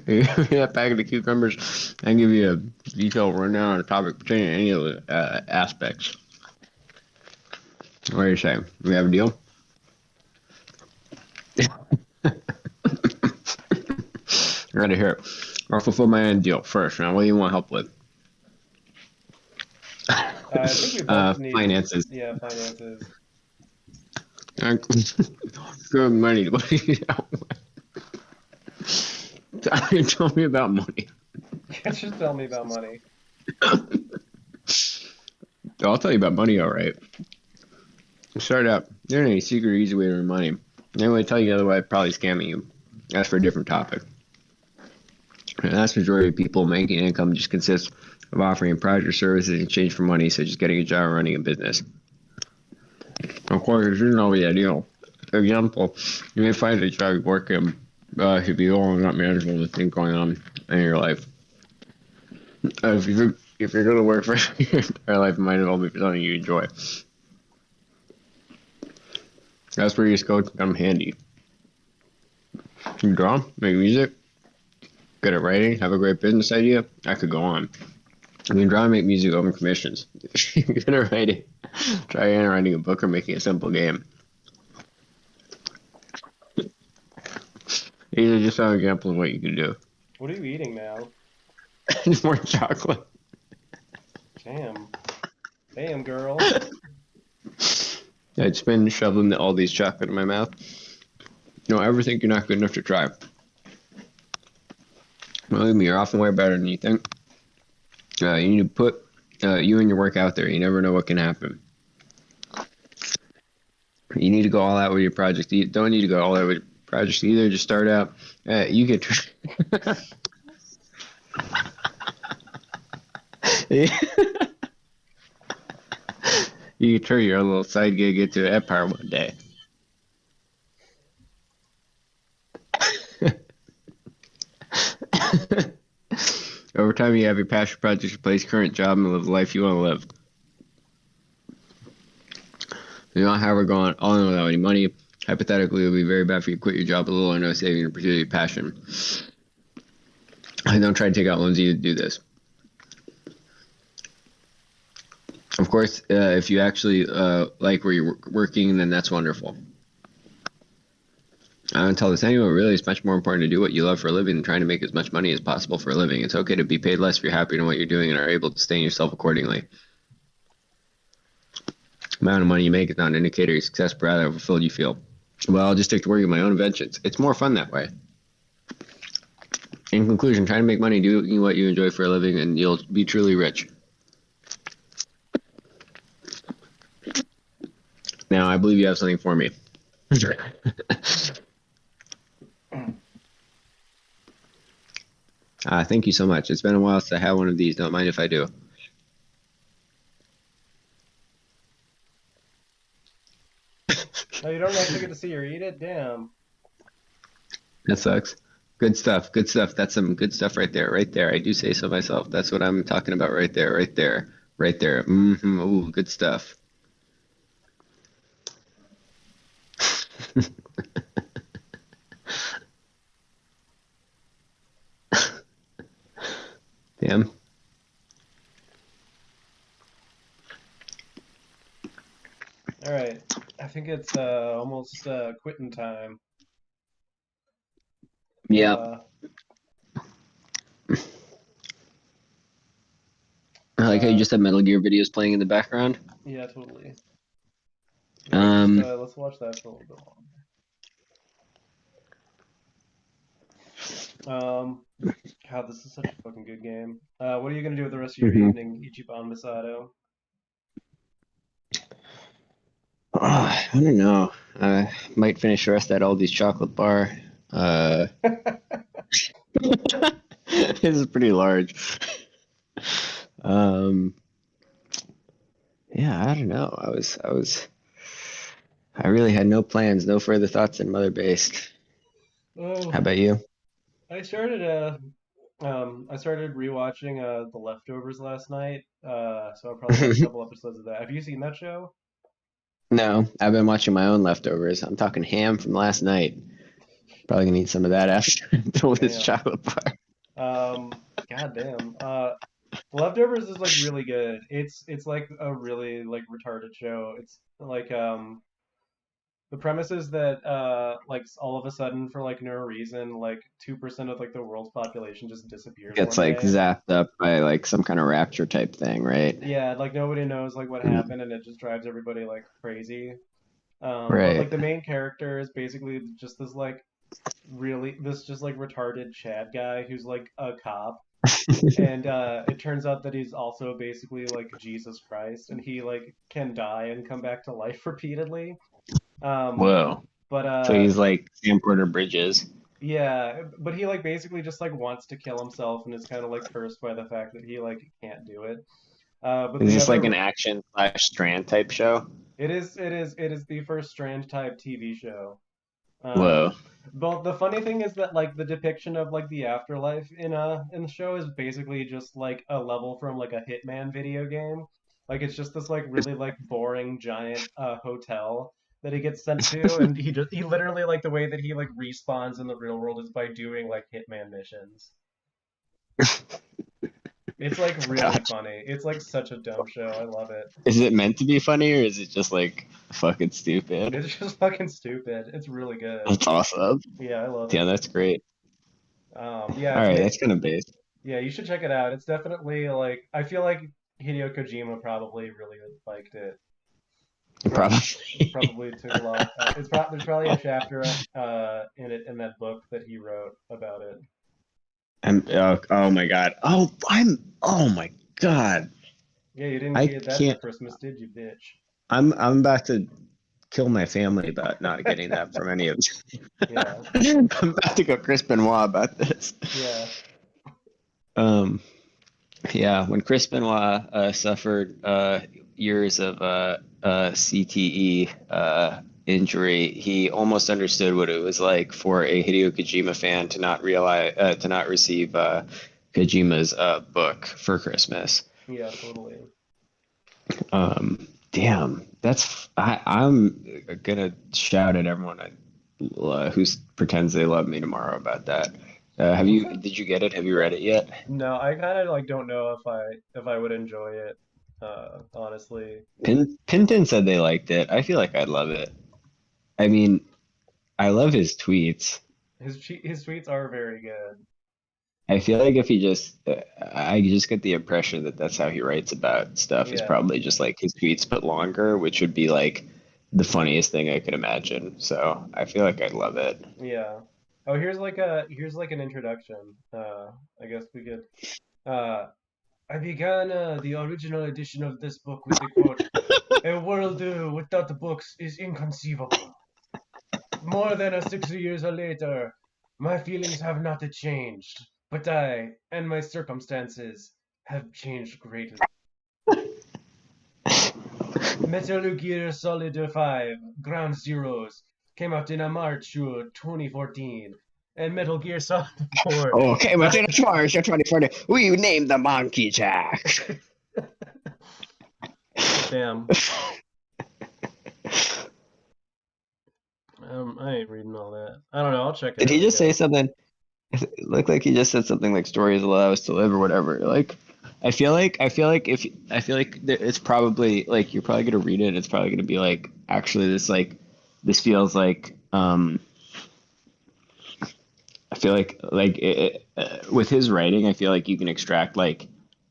[SPEAKER 1] You give me that packet of cucumbers, I can give you a detailed rundown on the topic pertaining to any of the aspects. What do you say? We have a deal? Right here. I'll fulfill my end deal first. Now, what do you want help with?
[SPEAKER 2] I think we both need
[SPEAKER 1] finances.
[SPEAKER 2] Yeah, finances.
[SPEAKER 1] Good money. What do you help with? Tell me about money.
[SPEAKER 2] Just tell me about money.
[SPEAKER 1] I'll tell you about money, all right. Start out. There ain't any secret or easy way to earn money. Anyway, tell you otherwise, probably scamming you. That's for a different topic. The vast majority of people making income just consists of offering product or services in exchange for money, such as getting a job or running a business. Of course, this isn't always ideal. For example, you may find a job you work in should be all not manageable with things going on in your life. If you're going to work for your entire life, it might as well be something you enjoy. That's where you just go to come handy. You can draw, make music, good at writing, have a great business idea. I could go on. You can draw and make music, open commissions. You're good at writing. Try writing a book or making a simple game. These are just some examples of what you can do.
[SPEAKER 2] What are you eating now?
[SPEAKER 1] More chocolate.
[SPEAKER 2] Damn. Damn, girl.
[SPEAKER 1] I'd spend shoveling all these chocolate in my mouth. Don't ever think you're not good enough to try. Believe me, you're often way better than you think. You need to put you and your work out there. You never know what can happen. You need to go all out with your project. You don't need to go all out with your project either. Just start out. You get. You can turn your little side gig into an empire one day. Over time, you have your passion projects replace current job and live the life you want to live. You don't have her going all in without any money, hypothetically, it would be very bad for you to quit your job with little or no saving to pursue your passion. I don't try to take out loans either to do this. Of course, if you actually like where you're working, then that's wonderful. I don't tell this anyone, really, it's much more important to do what you love for a living than trying to make as much money as possible for a living. It's okay to be paid less if you're happy in what you're doing and are able to sustain yourself accordingly. The amount of money you make is not an indicator of your success, but rather how fulfilled you feel. Well, I'll just stick to working on my own inventions. It's more fun that way. In conclusion, try to make money doing what you enjoy for a living, and you'll be truly rich. Now, I believe you have something for me. Thank you so much. It's been a while since I had one of these. Don't mind if I do.
[SPEAKER 2] Oh, you don't actually get to see her eat it? Damn.
[SPEAKER 1] That sucks. Good stuff. Good stuff. That's some good stuff right there. Right there. I do say so myself. That's what I'm talking about right there. Right there. Right there. Mm-hmm. Ooh, good stuff. Damn.
[SPEAKER 2] All right. I think it's almost quitting time.
[SPEAKER 1] Yeah. I like how you just have Metal Gear videos playing in the background.
[SPEAKER 2] Yeah, totally. Let's watch that for a little bit longer. God, this is such a fucking good game. What are you gonna do with the rest of your evening, Ichiban Masato?
[SPEAKER 1] I don't know. I might finish the rest of that Aldi's chocolate bar. This is pretty large. Yeah, I don't know. I really had no plans, no further thoughts than mother based.
[SPEAKER 2] Oh,
[SPEAKER 1] How about you?
[SPEAKER 2] I started rewatching The Leftovers last night. So I'll probably watch a couple episodes of that. Have you seen that show?
[SPEAKER 1] No, I've been watching my own leftovers. I'm talking ham from last night. Probably gonna eat some of that after with this
[SPEAKER 2] Damn.
[SPEAKER 1] chocolate bar.
[SPEAKER 2] God damn. Leftovers is like really good. It's like a really like retarded show. It's like the premise is that like all of a sudden for like no reason like 2% of like the world's population just disappears
[SPEAKER 1] Gets
[SPEAKER 2] one
[SPEAKER 1] like
[SPEAKER 2] day.
[SPEAKER 1] zapped up by like some kind of rapture type thing, right?
[SPEAKER 2] Yeah, like nobody knows like what happened and it just drives everybody like crazy. But
[SPEAKER 1] Right.
[SPEAKER 2] like the main character is basically just this like this just like retarded Chad guy who's like a cop. And it turns out that he's also basically like Jesus Christ, and he like can die and come back to life repeatedly.
[SPEAKER 1] Whoa.
[SPEAKER 2] But
[SPEAKER 1] So he's like Sam Porter Bridges.
[SPEAKER 2] yeah, but he like basically just like wants to kill himself and is kind of like cursed by the fact that he like can't do it. But
[SPEAKER 1] Is
[SPEAKER 2] the
[SPEAKER 1] this like an
[SPEAKER 2] other
[SPEAKER 1] action / Strand type show?
[SPEAKER 2] it is the first Strand type TV show.
[SPEAKER 1] Whoa.
[SPEAKER 2] But the funny thing is that like the depiction of like the afterlife in the show is basically just like a level from like a Hitman video game. Like it's just this like really like boring giant hotel that he gets sent to, and he literally like the way that he like respawns in the real world is by doing like Hitman missions. It's like really
[SPEAKER 1] Gotcha.
[SPEAKER 2] funny. It's like such a dumb show. I love it.
[SPEAKER 1] Is it meant to be funny or is it just like fucking stupid?
[SPEAKER 2] It's just fucking stupid. It's really good.
[SPEAKER 1] That's awesome.
[SPEAKER 2] Yeah, I love
[SPEAKER 1] Yeah,
[SPEAKER 2] it.
[SPEAKER 1] that's great.
[SPEAKER 2] Yeah,
[SPEAKER 1] All
[SPEAKER 2] it's
[SPEAKER 1] right, that's kind of based.
[SPEAKER 2] Yeah, you should check it out. It's definitely like I feel like Hideo Kojima probably really liked it. Probably took a lot. There's probably a chapter in it in that book that he wrote about it.
[SPEAKER 1] Oh my god. Oh my god.
[SPEAKER 2] Yeah, you didn't
[SPEAKER 1] I
[SPEAKER 2] get that
[SPEAKER 1] can't.
[SPEAKER 2] for Christmas, did you, bitch?
[SPEAKER 1] I'm about to kill my family about not getting that from any of you.
[SPEAKER 2] Yeah.
[SPEAKER 1] I'm about to go Chris Benoit about this.
[SPEAKER 2] Yeah.
[SPEAKER 1] Yeah, when Chris Benoit suffered years of CTE injury, he almost understood what it was like for a Hideo Kojima fan to not receive Kojima's book for Christmas.
[SPEAKER 2] Yeah, totally.
[SPEAKER 1] Damn, I'm gonna shout at everyone who pretends they love me tomorrow about that. Did you get it? Have you read it yet?
[SPEAKER 2] No, I kind of like don't know if I would enjoy it, honestly.
[SPEAKER 1] Pinton said they liked it. I feel like I'd love it. I mean, I love his tweets.
[SPEAKER 2] His tweets are very good.
[SPEAKER 1] I feel like if he just, I just get the impression that that's how he writes about stuff is
[SPEAKER 2] Yeah,
[SPEAKER 1] probably just like his tweets but longer, which would be like the funniest thing I could imagine. So I feel like I'd love it.
[SPEAKER 2] yeah. Oh, here's like an introduction. I guess we could. Uh, I began the original edition of this book with the quote, "A world without the books is inconceivable. More than 60 years later, my feelings have not changed, but I and my circumstances have changed greatly. Metal Gear Solid 5 Ground Zeroes came out in March 2014, and Metal Gear Solid 4.
[SPEAKER 1] Okay, but in March 2040, we named the Monkey Jack.
[SPEAKER 2] Damn. I ain't reading all that. I don't know. I'll check it
[SPEAKER 1] Did
[SPEAKER 2] out
[SPEAKER 1] he just say
[SPEAKER 2] again.
[SPEAKER 1] something? It looked like he just said something like "stories allow us to live" or whatever. Like, I feel like it's probably like you're probably gonna read it. And it's probably gonna be like actually this feels like I feel like with his writing, I feel like you can extract like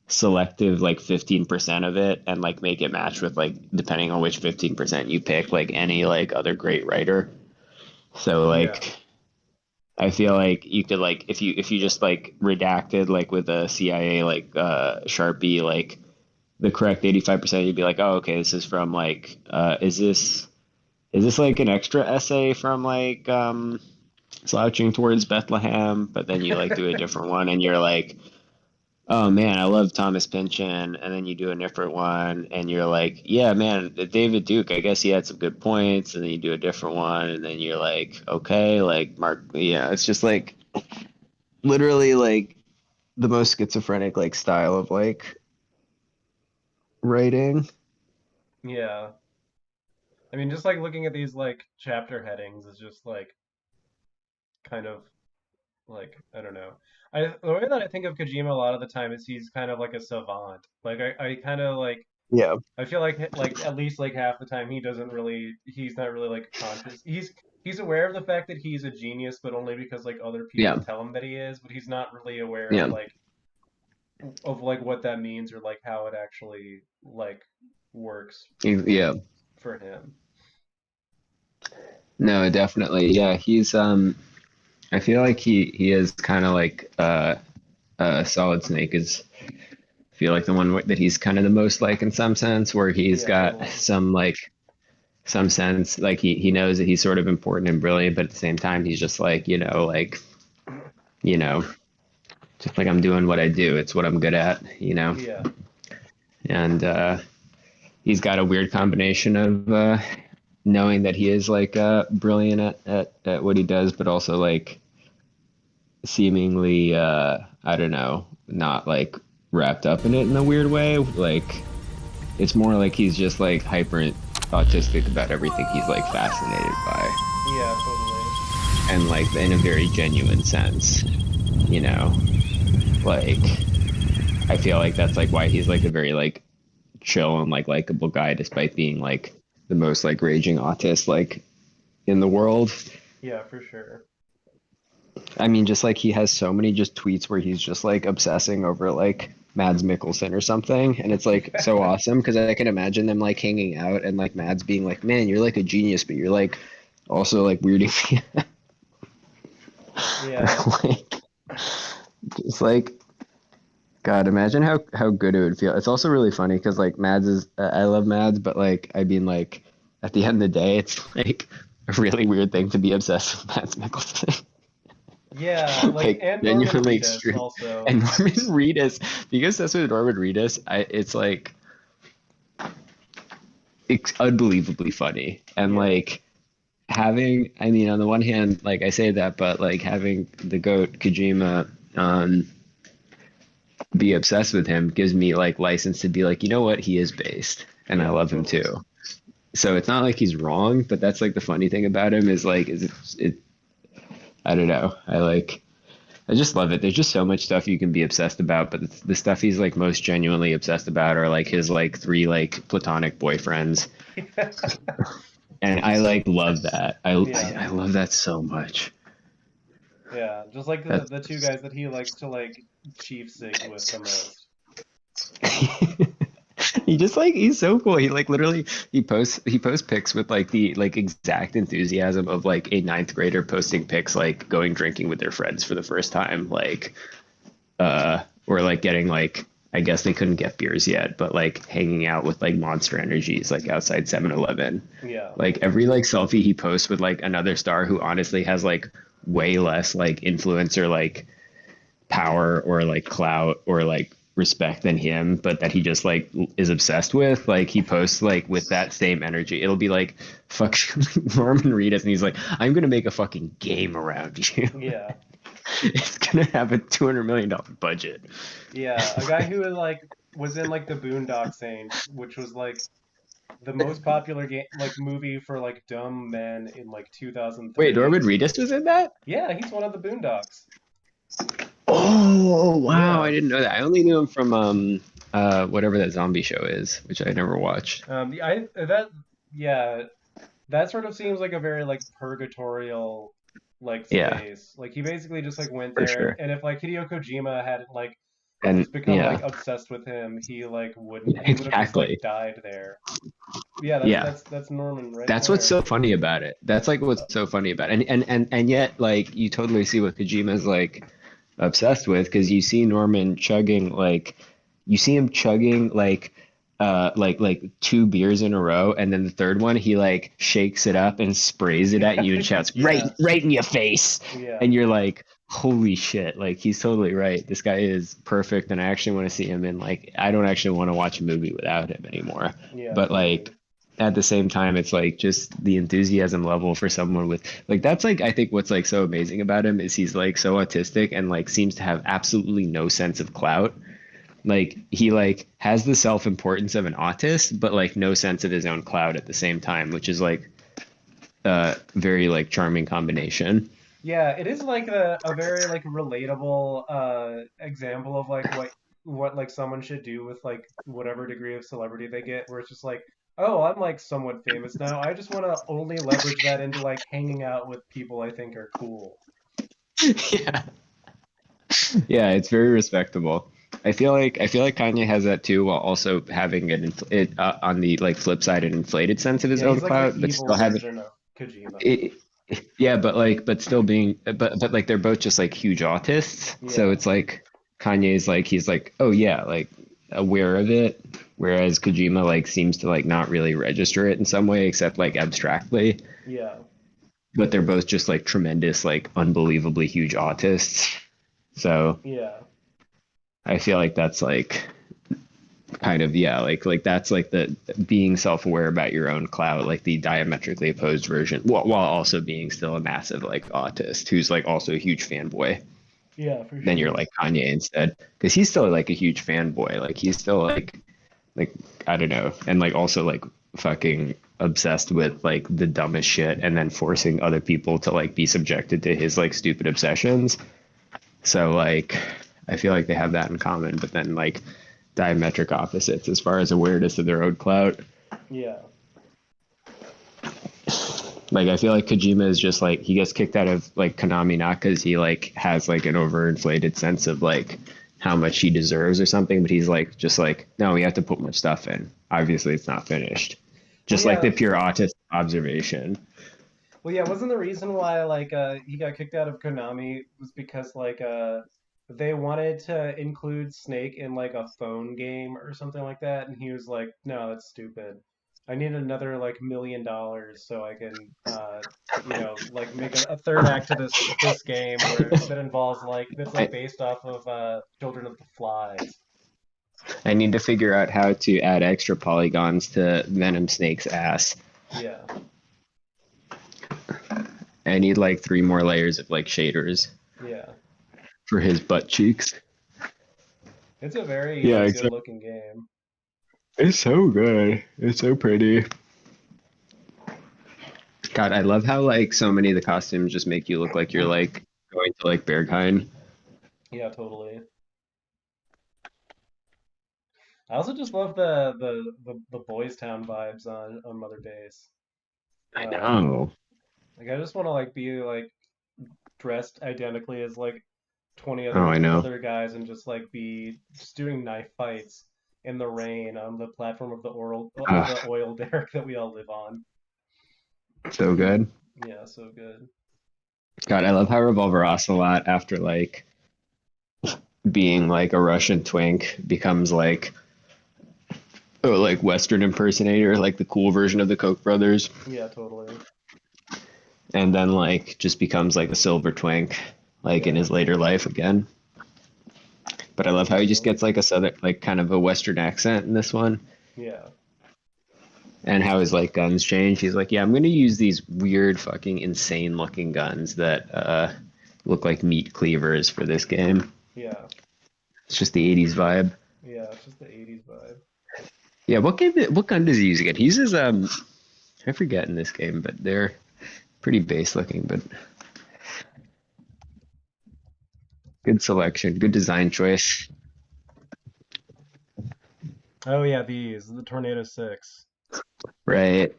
[SPEAKER 1] selective like 15% of it and like make it match with like depending on which 15% you pick like any like other great writer. So
[SPEAKER 2] Yeah.
[SPEAKER 1] like I feel like you could like if you just like redacted like with a CIA like Sharpie like the correct 85%, you'd be like, oh okay, this is from like is this like an extra essay from like slouching towards Bethlehem, but then you like do a different one and you're like, oh man, I love Thomas Pynchon, and then you do a different one and you're like, yeah man, David Duke, I guess he had some good points, and then you do a different one and then you're like, okay, like Mark, yeah, it's just like literally like the most schizophrenic like style of like writing.
[SPEAKER 2] Yeah. I mean, just like looking at these like chapter headings is just like kind of like I don't know. The way that I think of Kojima a lot of the time is he's kind of like a savant. Like I kind of like
[SPEAKER 1] Yeah.
[SPEAKER 2] I feel like at least like half the time he's not really like conscious. He's aware of the fact that he's a genius, but only because like other people
[SPEAKER 1] Yeah.
[SPEAKER 2] tell him that he is, but he's not really aware
[SPEAKER 1] Yeah.
[SPEAKER 2] of like what that means or like how it actually like works
[SPEAKER 1] Yeah.
[SPEAKER 2] for him.
[SPEAKER 1] No, definitely. Yeah, he's I feel like he is kind of like Solid Snake is I feel like the one that he's kind of the most like in some sense where he's
[SPEAKER 2] Yeah,
[SPEAKER 1] got
[SPEAKER 2] totally.
[SPEAKER 1] some sense like he knows that he's sort of important and brilliant, but at the same time he's just like, you know, just like I'm doing what I do. It's what I'm good at, you know.
[SPEAKER 2] Yeah.
[SPEAKER 1] And he's got a weird combination of knowing that he is like brilliant at what he does, but also like seemingly I don't know, not like wrapped up in it in a weird way. Like it's more like he's just like hyper autistic about everything he's like fascinated by,
[SPEAKER 2] Yeah, totally.
[SPEAKER 1] and like in a very genuine sense, you know. Like I feel like that's like why he's like a very like chill and like likable guy, despite being like the most like raging autist like in the world.
[SPEAKER 2] Yeah, for sure.
[SPEAKER 1] I mean, just like he has so many just tweets where he's just like obsessing over like Mads Mikkelsen or something, and it's like so awesome because I can imagine them like hanging out and like Mads being like, "Man, you're like a genius, but you're like also like weirding me out."
[SPEAKER 2] Yeah.
[SPEAKER 1] Like, just like God, imagine how good it would feel. It's also really funny because like Mads is I love Mads, but like I mean like at the end of the day, it's like a really weird thing to be obsessed with Mads Mikkelsen.
[SPEAKER 2] Yeah, like and Norman
[SPEAKER 1] Genuinely
[SPEAKER 2] Reedus
[SPEAKER 1] extreme.
[SPEAKER 2] also.
[SPEAKER 1] And Norman Reedus, because that's with Norman Reedus, it's like it's unbelievably funny. And
[SPEAKER 2] Yeah.
[SPEAKER 1] like having, I mean, on the one hand, like I say that, but like having the GOAT Kojima be obsessed with him gives me like license to be like, you know what, he is based. and I
[SPEAKER 2] Yeah,
[SPEAKER 1] love him
[SPEAKER 2] totally.
[SPEAKER 1] too. So it's not like he's wrong, but that's like the funny thing about him is like is it I don't know. I just love it. There's just so much stuff you can be obsessed about, but the stuff he's like most genuinely obsessed about are like his like three like platonic boyfriends, and I like love that.
[SPEAKER 2] Yeah,
[SPEAKER 1] I love that so much.
[SPEAKER 2] yeah. Just like
[SPEAKER 1] That's
[SPEAKER 2] the two guys that he likes to like chief sig with the most.
[SPEAKER 1] he just like he's so cool. He like literally he posts pics with like the like exact enthusiasm of like a ninth grader posting pics like going drinking with their friends for the first time, like or like getting like I guess they couldn't get beers yet, but like hanging out with like Monster Energies like outside 7-Eleven.
[SPEAKER 2] Yeah,
[SPEAKER 1] Like every like selfie he posts with like another star who honestly has like way less like influence or like power or like clout or like respect than him, but that he just like is obsessed with. Like he posts like with that same energy. It'll be like fuck Norman Reedus, and he's like, I'm gonna make a fucking game around you.
[SPEAKER 2] yeah,
[SPEAKER 1] It's gonna have a $200 million budget.
[SPEAKER 2] yeah. A guy who was in like the Boondock Saints, which was like the most popular game like movie for like dumb men in like
[SPEAKER 1] Wait,
[SPEAKER 2] 2003.
[SPEAKER 1] Norman Reedus was in that?
[SPEAKER 2] Yeah, he's one of the Boondocks.
[SPEAKER 1] Oh wow, I
[SPEAKER 2] Yeah.
[SPEAKER 1] didn't know that. I only knew him from whatever that zombie show is, which I never watched.
[SPEAKER 2] I that yeah, that sort of seems like a very like purgatorial like
[SPEAKER 1] Yeah,
[SPEAKER 2] space. Like he basically just like went
[SPEAKER 1] for
[SPEAKER 2] there
[SPEAKER 1] sure.
[SPEAKER 2] and if like Hideo Kojima hadn't like
[SPEAKER 1] And
[SPEAKER 2] just become like
[SPEAKER 1] yeah,
[SPEAKER 2] obsessed with him, he would have just like
[SPEAKER 1] exactly.
[SPEAKER 2] died there. Yeah,
[SPEAKER 1] Yeah.
[SPEAKER 2] that's Norman right
[SPEAKER 1] That's what's
[SPEAKER 2] there.
[SPEAKER 1] so funny about it. That's like what's so funny about it. And yet like you totally see what Kojima's like obsessed with because you see Norman chugging like you see him chugging like two beers in a row, and then the third one he like shakes it up and sprays it at you and shouts
[SPEAKER 2] Yeah,
[SPEAKER 1] right in your face,
[SPEAKER 2] yeah,
[SPEAKER 1] and you're like holy shit, like he's totally right. This guy is perfect, and I actually want to see him in like I don't actually want to watch a movie without him anymore.
[SPEAKER 2] yeah,
[SPEAKER 1] But
[SPEAKER 2] totally.
[SPEAKER 1] like at the same time it's like just the enthusiasm level for someone with like that's like I think what's like so amazing about him is he's like so autistic and like seems to have absolutely no sense of clout. Like he like has the self-importance of an autist but like no sense of his own clout at the same time, which is like very like charming combination.
[SPEAKER 2] Yeah, it is like a very like relatable example of like what like someone should do with like whatever degree of celebrity they get, where it's just like, oh, I'm like somewhat famous now. I just want to only leverage that into like hanging out with people I think are cool.
[SPEAKER 1] Yeah, yeah, it's very respectable. I feel like Kanye has that too, while also having it on the like flip side an inflated sense of his
[SPEAKER 2] Yeah,
[SPEAKER 1] own
[SPEAKER 2] he's like the
[SPEAKER 1] clout, but
[SPEAKER 2] evil
[SPEAKER 1] still having
[SPEAKER 2] version of Kojima.
[SPEAKER 1] it. Yeah, but like, but still being, but like they're both just like huge autists. So
[SPEAKER 2] Yeah,
[SPEAKER 1] it's like Kanye's like he's like, oh yeah, like aware of it, whereas Kojima like seems to like not really register it in some way, except like abstractly.
[SPEAKER 2] yeah,
[SPEAKER 1] But they're both just like tremendous, like unbelievably huge autists. So
[SPEAKER 2] yeah,
[SPEAKER 1] I feel like that's like kind of yeah like that's like the being self-aware about your own clout, like the diametrically opposed version, while also being still a massive like autist who's like also a huge fanboy.
[SPEAKER 2] yeah, for
[SPEAKER 1] Then you're
[SPEAKER 2] sure.
[SPEAKER 1] like Kanye instead, because he's still like a huge fanboy, like he's still like I don't know, and like also like fucking obsessed with like the dumbest shit and then forcing other people to like be subjected to his like stupid obsessions. So like I feel like they have that in common, but then like diametric opposites as far as awareness of their own clout.
[SPEAKER 2] Yeah,
[SPEAKER 1] Like I feel like Kojima is just like he gets kicked out of like Konami not because he like has like an overinflated sense of like how much he deserves or something, but he's like just like no, we have to put much stuff in. Obviously, it's not finished.
[SPEAKER 2] well,
[SPEAKER 1] Just like the
[SPEAKER 2] yeah,
[SPEAKER 1] pure autist observation.
[SPEAKER 2] well, yeah. Wasn't the reason why like he got kicked out of Konami was because like they wanted to include Snake in like a phone game or something like that, and he was like, "No, that's stupid. I need another like $1 million so I can like make a third act to this game where that involves like that's like
[SPEAKER 1] I,
[SPEAKER 2] based off of Children of the Flies."
[SPEAKER 1] I need to figure out how to add extra polygons to Venom Snake's ass.
[SPEAKER 2] Yeah,
[SPEAKER 1] I need like 3 more layers of like shaders
[SPEAKER 2] yeah.
[SPEAKER 1] for his butt cheeks.
[SPEAKER 2] It's a very
[SPEAKER 1] Yeah,
[SPEAKER 2] good
[SPEAKER 1] exactly.
[SPEAKER 2] looking game.
[SPEAKER 1] It's so good. It's so pretty. God, I love how like so many of the costumes just make you look like you're like going to like Berghain.
[SPEAKER 2] Yeah, totally. I also just love the Boys Town vibes on Mother Base.
[SPEAKER 1] I
[SPEAKER 2] Um,
[SPEAKER 1] know.
[SPEAKER 2] like I just want to like be like dressed identically as like 20
[SPEAKER 1] Oh, I know.
[SPEAKER 2] other guys and just like be just doing knife fights in the rain on the platform of the
[SPEAKER 1] Ah,
[SPEAKER 2] oil derrick that we all live on.
[SPEAKER 1] so good.
[SPEAKER 2] Yeah, so good.
[SPEAKER 1] God, I love how Revolver Ocelot, after like being like a Russian twink, becomes like a like Western impersonator, like the cool version of the Koch brothers,
[SPEAKER 2] Yeah, totally.
[SPEAKER 1] and then like just becomes like a silver twink, like in
[SPEAKER 2] Yeah,
[SPEAKER 1] his later life again. But I love how he just
[SPEAKER 2] true.
[SPEAKER 1] gets like a southern, like kind of a Western accent in this one,
[SPEAKER 2] Yeah.
[SPEAKER 1] and how his like guns change. He's like, yeah, I'm gonna use these weird, fucking insane looking guns that look like meat cleavers for this game.
[SPEAKER 2] Yeah.
[SPEAKER 1] It's just the '80s vibe.
[SPEAKER 2] Yeah, it's just the 80s vibe.
[SPEAKER 1] Yeah, what gun does he use again? He uses I forget in this game, but they're pretty base looking, but good selection, good design choice.
[SPEAKER 2] Oh yeah, the Tornado 6.
[SPEAKER 1] Right.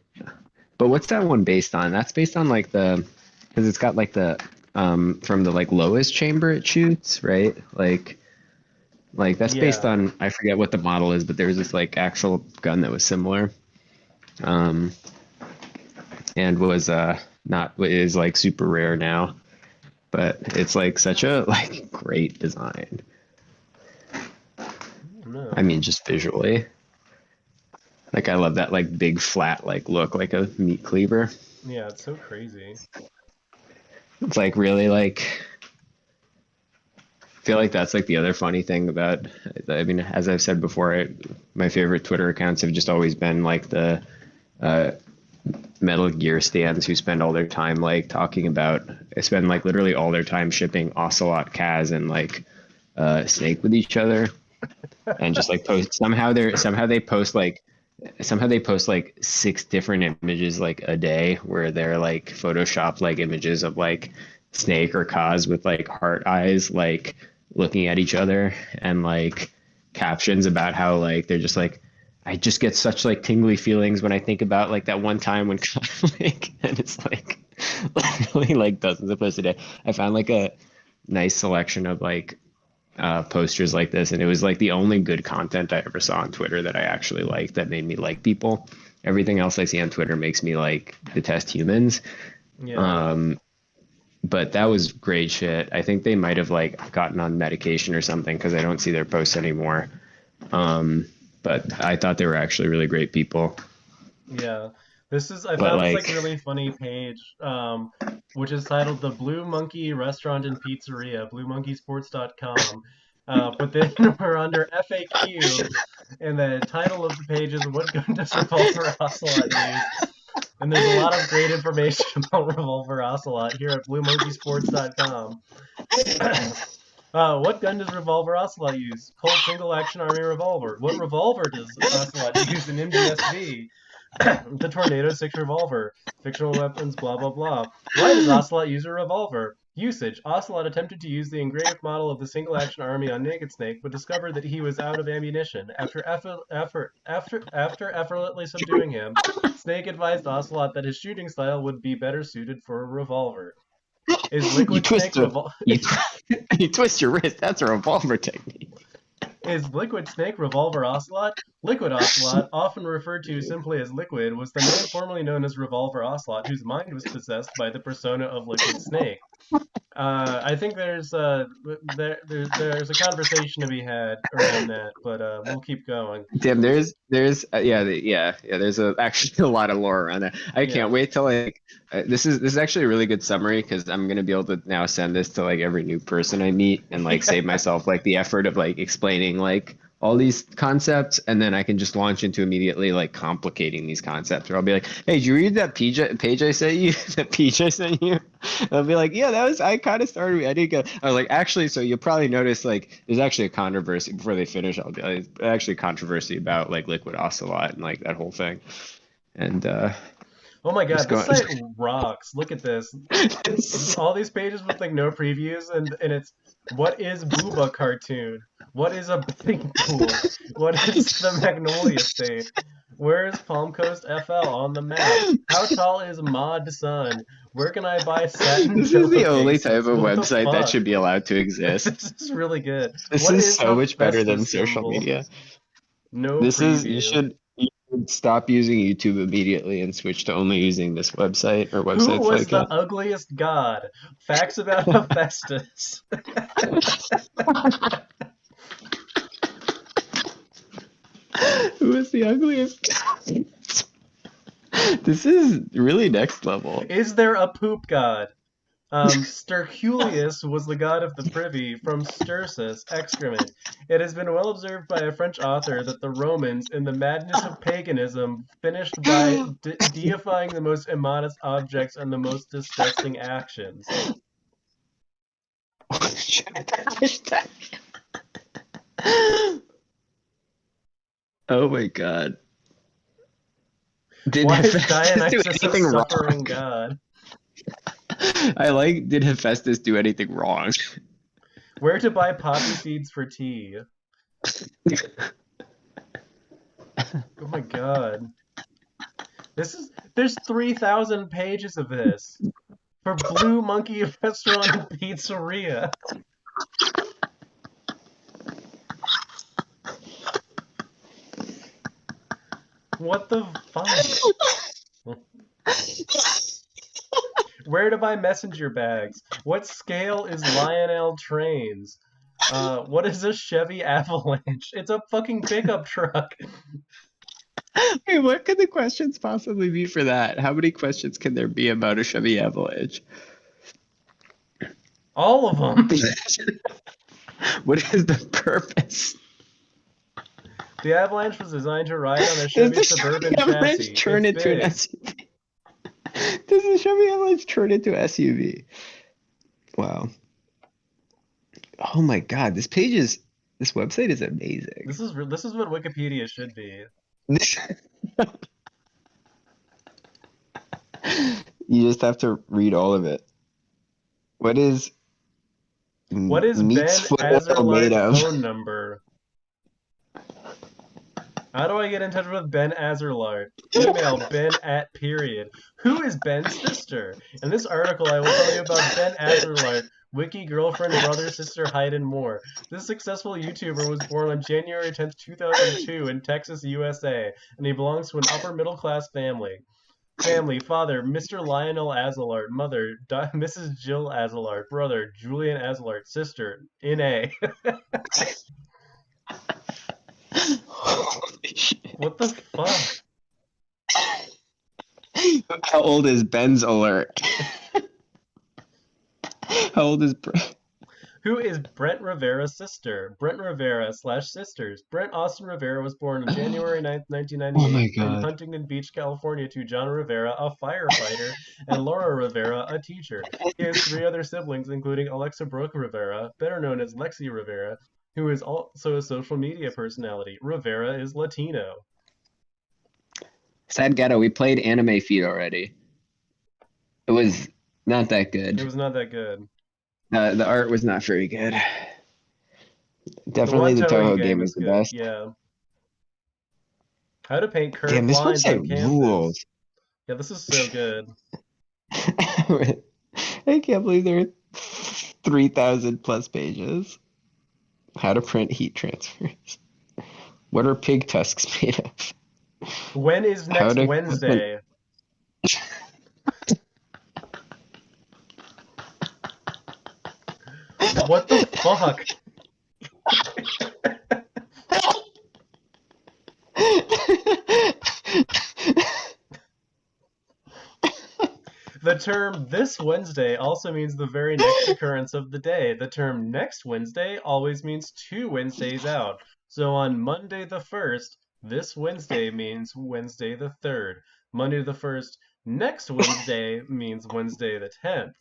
[SPEAKER 1] But what's that one based on? That's based on like the, because it's got like the from the like lowest chamber it shoots, right? Like that's based
[SPEAKER 2] Yeah.
[SPEAKER 1] on, I forget what the model is, but there's this like actual gun that was similar. Um and was not is like super rare now, but it's like such a like great design. I
[SPEAKER 2] No.
[SPEAKER 1] mean, just visually. Like I love that like big flat like look like a meat cleaver.
[SPEAKER 2] Yeah, it's so crazy.
[SPEAKER 1] It's like really like, I feel like that's like the other funny thing about, I mean, as I've said before, my favorite Twitter accounts have just always been like the uh, Metal Gear stands who spend all their time like talking about, spend like literally all their time shipping Ocelot, Kaz, and like Snake with each other, and just like post somehow they post like 6 different images like a day where they're like photoshopped like images of like Snake or Kaz with like heart eyes like looking at each other, and like captions about how like they're just like, I just get such like tingly feelings when I think about like that one time when like, and it's like literally like dozens of posts a day. I found like a nice selection of like posters like this, and it was like the only good content I ever saw on Twitter that I actually liked, that made me like people. Everything else I see on Twitter makes me like detest humans.
[SPEAKER 2] Yeah.
[SPEAKER 1] Um, but that was great shit. I think they might have like gotten on medication or something because I don't see their posts anymore. Um, but I thought they were actually really great people.
[SPEAKER 2] Yeah. I
[SPEAKER 1] But
[SPEAKER 2] found this like
[SPEAKER 1] like,
[SPEAKER 2] really funny page, which is titled The Blue Monkey Restaurant and Pizzeria, bluemonkeysports.com. But then we're under FAQ, and the title of the page is What Gun Does Revolver Ocelot Use? And there's a lot of great information about Revolver Ocelot here at bluemonkeysports.com. What gun does Revolver Ocelot use? Colt Single Action Army Revolver. What revolver does Ocelot use in MGSV? The Tornado 6 revolver. Fictional weapons, blah blah blah. Why does Ocelot use a revolver? Usage. Ocelot attempted to use the engraved model of the Single Action Army on Naked Snake, but discovered that he was out of ammunition. After effortlessly subduing him, Snake advised Ocelot that his shooting style would be better suited for a revolver. Is
[SPEAKER 1] you
[SPEAKER 2] Liquid Snake
[SPEAKER 1] twist a, you, you twist your wrist. That's a revolver technique.
[SPEAKER 2] Is Liquid Snake Revolver Ocelot? Liquid Ocelot, often referred to simply as Liquid, was the man formerly known as Revolver Ocelot, whose mind was possessed by the persona of Liquid Snake. I think there's there's a conversation to be had around that, but we'll keep going.
[SPEAKER 1] Damn, yeah. There's actually a lot of lore around that. I
[SPEAKER 2] Yeah,
[SPEAKER 1] can't wait till like this is actually a really good summary because I'm gonna be able to now send this to like every new person I meet and like save myself like the effort of like explaining like all these concepts, and then I can just launch into immediately like complicating these concepts. Or I'll be like, "Hey, did you read that page I sent you? That page I sent you?" And I'll be like, "Yeah, that was I kind of started. I didn't get." I was like, "Actually, so you'll probably notice like there's actually a controversy before they finish. I'll be like, actually controversy about like liquid ocelot and like that whole thing." And
[SPEAKER 2] Oh my
[SPEAKER 1] just
[SPEAKER 2] God, this
[SPEAKER 1] going.
[SPEAKER 2] site rocks. Look at this. It's all these pages with like no previews, and it's what is Booba cartoon? What is a betting pool? What is the Magnolia State? Where is Palm Coast FL on the map? How tall is Mod Sun? Where can I buy satin
[SPEAKER 1] This is the only
[SPEAKER 2] pillowcases?
[SPEAKER 1] type of
[SPEAKER 2] What the
[SPEAKER 1] website that
[SPEAKER 2] fuck?
[SPEAKER 1] should be allowed to exist.
[SPEAKER 2] This is really good.
[SPEAKER 1] This
[SPEAKER 2] What
[SPEAKER 1] is
[SPEAKER 2] is
[SPEAKER 1] so much better than
[SPEAKER 2] Hephaestus
[SPEAKER 1] social
[SPEAKER 2] symbol?
[SPEAKER 1] media.
[SPEAKER 2] No
[SPEAKER 1] This is you
[SPEAKER 2] preview.
[SPEAKER 1] should stop using YouTube immediately and switch to only using this website or
[SPEAKER 2] Who
[SPEAKER 1] websites
[SPEAKER 2] was
[SPEAKER 1] like
[SPEAKER 2] the
[SPEAKER 1] it.
[SPEAKER 2] ugliest god? Facts about Hephaestus.
[SPEAKER 1] Who is the ugliest? This is really next level.
[SPEAKER 2] Is there a poop god? Sterculius was the god of the privy, from stursus, excrement. It has been well observed by a French author that the Romans, in the madness of paganism, finished by deifying the most immodest objects and the most disgusting actions.
[SPEAKER 1] Oh my god. Did
[SPEAKER 2] Why is
[SPEAKER 1] Hephaestus do
[SPEAKER 2] Dionysus a
[SPEAKER 1] anything
[SPEAKER 2] suffering
[SPEAKER 1] wrong?
[SPEAKER 2] god?
[SPEAKER 1] I like, did Hephaestus do anything wrong?
[SPEAKER 2] Where to buy poppy seeds for tea? Oh my god. There's 3,000 pages of this. For Blue Monkey Restaurant and Pizzeria. What the fuck? Where to buy messenger bags? What scale is Lionel Trains? What is a Chevy Avalanche? It's a fucking pickup truck.
[SPEAKER 1] Wait, what could the questions possibly be for that? How many questions can there be about a Chevy Avalanche?
[SPEAKER 2] All of them.
[SPEAKER 1] What is the purpose?
[SPEAKER 2] The Avalanche was designed to ride on a
[SPEAKER 1] Does
[SPEAKER 2] Chevy
[SPEAKER 1] the
[SPEAKER 2] Suburban
[SPEAKER 1] Chevy Avalanche
[SPEAKER 2] chassis.
[SPEAKER 1] turn
[SPEAKER 2] It's
[SPEAKER 1] into an
[SPEAKER 2] big.
[SPEAKER 1] SUV? Does the Chevy Avalanche turn into SUV? Wow. Oh my god, this website is amazing.
[SPEAKER 2] This is what Wikipedia should be.
[SPEAKER 1] You just have to read all of it. What is
[SPEAKER 2] Ben
[SPEAKER 1] meat's foot oil made
[SPEAKER 2] Azerlar's
[SPEAKER 1] of?
[SPEAKER 2] phone number? How do I get in touch with Ben Azerlard? Email ben@. Who is Ben's sister? In this article, I will tell you about Ben Azerlard, wiki, girlfriend, brother, sister, height, and more. This successful YouTuber was born on January 10th, 2002 in Texas, USA, and he belongs to an upper-middle-class family. Father, Mr. Lionel Azalard. Mother, Mrs. Jill Azalard. Brother, Julian Azalard. Sister, N.A.
[SPEAKER 1] Holy shit.
[SPEAKER 2] What the fuck?
[SPEAKER 1] How old is Ben's alert? How old is
[SPEAKER 2] Who is Brent Rivera's sister? Brent Rivera/sisters. Brent Austin Rivera was born on January 9th, 1998
[SPEAKER 1] Oh my
[SPEAKER 2] in
[SPEAKER 1] God.
[SPEAKER 2] Huntington Beach, California to John Rivera, a firefighter, and Laura Rivera, a teacher. He has 3 other siblings, including Alexa Brooke Rivera, better known as Lexi Rivera, who is also a social media personality. Rivera is Latino.
[SPEAKER 1] Sad Ghetto, we played Anime Feed already. It was not that good.
[SPEAKER 2] It was not that good.
[SPEAKER 1] The art was not very good.
[SPEAKER 2] The
[SPEAKER 1] Definitely the
[SPEAKER 2] one Toho
[SPEAKER 1] Toho game was the
[SPEAKER 2] good.
[SPEAKER 1] best.
[SPEAKER 2] Yeah. How to paint curved
[SPEAKER 1] Damn, this
[SPEAKER 2] lines on
[SPEAKER 1] website
[SPEAKER 2] canvas.
[SPEAKER 1] rules.
[SPEAKER 2] Yeah, this is so good.
[SPEAKER 1] I can't believe there are 3,000 plus pages. How to print heat transfers. What are pig tusks made of?
[SPEAKER 2] When is
[SPEAKER 1] How
[SPEAKER 2] next
[SPEAKER 1] to-
[SPEAKER 2] Wednesday? What the fuck? The term this Wednesday also means the very next occurrence of the day. The term next Wednesday always means 2 Wednesdays out. So on Monday the 1st, this Wednesday means Wednesday the 3rd. Monday the 1st, next Wednesday means Wednesday the 10th.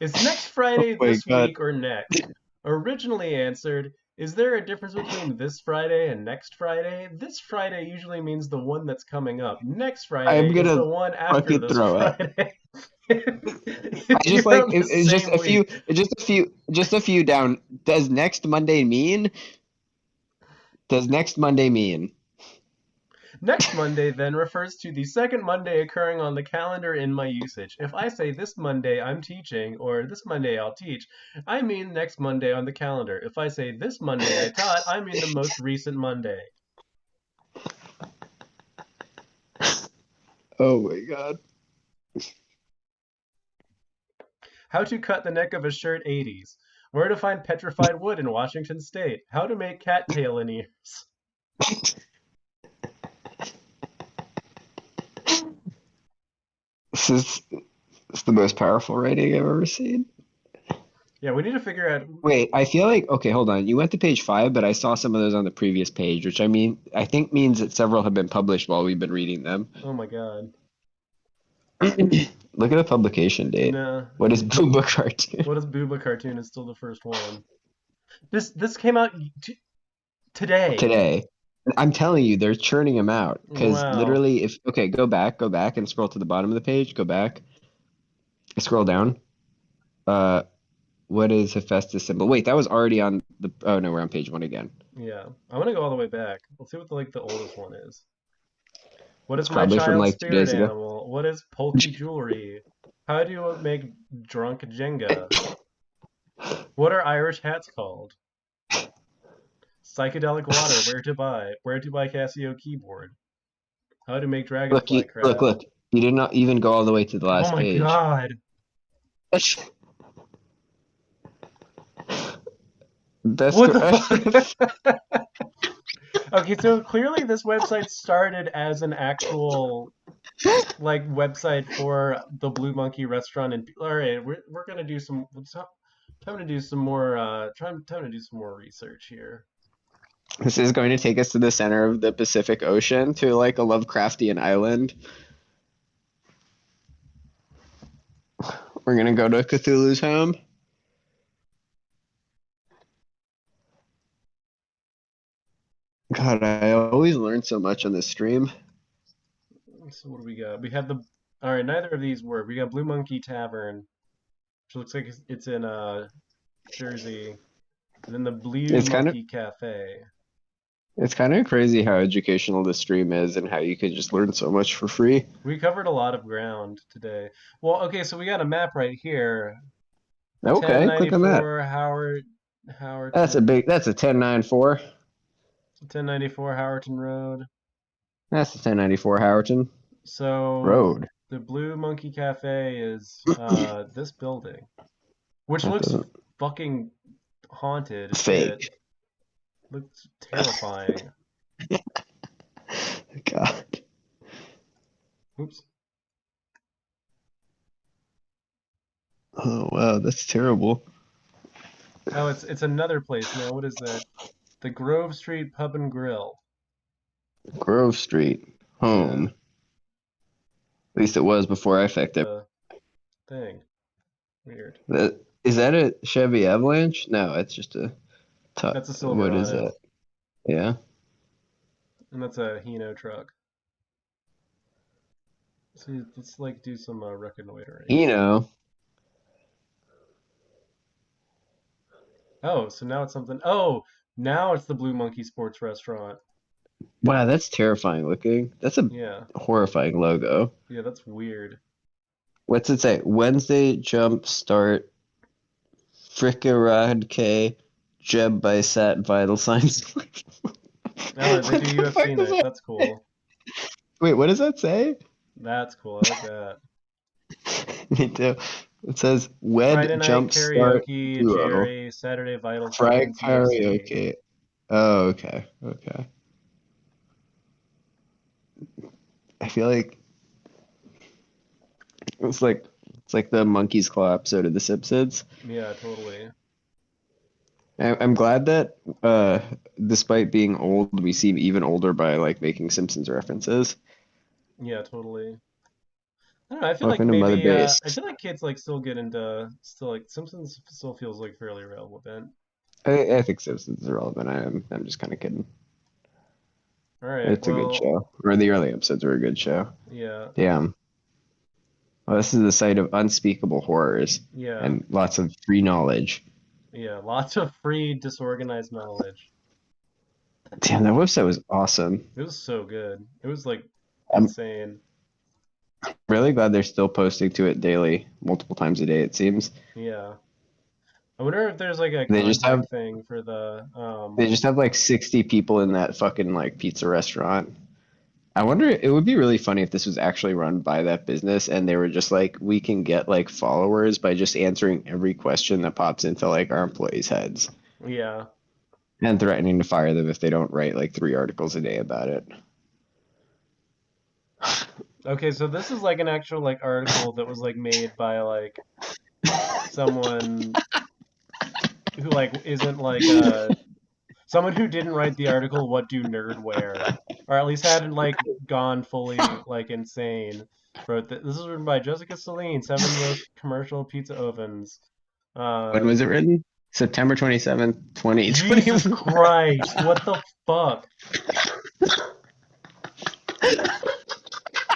[SPEAKER 2] Is next Friday
[SPEAKER 1] my
[SPEAKER 2] this
[SPEAKER 1] God.
[SPEAKER 2] week or next? Originally answered, is there a difference between this Friday and next Friday? This Friday usually means the one that's coming up. Next
[SPEAKER 1] I'm
[SPEAKER 2] Friday is
[SPEAKER 1] gonna
[SPEAKER 2] the one after
[SPEAKER 1] fucking
[SPEAKER 2] this
[SPEAKER 1] throw up.
[SPEAKER 2] Friday.
[SPEAKER 1] I
[SPEAKER 2] If
[SPEAKER 1] just
[SPEAKER 2] you're
[SPEAKER 1] like
[SPEAKER 2] on the
[SPEAKER 1] it's just
[SPEAKER 2] same
[SPEAKER 1] a few,
[SPEAKER 2] week.
[SPEAKER 1] just a few down. Does next Monday mean? Does next Monday mean?
[SPEAKER 2] Next Monday then refers to the second Monday occurring on the calendar in my usage. If I say this Monday I'm teaching or this Monday I'll teach, I mean next Monday on the calendar. If I say this Monday I taught, I mean the most recent Monday.
[SPEAKER 1] Oh my God.
[SPEAKER 2] How to cut the neck of a shirt 80s. Where to find petrified wood in Washington State. How to make cattail in ears.
[SPEAKER 1] This is the most powerful writing I've ever seen.
[SPEAKER 2] Yeah, we need to figure out.
[SPEAKER 1] Wait, I feel like okay, hold on. You went to page 5, but I saw some of those on the previous page, which I think means that several have been published while we've been reading them.
[SPEAKER 2] Oh my God.
[SPEAKER 1] Look at the publication date.
[SPEAKER 2] No.
[SPEAKER 1] What is Booba Cartoon?
[SPEAKER 2] What is Booba Cartoon is still the first one. This came out today.
[SPEAKER 1] Today. I'm telling you, they're churning them out because
[SPEAKER 2] Wow.
[SPEAKER 1] literally, if okay, go back and scroll to the bottom of the page. Go back, scroll down. What is Hephaestus symbol? Wait, that was already on the. Oh no, we're on page 1 again.
[SPEAKER 2] Yeah. I want to go all the way back. Let's see what the oldest one is. What is
[SPEAKER 1] It's
[SPEAKER 2] my
[SPEAKER 1] probably from
[SPEAKER 2] child's
[SPEAKER 1] like 2
[SPEAKER 2] spirit
[SPEAKER 1] days ago.
[SPEAKER 2] animal? What is pulky jewelry? How do you make drunk Jenga? What are Irish hats called? Psychedelic water, where to buy? Where to buy Casio keyboard? How to make dragonfly crap?
[SPEAKER 1] Look. You did not even go all the way to the
[SPEAKER 2] Oh
[SPEAKER 1] last
[SPEAKER 2] my
[SPEAKER 1] page.
[SPEAKER 2] God.
[SPEAKER 1] That's
[SPEAKER 2] What the fuck? Okay, so clearly this website started as an actual like website for the Blue Monkey restaurant. And all right, we're gonna do some time to do some more time to do some more research here.
[SPEAKER 1] This is going to take us to the center of the Pacific Ocean to like a Lovecraftian island. We're gonna go to Cthulhu's home. God, I always learn so much on this stream.
[SPEAKER 2] So what do we got? We have the all right. Neither of these work. We got Blue Monkey Tavern, which looks like it's in Jersey, and then the Blue
[SPEAKER 1] It's kind of
[SPEAKER 2] Monkey Cafe.
[SPEAKER 1] it's kind of crazy how educational this stream is and how you can just learn so much for free.
[SPEAKER 2] We covered a lot of ground today. Well, okay, so we got a map right here.
[SPEAKER 1] Okay, click on that.
[SPEAKER 2] 1094 Howard.
[SPEAKER 1] That's a 1094.
[SPEAKER 2] 1094 Howerton Road.
[SPEAKER 1] That's the 1094 Howerton
[SPEAKER 2] So
[SPEAKER 1] Road.
[SPEAKER 2] the Blue Monkey Cafe is this building, which
[SPEAKER 1] That
[SPEAKER 2] looks
[SPEAKER 1] doesn't
[SPEAKER 2] fucking haunted as
[SPEAKER 1] fake.
[SPEAKER 2] shit. Looks terrifying.
[SPEAKER 1] God.
[SPEAKER 2] Oops.
[SPEAKER 1] Oh wow, that's terrible.
[SPEAKER 2] Oh, it's another place now. What is that? The Grove Street Pub and Grill.
[SPEAKER 1] Grove Street, home. At least it was before I affected.
[SPEAKER 2] Thing. Weird.
[SPEAKER 1] Is that a Chevy Avalanche? No, it's just a.
[SPEAKER 2] That's a Silverado.
[SPEAKER 1] What is that? Yeah.
[SPEAKER 2] And that's a Hino truck. So let's like do some reconnoitering. Oh, so now it's something. Oh, now it's the Blue Monkey Sports Restaurant.
[SPEAKER 1] Wow, that's terrifying looking. That's a horrifying logo.
[SPEAKER 2] Yeah, that's weird.
[SPEAKER 1] What's it say? Wednesday jump start. Frickaradke Jeb Bisat Vital Signs.
[SPEAKER 2] Oh, they do UFC nights. That's cool.
[SPEAKER 1] Wait, what does that say?
[SPEAKER 2] That's cool. I like that.
[SPEAKER 1] Me too. It says Wed
[SPEAKER 2] Friday night
[SPEAKER 1] Jump Start
[SPEAKER 2] karaoke,
[SPEAKER 1] Duo.
[SPEAKER 2] Jerry, Saturday Vital
[SPEAKER 1] Friday
[SPEAKER 2] Signs, UFC.
[SPEAKER 1] karaoke. Oh, okay. Okay. I feel like it's like the Monkey's Claw episode of The Simpsons.
[SPEAKER 2] Yeah, totally.
[SPEAKER 1] I'm glad that despite being old, we seem even older by like making Simpsons references.
[SPEAKER 2] Yeah, totally. I don't know. I feel like
[SPEAKER 1] Welcome to Mother
[SPEAKER 2] maybe
[SPEAKER 1] Base.
[SPEAKER 2] I feel like kids like still get into still like Simpsons still feels like fairly relevant.
[SPEAKER 1] I think Simpsons is relevant. I'm just kind of kidding.
[SPEAKER 2] All right.
[SPEAKER 1] It's a good
[SPEAKER 2] Well,
[SPEAKER 1] show. Or the early episodes were a good show.
[SPEAKER 2] yeah,
[SPEAKER 1] Damn. Well, this is the site of unspeakable horrors
[SPEAKER 2] yeah,
[SPEAKER 1] and lots of free knowledge.
[SPEAKER 2] yeah. Lots of free disorganized knowledge.
[SPEAKER 1] Damn, that website was awesome.
[SPEAKER 2] It was so good. It was like
[SPEAKER 1] I'm
[SPEAKER 2] insane.
[SPEAKER 1] really glad they're still posting to it daily, multiple times a day, it seems.
[SPEAKER 2] Yeah. I wonder if there's like a
[SPEAKER 1] They just have
[SPEAKER 2] contact thing for the
[SPEAKER 1] they just have like 60 people in that fucking like pizza restaurant. I wonder, it would be really funny if this was actually run by that business and they were just like, we can get like followers by just answering every question that pops into like our employees' heads
[SPEAKER 2] yeah.
[SPEAKER 1] and threatening to fire them if they don't write like 3 articles a day about it.
[SPEAKER 2] Okay, so this is like an actual like article that was like made by like someone who like isn't like someone who didn't write the article "What Do Nerd Wear?" or at least hadn't like gone fully like insane. Wrote that this is written by Jessica Celine, 7 most commercial pizza ovens.
[SPEAKER 1] When was it written? September 27th,
[SPEAKER 2] Jesus
[SPEAKER 1] 2021.
[SPEAKER 2] Christ, what the fuck?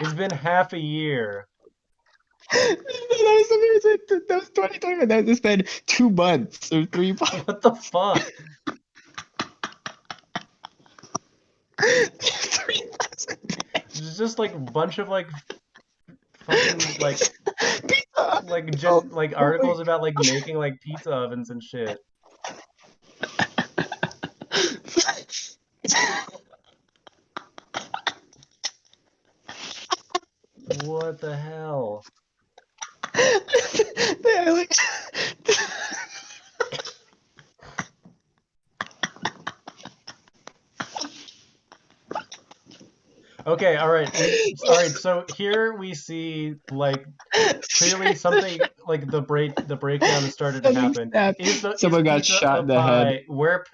[SPEAKER 2] It's been half a year.
[SPEAKER 1] That was 2020. That was been 2 months or 3 months.
[SPEAKER 2] What the fuck?
[SPEAKER 1] 3,000
[SPEAKER 2] It's just like a bunch of like fucking like articles about like making like pizza ovens and shit. What the hell?
[SPEAKER 1] I like
[SPEAKER 2] Okay, all right. All right, so here we see like clearly something like the breakdown has started to happen.
[SPEAKER 1] Someone got
[SPEAKER 2] pizza
[SPEAKER 1] shot
[SPEAKER 2] a
[SPEAKER 1] in the head.
[SPEAKER 2] pie? Where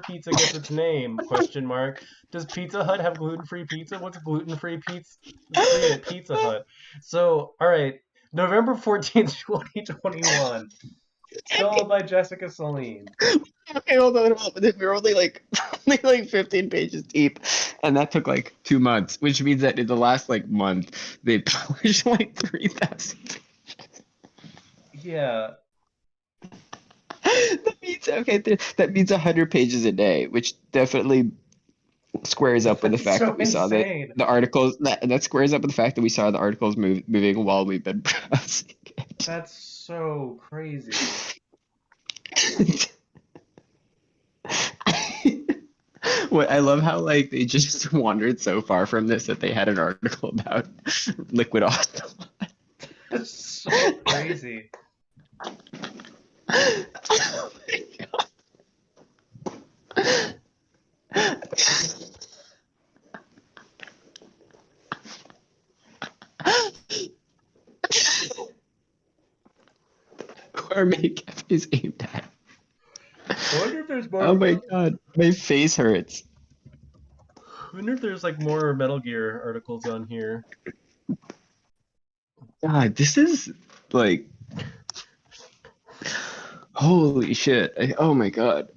[SPEAKER 2] pizza gets its name? Question mark. Does Pizza Hut have gluten-free pizza? What's gluten-free pizza? Free at Pizza Hut. So, all right, November 14th, 2021. Still by Jessica Celine.
[SPEAKER 1] Okay, hold on. We were only like 15 pages deep, and that took like 2 months, which means that in the last like month they published like 3,000.
[SPEAKER 2] Yeah.
[SPEAKER 1] That means 100 pages a day, which definitely squares up with the
[SPEAKER 2] That's
[SPEAKER 1] fact
[SPEAKER 2] so
[SPEAKER 1] that we saw
[SPEAKER 2] insane.
[SPEAKER 1] the articles. That squares up with the fact that we saw the articles moving while we've been browsing it.
[SPEAKER 2] That's so crazy.
[SPEAKER 1] What I love how like they just wandered so far from this that they had an article about liquid ocelot.
[SPEAKER 2] That's so crazy.
[SPEAKER 1] Oh my god. Gourmet cafes aimed at.
[SPEAKER 2] I wonder if there's more.
[SPEAKER 1] Oh my god, my face hurts.
[SPEAKER 2] I wonder if there's like more Metal Gear articles on here.
[SPEAKER 1] God, this is like, holy shit. Oh my god.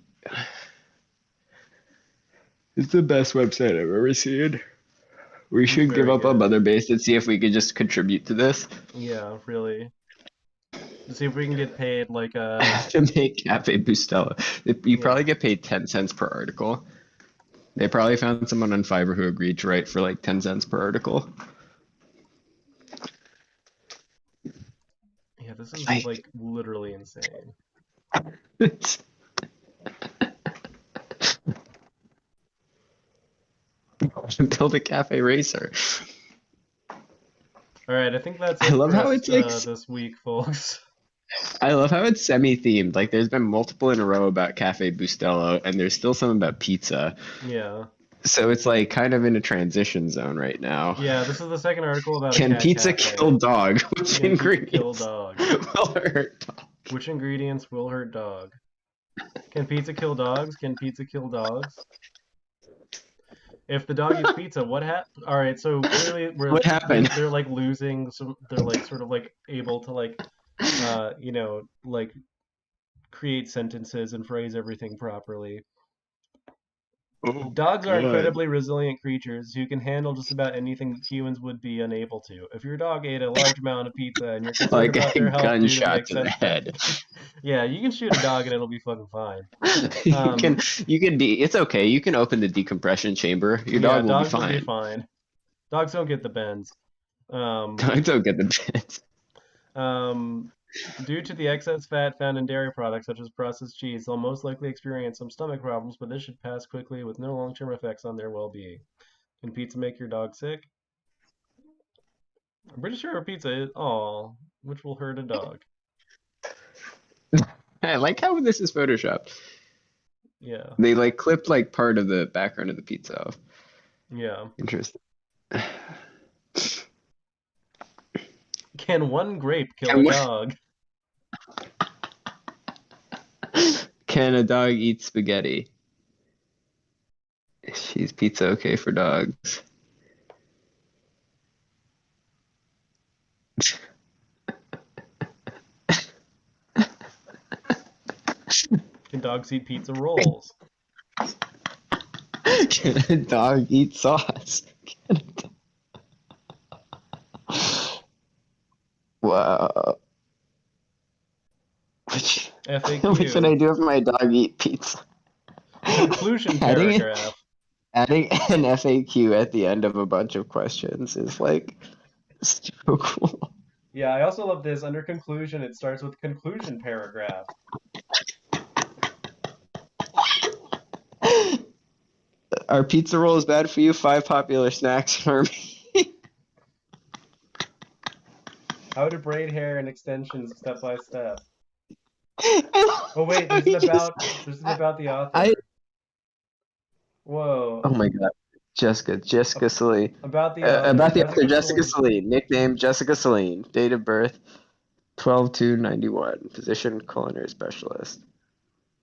[SPEAKER 1] It's the best website I've ever seen. We should give
[SPEAKER 2] Very
[SPEAKER 1] up on
[SPEAKER 2] good.
[SPEAKER 1] Mother Base and see if we could just contribute to this.
[SPEAKER 2] Yeah, really. To see if we can get paid like
[SPEAKER 1] To make Cafe Bustelo. You
[SPEAKER 2] Yeah.
[SPEAKER 1] probably get paid 10 cents per article. They probably found someone on Fiverr who agreed to write for like 10 cents per article.
[SPEAKER 2] Yeah, this is
[SPEAKER 1] I-
[SPEAKER 2] like literally insane.
[SPEAKER 1] Build a cafe racer.
[SPEAKER 2] All right, I think that's
[SPEAKER 1] I
[SPEAKER 2] it
[SPEAKER 1] love
[SPEAKER 2] for
[SPEAKER 1] how
[SPEAKER 2] us,
[SPEAKER 1] it's like
[SPEAKER 2] this week, folks.
[SPEAKER 1] I love how it's semi-themed. Like there's been multiple in a row about Cafe Bustelo, and there's still some about pizza.
[SPEAKER 2] Yeah.
[SPEAKER 1] So it's like kind of in a transition zone right now.
[SPEAKER 2] Yeah, this is the second article about a
[SPEAKER 1] Can
[SPEAKER 2] cat
[SPEAKER 1] pizza
[SPEAKER 2] cafe.
[SPEAKER 1] kill dog? Which
[SPEAKER 2] Can pizza kill
[SPEAKER 1] ingredients
[SPEAKER 2] dog?
[SPEAKER 1] will hurt dog?
[SPEAKER 2] Which ingredients will hurt dog? Can pizza kill dogs? Can pizza kill dogs? If the dog eats pizza, what happened? All right, so clearly
[SPEAKER 1] What happened?
[SPEAKER 2] they're like losing some. They're like sort of like able to like, like create sentences and phrase everything properly.
[SPEAKER 1] Oh,
[SPEAKER 2] Dogs are
[SPEAKER 1] God.
[SPEAKER 2] incredibly resilient creatures who can handle just about anything that humans would be unable to. If your dog ate a large amount of pizza and you're concerned
[SPEAKER 1] Like
[SPEAKER 2] about
[SPEAKER 1] a
[SPEAKER 2] their health due to the
[SPEAKER 1] gunshot to the
[SPEAKER 2] excess
[SPEAKER 1] head.
[SPEAKER 2] yeah, you can shoot a dog and it'll be fucking fine.
[SPEAKER 1] It's okay. You can open the decompression chamber. Your
[SPEAKER 2] Yeah,
[SPEAKER 1] dog will be
[SPEAKER 2] dogs will be
[SPEAKER 1] fine.
[SPEAKER 2] fine. Dogs don't get the bends.
[SPEAKER 1] Dogs don't get the bits.
[SPEAKER 2] Due to the excess fat found in dairy products such as processed cheese, they'll most likely experience some stomach problems, but this should pass quickly with no long-term effects on their well-being. Can pizza make your dog sick? I'm pretty sure a pizza is which will hurt a dog.
[SPEAKER 1] I like how this is photoshopped.
[SPEAKER 2] Yeah,
[SPEAKER 1] They like clipped like part of the background of the pizza off.
[SPEAKER 2] yeah.
[SPEAKER 1] Interesting.
[SPEAKER 2] Can one grape kill
[SPEAKER 1] Can
[SPEAKER 2] a
[SPEAKER 1] one-
[SPEAKER 2] dog?
[SPEAKER 1] Can a dog eat spaghetti? Is pizza okay for dogs?
[SPEAKER 2] Can dogs eat pizza rolls?
[SPEAKER 1] Can a dog eat sauce? Wow. Which should I
[SPEAKER 2] FAQ.
[SPEAKER 1] do if my dog eat pizza?
[SPEAKER 2] Conclusion
[SPEAKER 1] Adding
[SPEAKER 2] paragraph.
[SPEAKER 1] Adding an FAQ at the end of a bunch of questions is like so cool.
[SPEAKER 2] Yeah, I also love this. Under conclusion, it starts with conclusion paragraph.
[SPEAKER 1] Are pizza rolls bad for you? 5 popular snacks for me.
[SPEAKER 2] How to braid hair and extensions step by step. Oh wait, this is about the author. Whoa.
[SPEAKER 1] Oh my God, Jessica Celine.
[SPEAKER 2] About the author.
[SPEAKER 1] About the author, Jessica
[SPEAKER 2] Celine.
[SPEAKER 1] Celine. Nickname Jessica Celine. Date of birth 12/2/91. Position culinary specialist.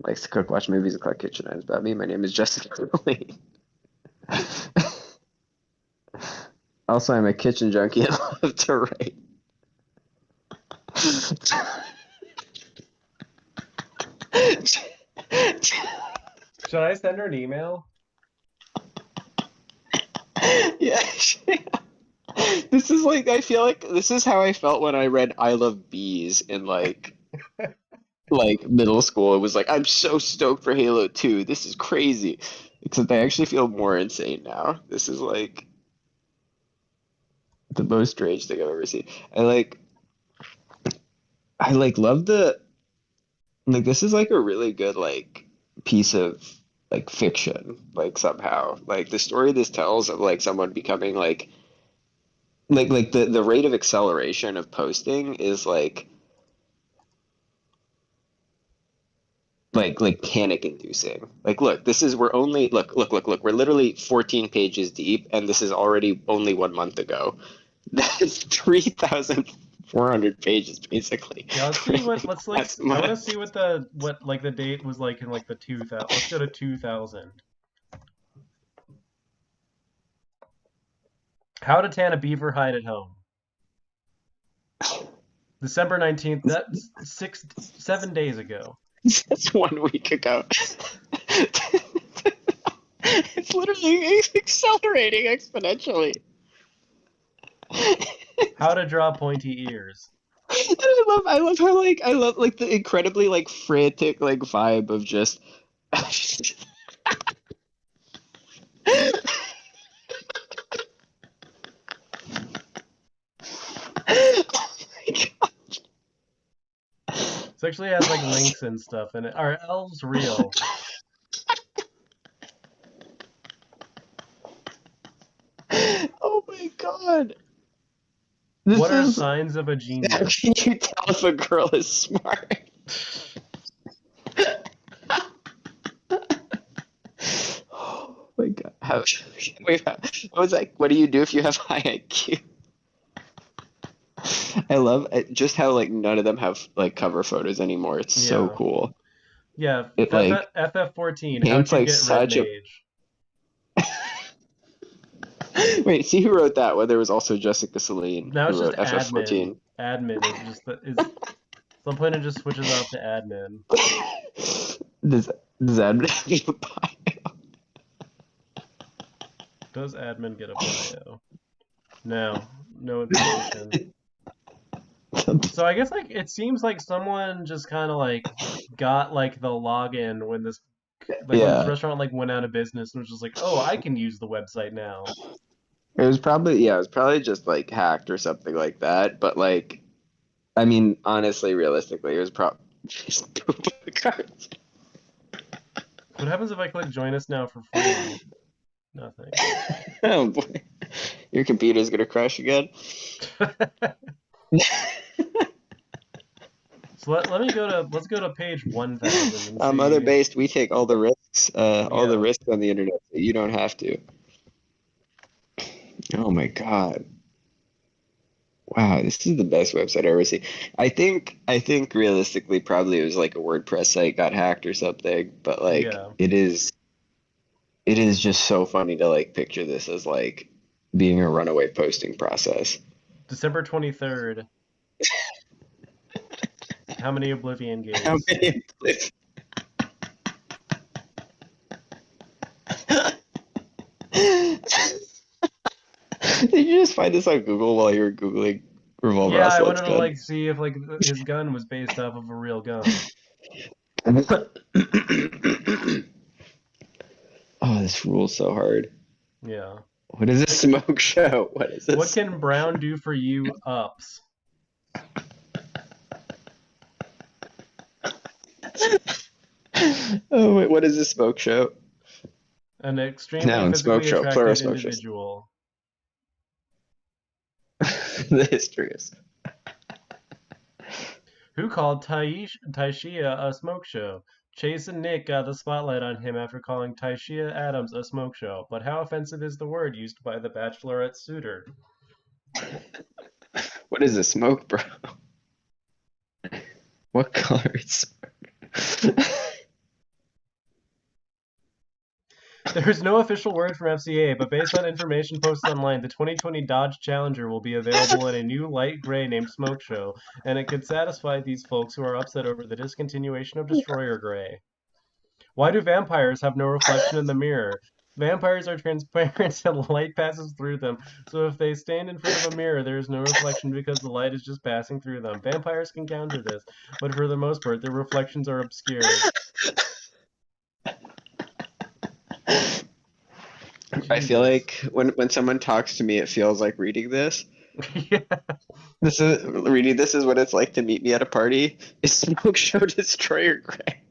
[SPEAKER 1] Likes to cook, watch movies, and collect kitchen items. About me, my name is Jessica Celine. Also, I'm a kitchen junkie and love to write.
[SPEAKER 2] Should I send her an email?
[SPEAKER 1] Yeah. This is like, I feel like this is how I felt when I read I Love Bees in like middle school. It was like, I'm so stoked for Halo 2. This is crazy. Except I actually feel more insane now. This is like the most strange thing I've ever seen. I love this is like a really good like piece of like fiction, like somehow. Like the story this tells of like someone becoming like the rate of acceleration of posting is like panic inducing. Like look, we're literally 14 pages deep and this is already only 1 month ago. That's 3,400 pages basically.
[SPEAKER 2] Yeah, let's see what I want to see what the date was like in like the 2000. Let's go to 2000. How to tan a beaver hide at home. December 19th. That's 7 days ago.
[SPEAKER 1] That's 1 week ago. It's literally accelerating exponentially.
[SPEAKER 2] How to draw pointy ears.
[SPEAKER 1] I love how I love the incredibly frantic vibe of just Oh my God.
[SPEAKER 2] This actually has links and stuff in it. Are elves real?
[SPEAKER 1] Oh my God.
[SPEAKER 2] What are signs of a genius?
[SPEAKER 1] How can you tell if a girl is smart? Oh my God. What do you do if you have high IQ? I love just how none of them have cover photos anymore. It's so
[SPEAKER 2] Yeah.
[SPEAKER 1] cool.
[SPEAKER 2] Yeah,
[SPEAKER 1] It like
[SPEAKER 2] FF14.
[SPEAKER 1] paints
[SPEAKER 2] How'd you
[SPEAKER 1] like
[SPEAKER 2] get red
[SPEAKER 1] such a.
[SPEAKER 2] mage?
[SPEAKER 1] Wait, see who wrote that? Well, there was also Jessica Saline
[SPEAKER 2] Now
[SPEAKER 1] who
[SPEAKER 2] it's just
[SPEAKER 1] wrote
[SPEAKER 2] admin.
[SPEAKER 1] FF14.
[SPEAKER 2] Admin is just the is. Some point it just switches off to admin.
[SPEAKER 1] Does that make a bio?
[SPEAKER 2] Does admin get a bio? No, no information. So I guess like it seems like someone just kind of like got like the login when this
[SPEAKER 1] Yeah,
[SPEAKER 2] restaurant like went out of business and was just like, oh, I can use the website now.
[SPEAKER 1] it was probably just like hacked or something like that. But like, I mean, honestly, realistically, it was probably just cards.
[SPEAKER 2] What happens if I click join us now for free? Nothing.
[SPEAKER 1] Oh boy, your computer's gonna crash again.
[SPEAKER 2] So let's go to page 1000 and
[SPEAKER 1] Other
[SPEAKER 2] see.
[SPEAKER 1] based, we take all the risks, all the
[SPEAKER 2] Yeah.
[SPEAKER 1] risks on the internet. So you don't have to. Oh my God. Wow, this is the best website I've ever seen. I think realistically probably it was like a WordPress site got hacked or something, but like
[SPEAKER 2] Yeah.
[SPEAKER 1] it is just so funny to like picture this as like being a runaway posting process.
[SPEAKER 2] December 23rd. How many Oblivion
[SPEAKER 1] How
[SPEAKER 2] games?
[SPEAKER 1] many Did you just find this on Google while you were Googling revolver
[SPEAKER 2] Yeah, I
[SPEAKER 1] ocelot's
[SPEAKER 2] wanted to
[SPEAKER 1] gun?
[SPEAKER 2] like see if like his gun was based off of a real gun.
[SPEAKER 1] Oh, this rules so hard.
[SPEAKER 2] Yeah.
[SPEAKER 1] What is a smoke show? What is
[SPEAKER 2] What
[SPEAKER 1] this?
[SPEAKER 2] can Brown do for you ups?
[SPEAKER 1] Oh wait, what is a smoke show?
[SPEAKER 2] An extremely
[SPEAKER 1] Noun, smoke
[SPEAKER 2] physically
[SPEAKER 1] show, plural
[SPEAKER 2] attractive
[SPEAKER 1] smoke shows.
[SPEAKER 2] individual.
[SPEAKER 1] The history is.
[SPEAKER 2] Who called Taishia a smoke show? Chase and Nick got the spotlight on him after calling Taishia Adams a smoke show. But how offensive is the word used by the bachelorette suitor?
[SPEAKER 1] What is a smoke, bro? What color is smoke?
[SPEAKER 2] There is no official word from FCA, but based on information posted online, the 2020 Dodge Challenger will be available in a new light gray named Smoke Show, and it could satisfy these folks who are upset over the discontinuation of Destroyer Gray. Why do vampires have no reflection in the mirror? Vampires are transparent and light passes through them, so if they stand in front of a mirror, there is no reflection because the light is just passing through them. Vampires can counter this, but for the most part, their reflections are obscured.
[SPEAKER 1] I feel
[SPEAKER 2] Jesus.
[SPEAKER 1] like when someone talks to me, it feels like reading this.
[SPEAKER 2] Yeah.
[SPEAKER 1] Reading this is what it's like to meet me at a party. Is smoke show Destroyer Gray?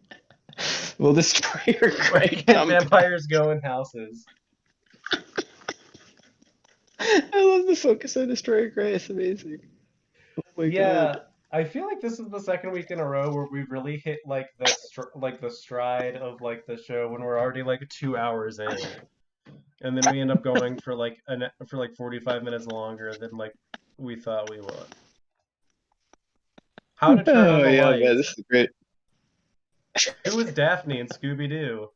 [SPEAKER 1] Will Destroyer
[SPEAKER 2] Where
[SPEAKER 1] Gray
[SPEAKER 2] can
[SPEAKER 1] come?
[SPEAKER 2] vampires go in houses?
[SPEAKER 1] I love the focus on Destroyer Gray. It's amazing. Oh my
[SPEAKER 2] Yeah,
[SPEAKER 1] God.
[SPEAKER 2] I feel like this is the second week in a row where we've really hit like the stride of like the show when we're already like 2 hours in, and then we end up going for like 45 minutes longer than like we thought we would. How to turn on
[SPEAKER 1] Oh
[SPEAKER 2] the
[SPEAKER 1] yeah,
[SPEAKER 2] light?
[SPEAKER 1] man, this is great.
[SPEAKER 2] Who is Daphne in Scooby Doo?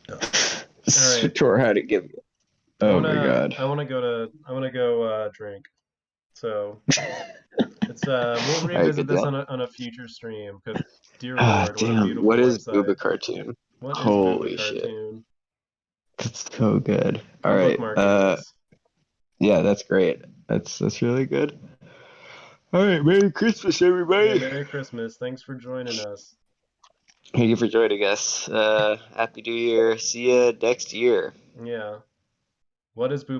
[SPEAKER 2] All right.
[SPEAKER 1] Sure, how to give. Oh my God.
[SPEAKER 2] I want to go drink. So it's we'll
[SPEAKER 1] All right,
[SPEAKER 2] revisit
[SPEAKER 1] good
[SPEAKER 2] this
[SPEAKER 1] deal.
[SPEAKER 2] on a future stream because dear
[SPEAKER 1] Ah,
[SPEAKER 2] Lord, what a
[SPEAKER 1] damn.
[SPEAKER 2] beautiful
[SPEAKER 1] What is
[SPEAKER 2] website.
[SPEAKER 1] Booba Cartoon?
[SPEAKER 2] What is Booba
[SPEAKER 1] Holy shit.
[SPEAKER 2] Cartoon?
[SPEAKER 1] That's so good. All
[SPEAKER 2] I'm
[SPEAKER 1] right.
[SPEAKER 2] bookmarking this.
[SPEAKER 1] Yeah, that's great. That's really good. All right, Merry Christmas,
[SPEAKER 2] Yeah,
[SPEAKER 1] everybody.
[SPEAKER 2] Merry Christmas. Thanks for joining us.
[SPEAKER 1] Thank you for joining us. Happy New Year. See you next year.
[SPEAKER 2] Yeah. What is Booba?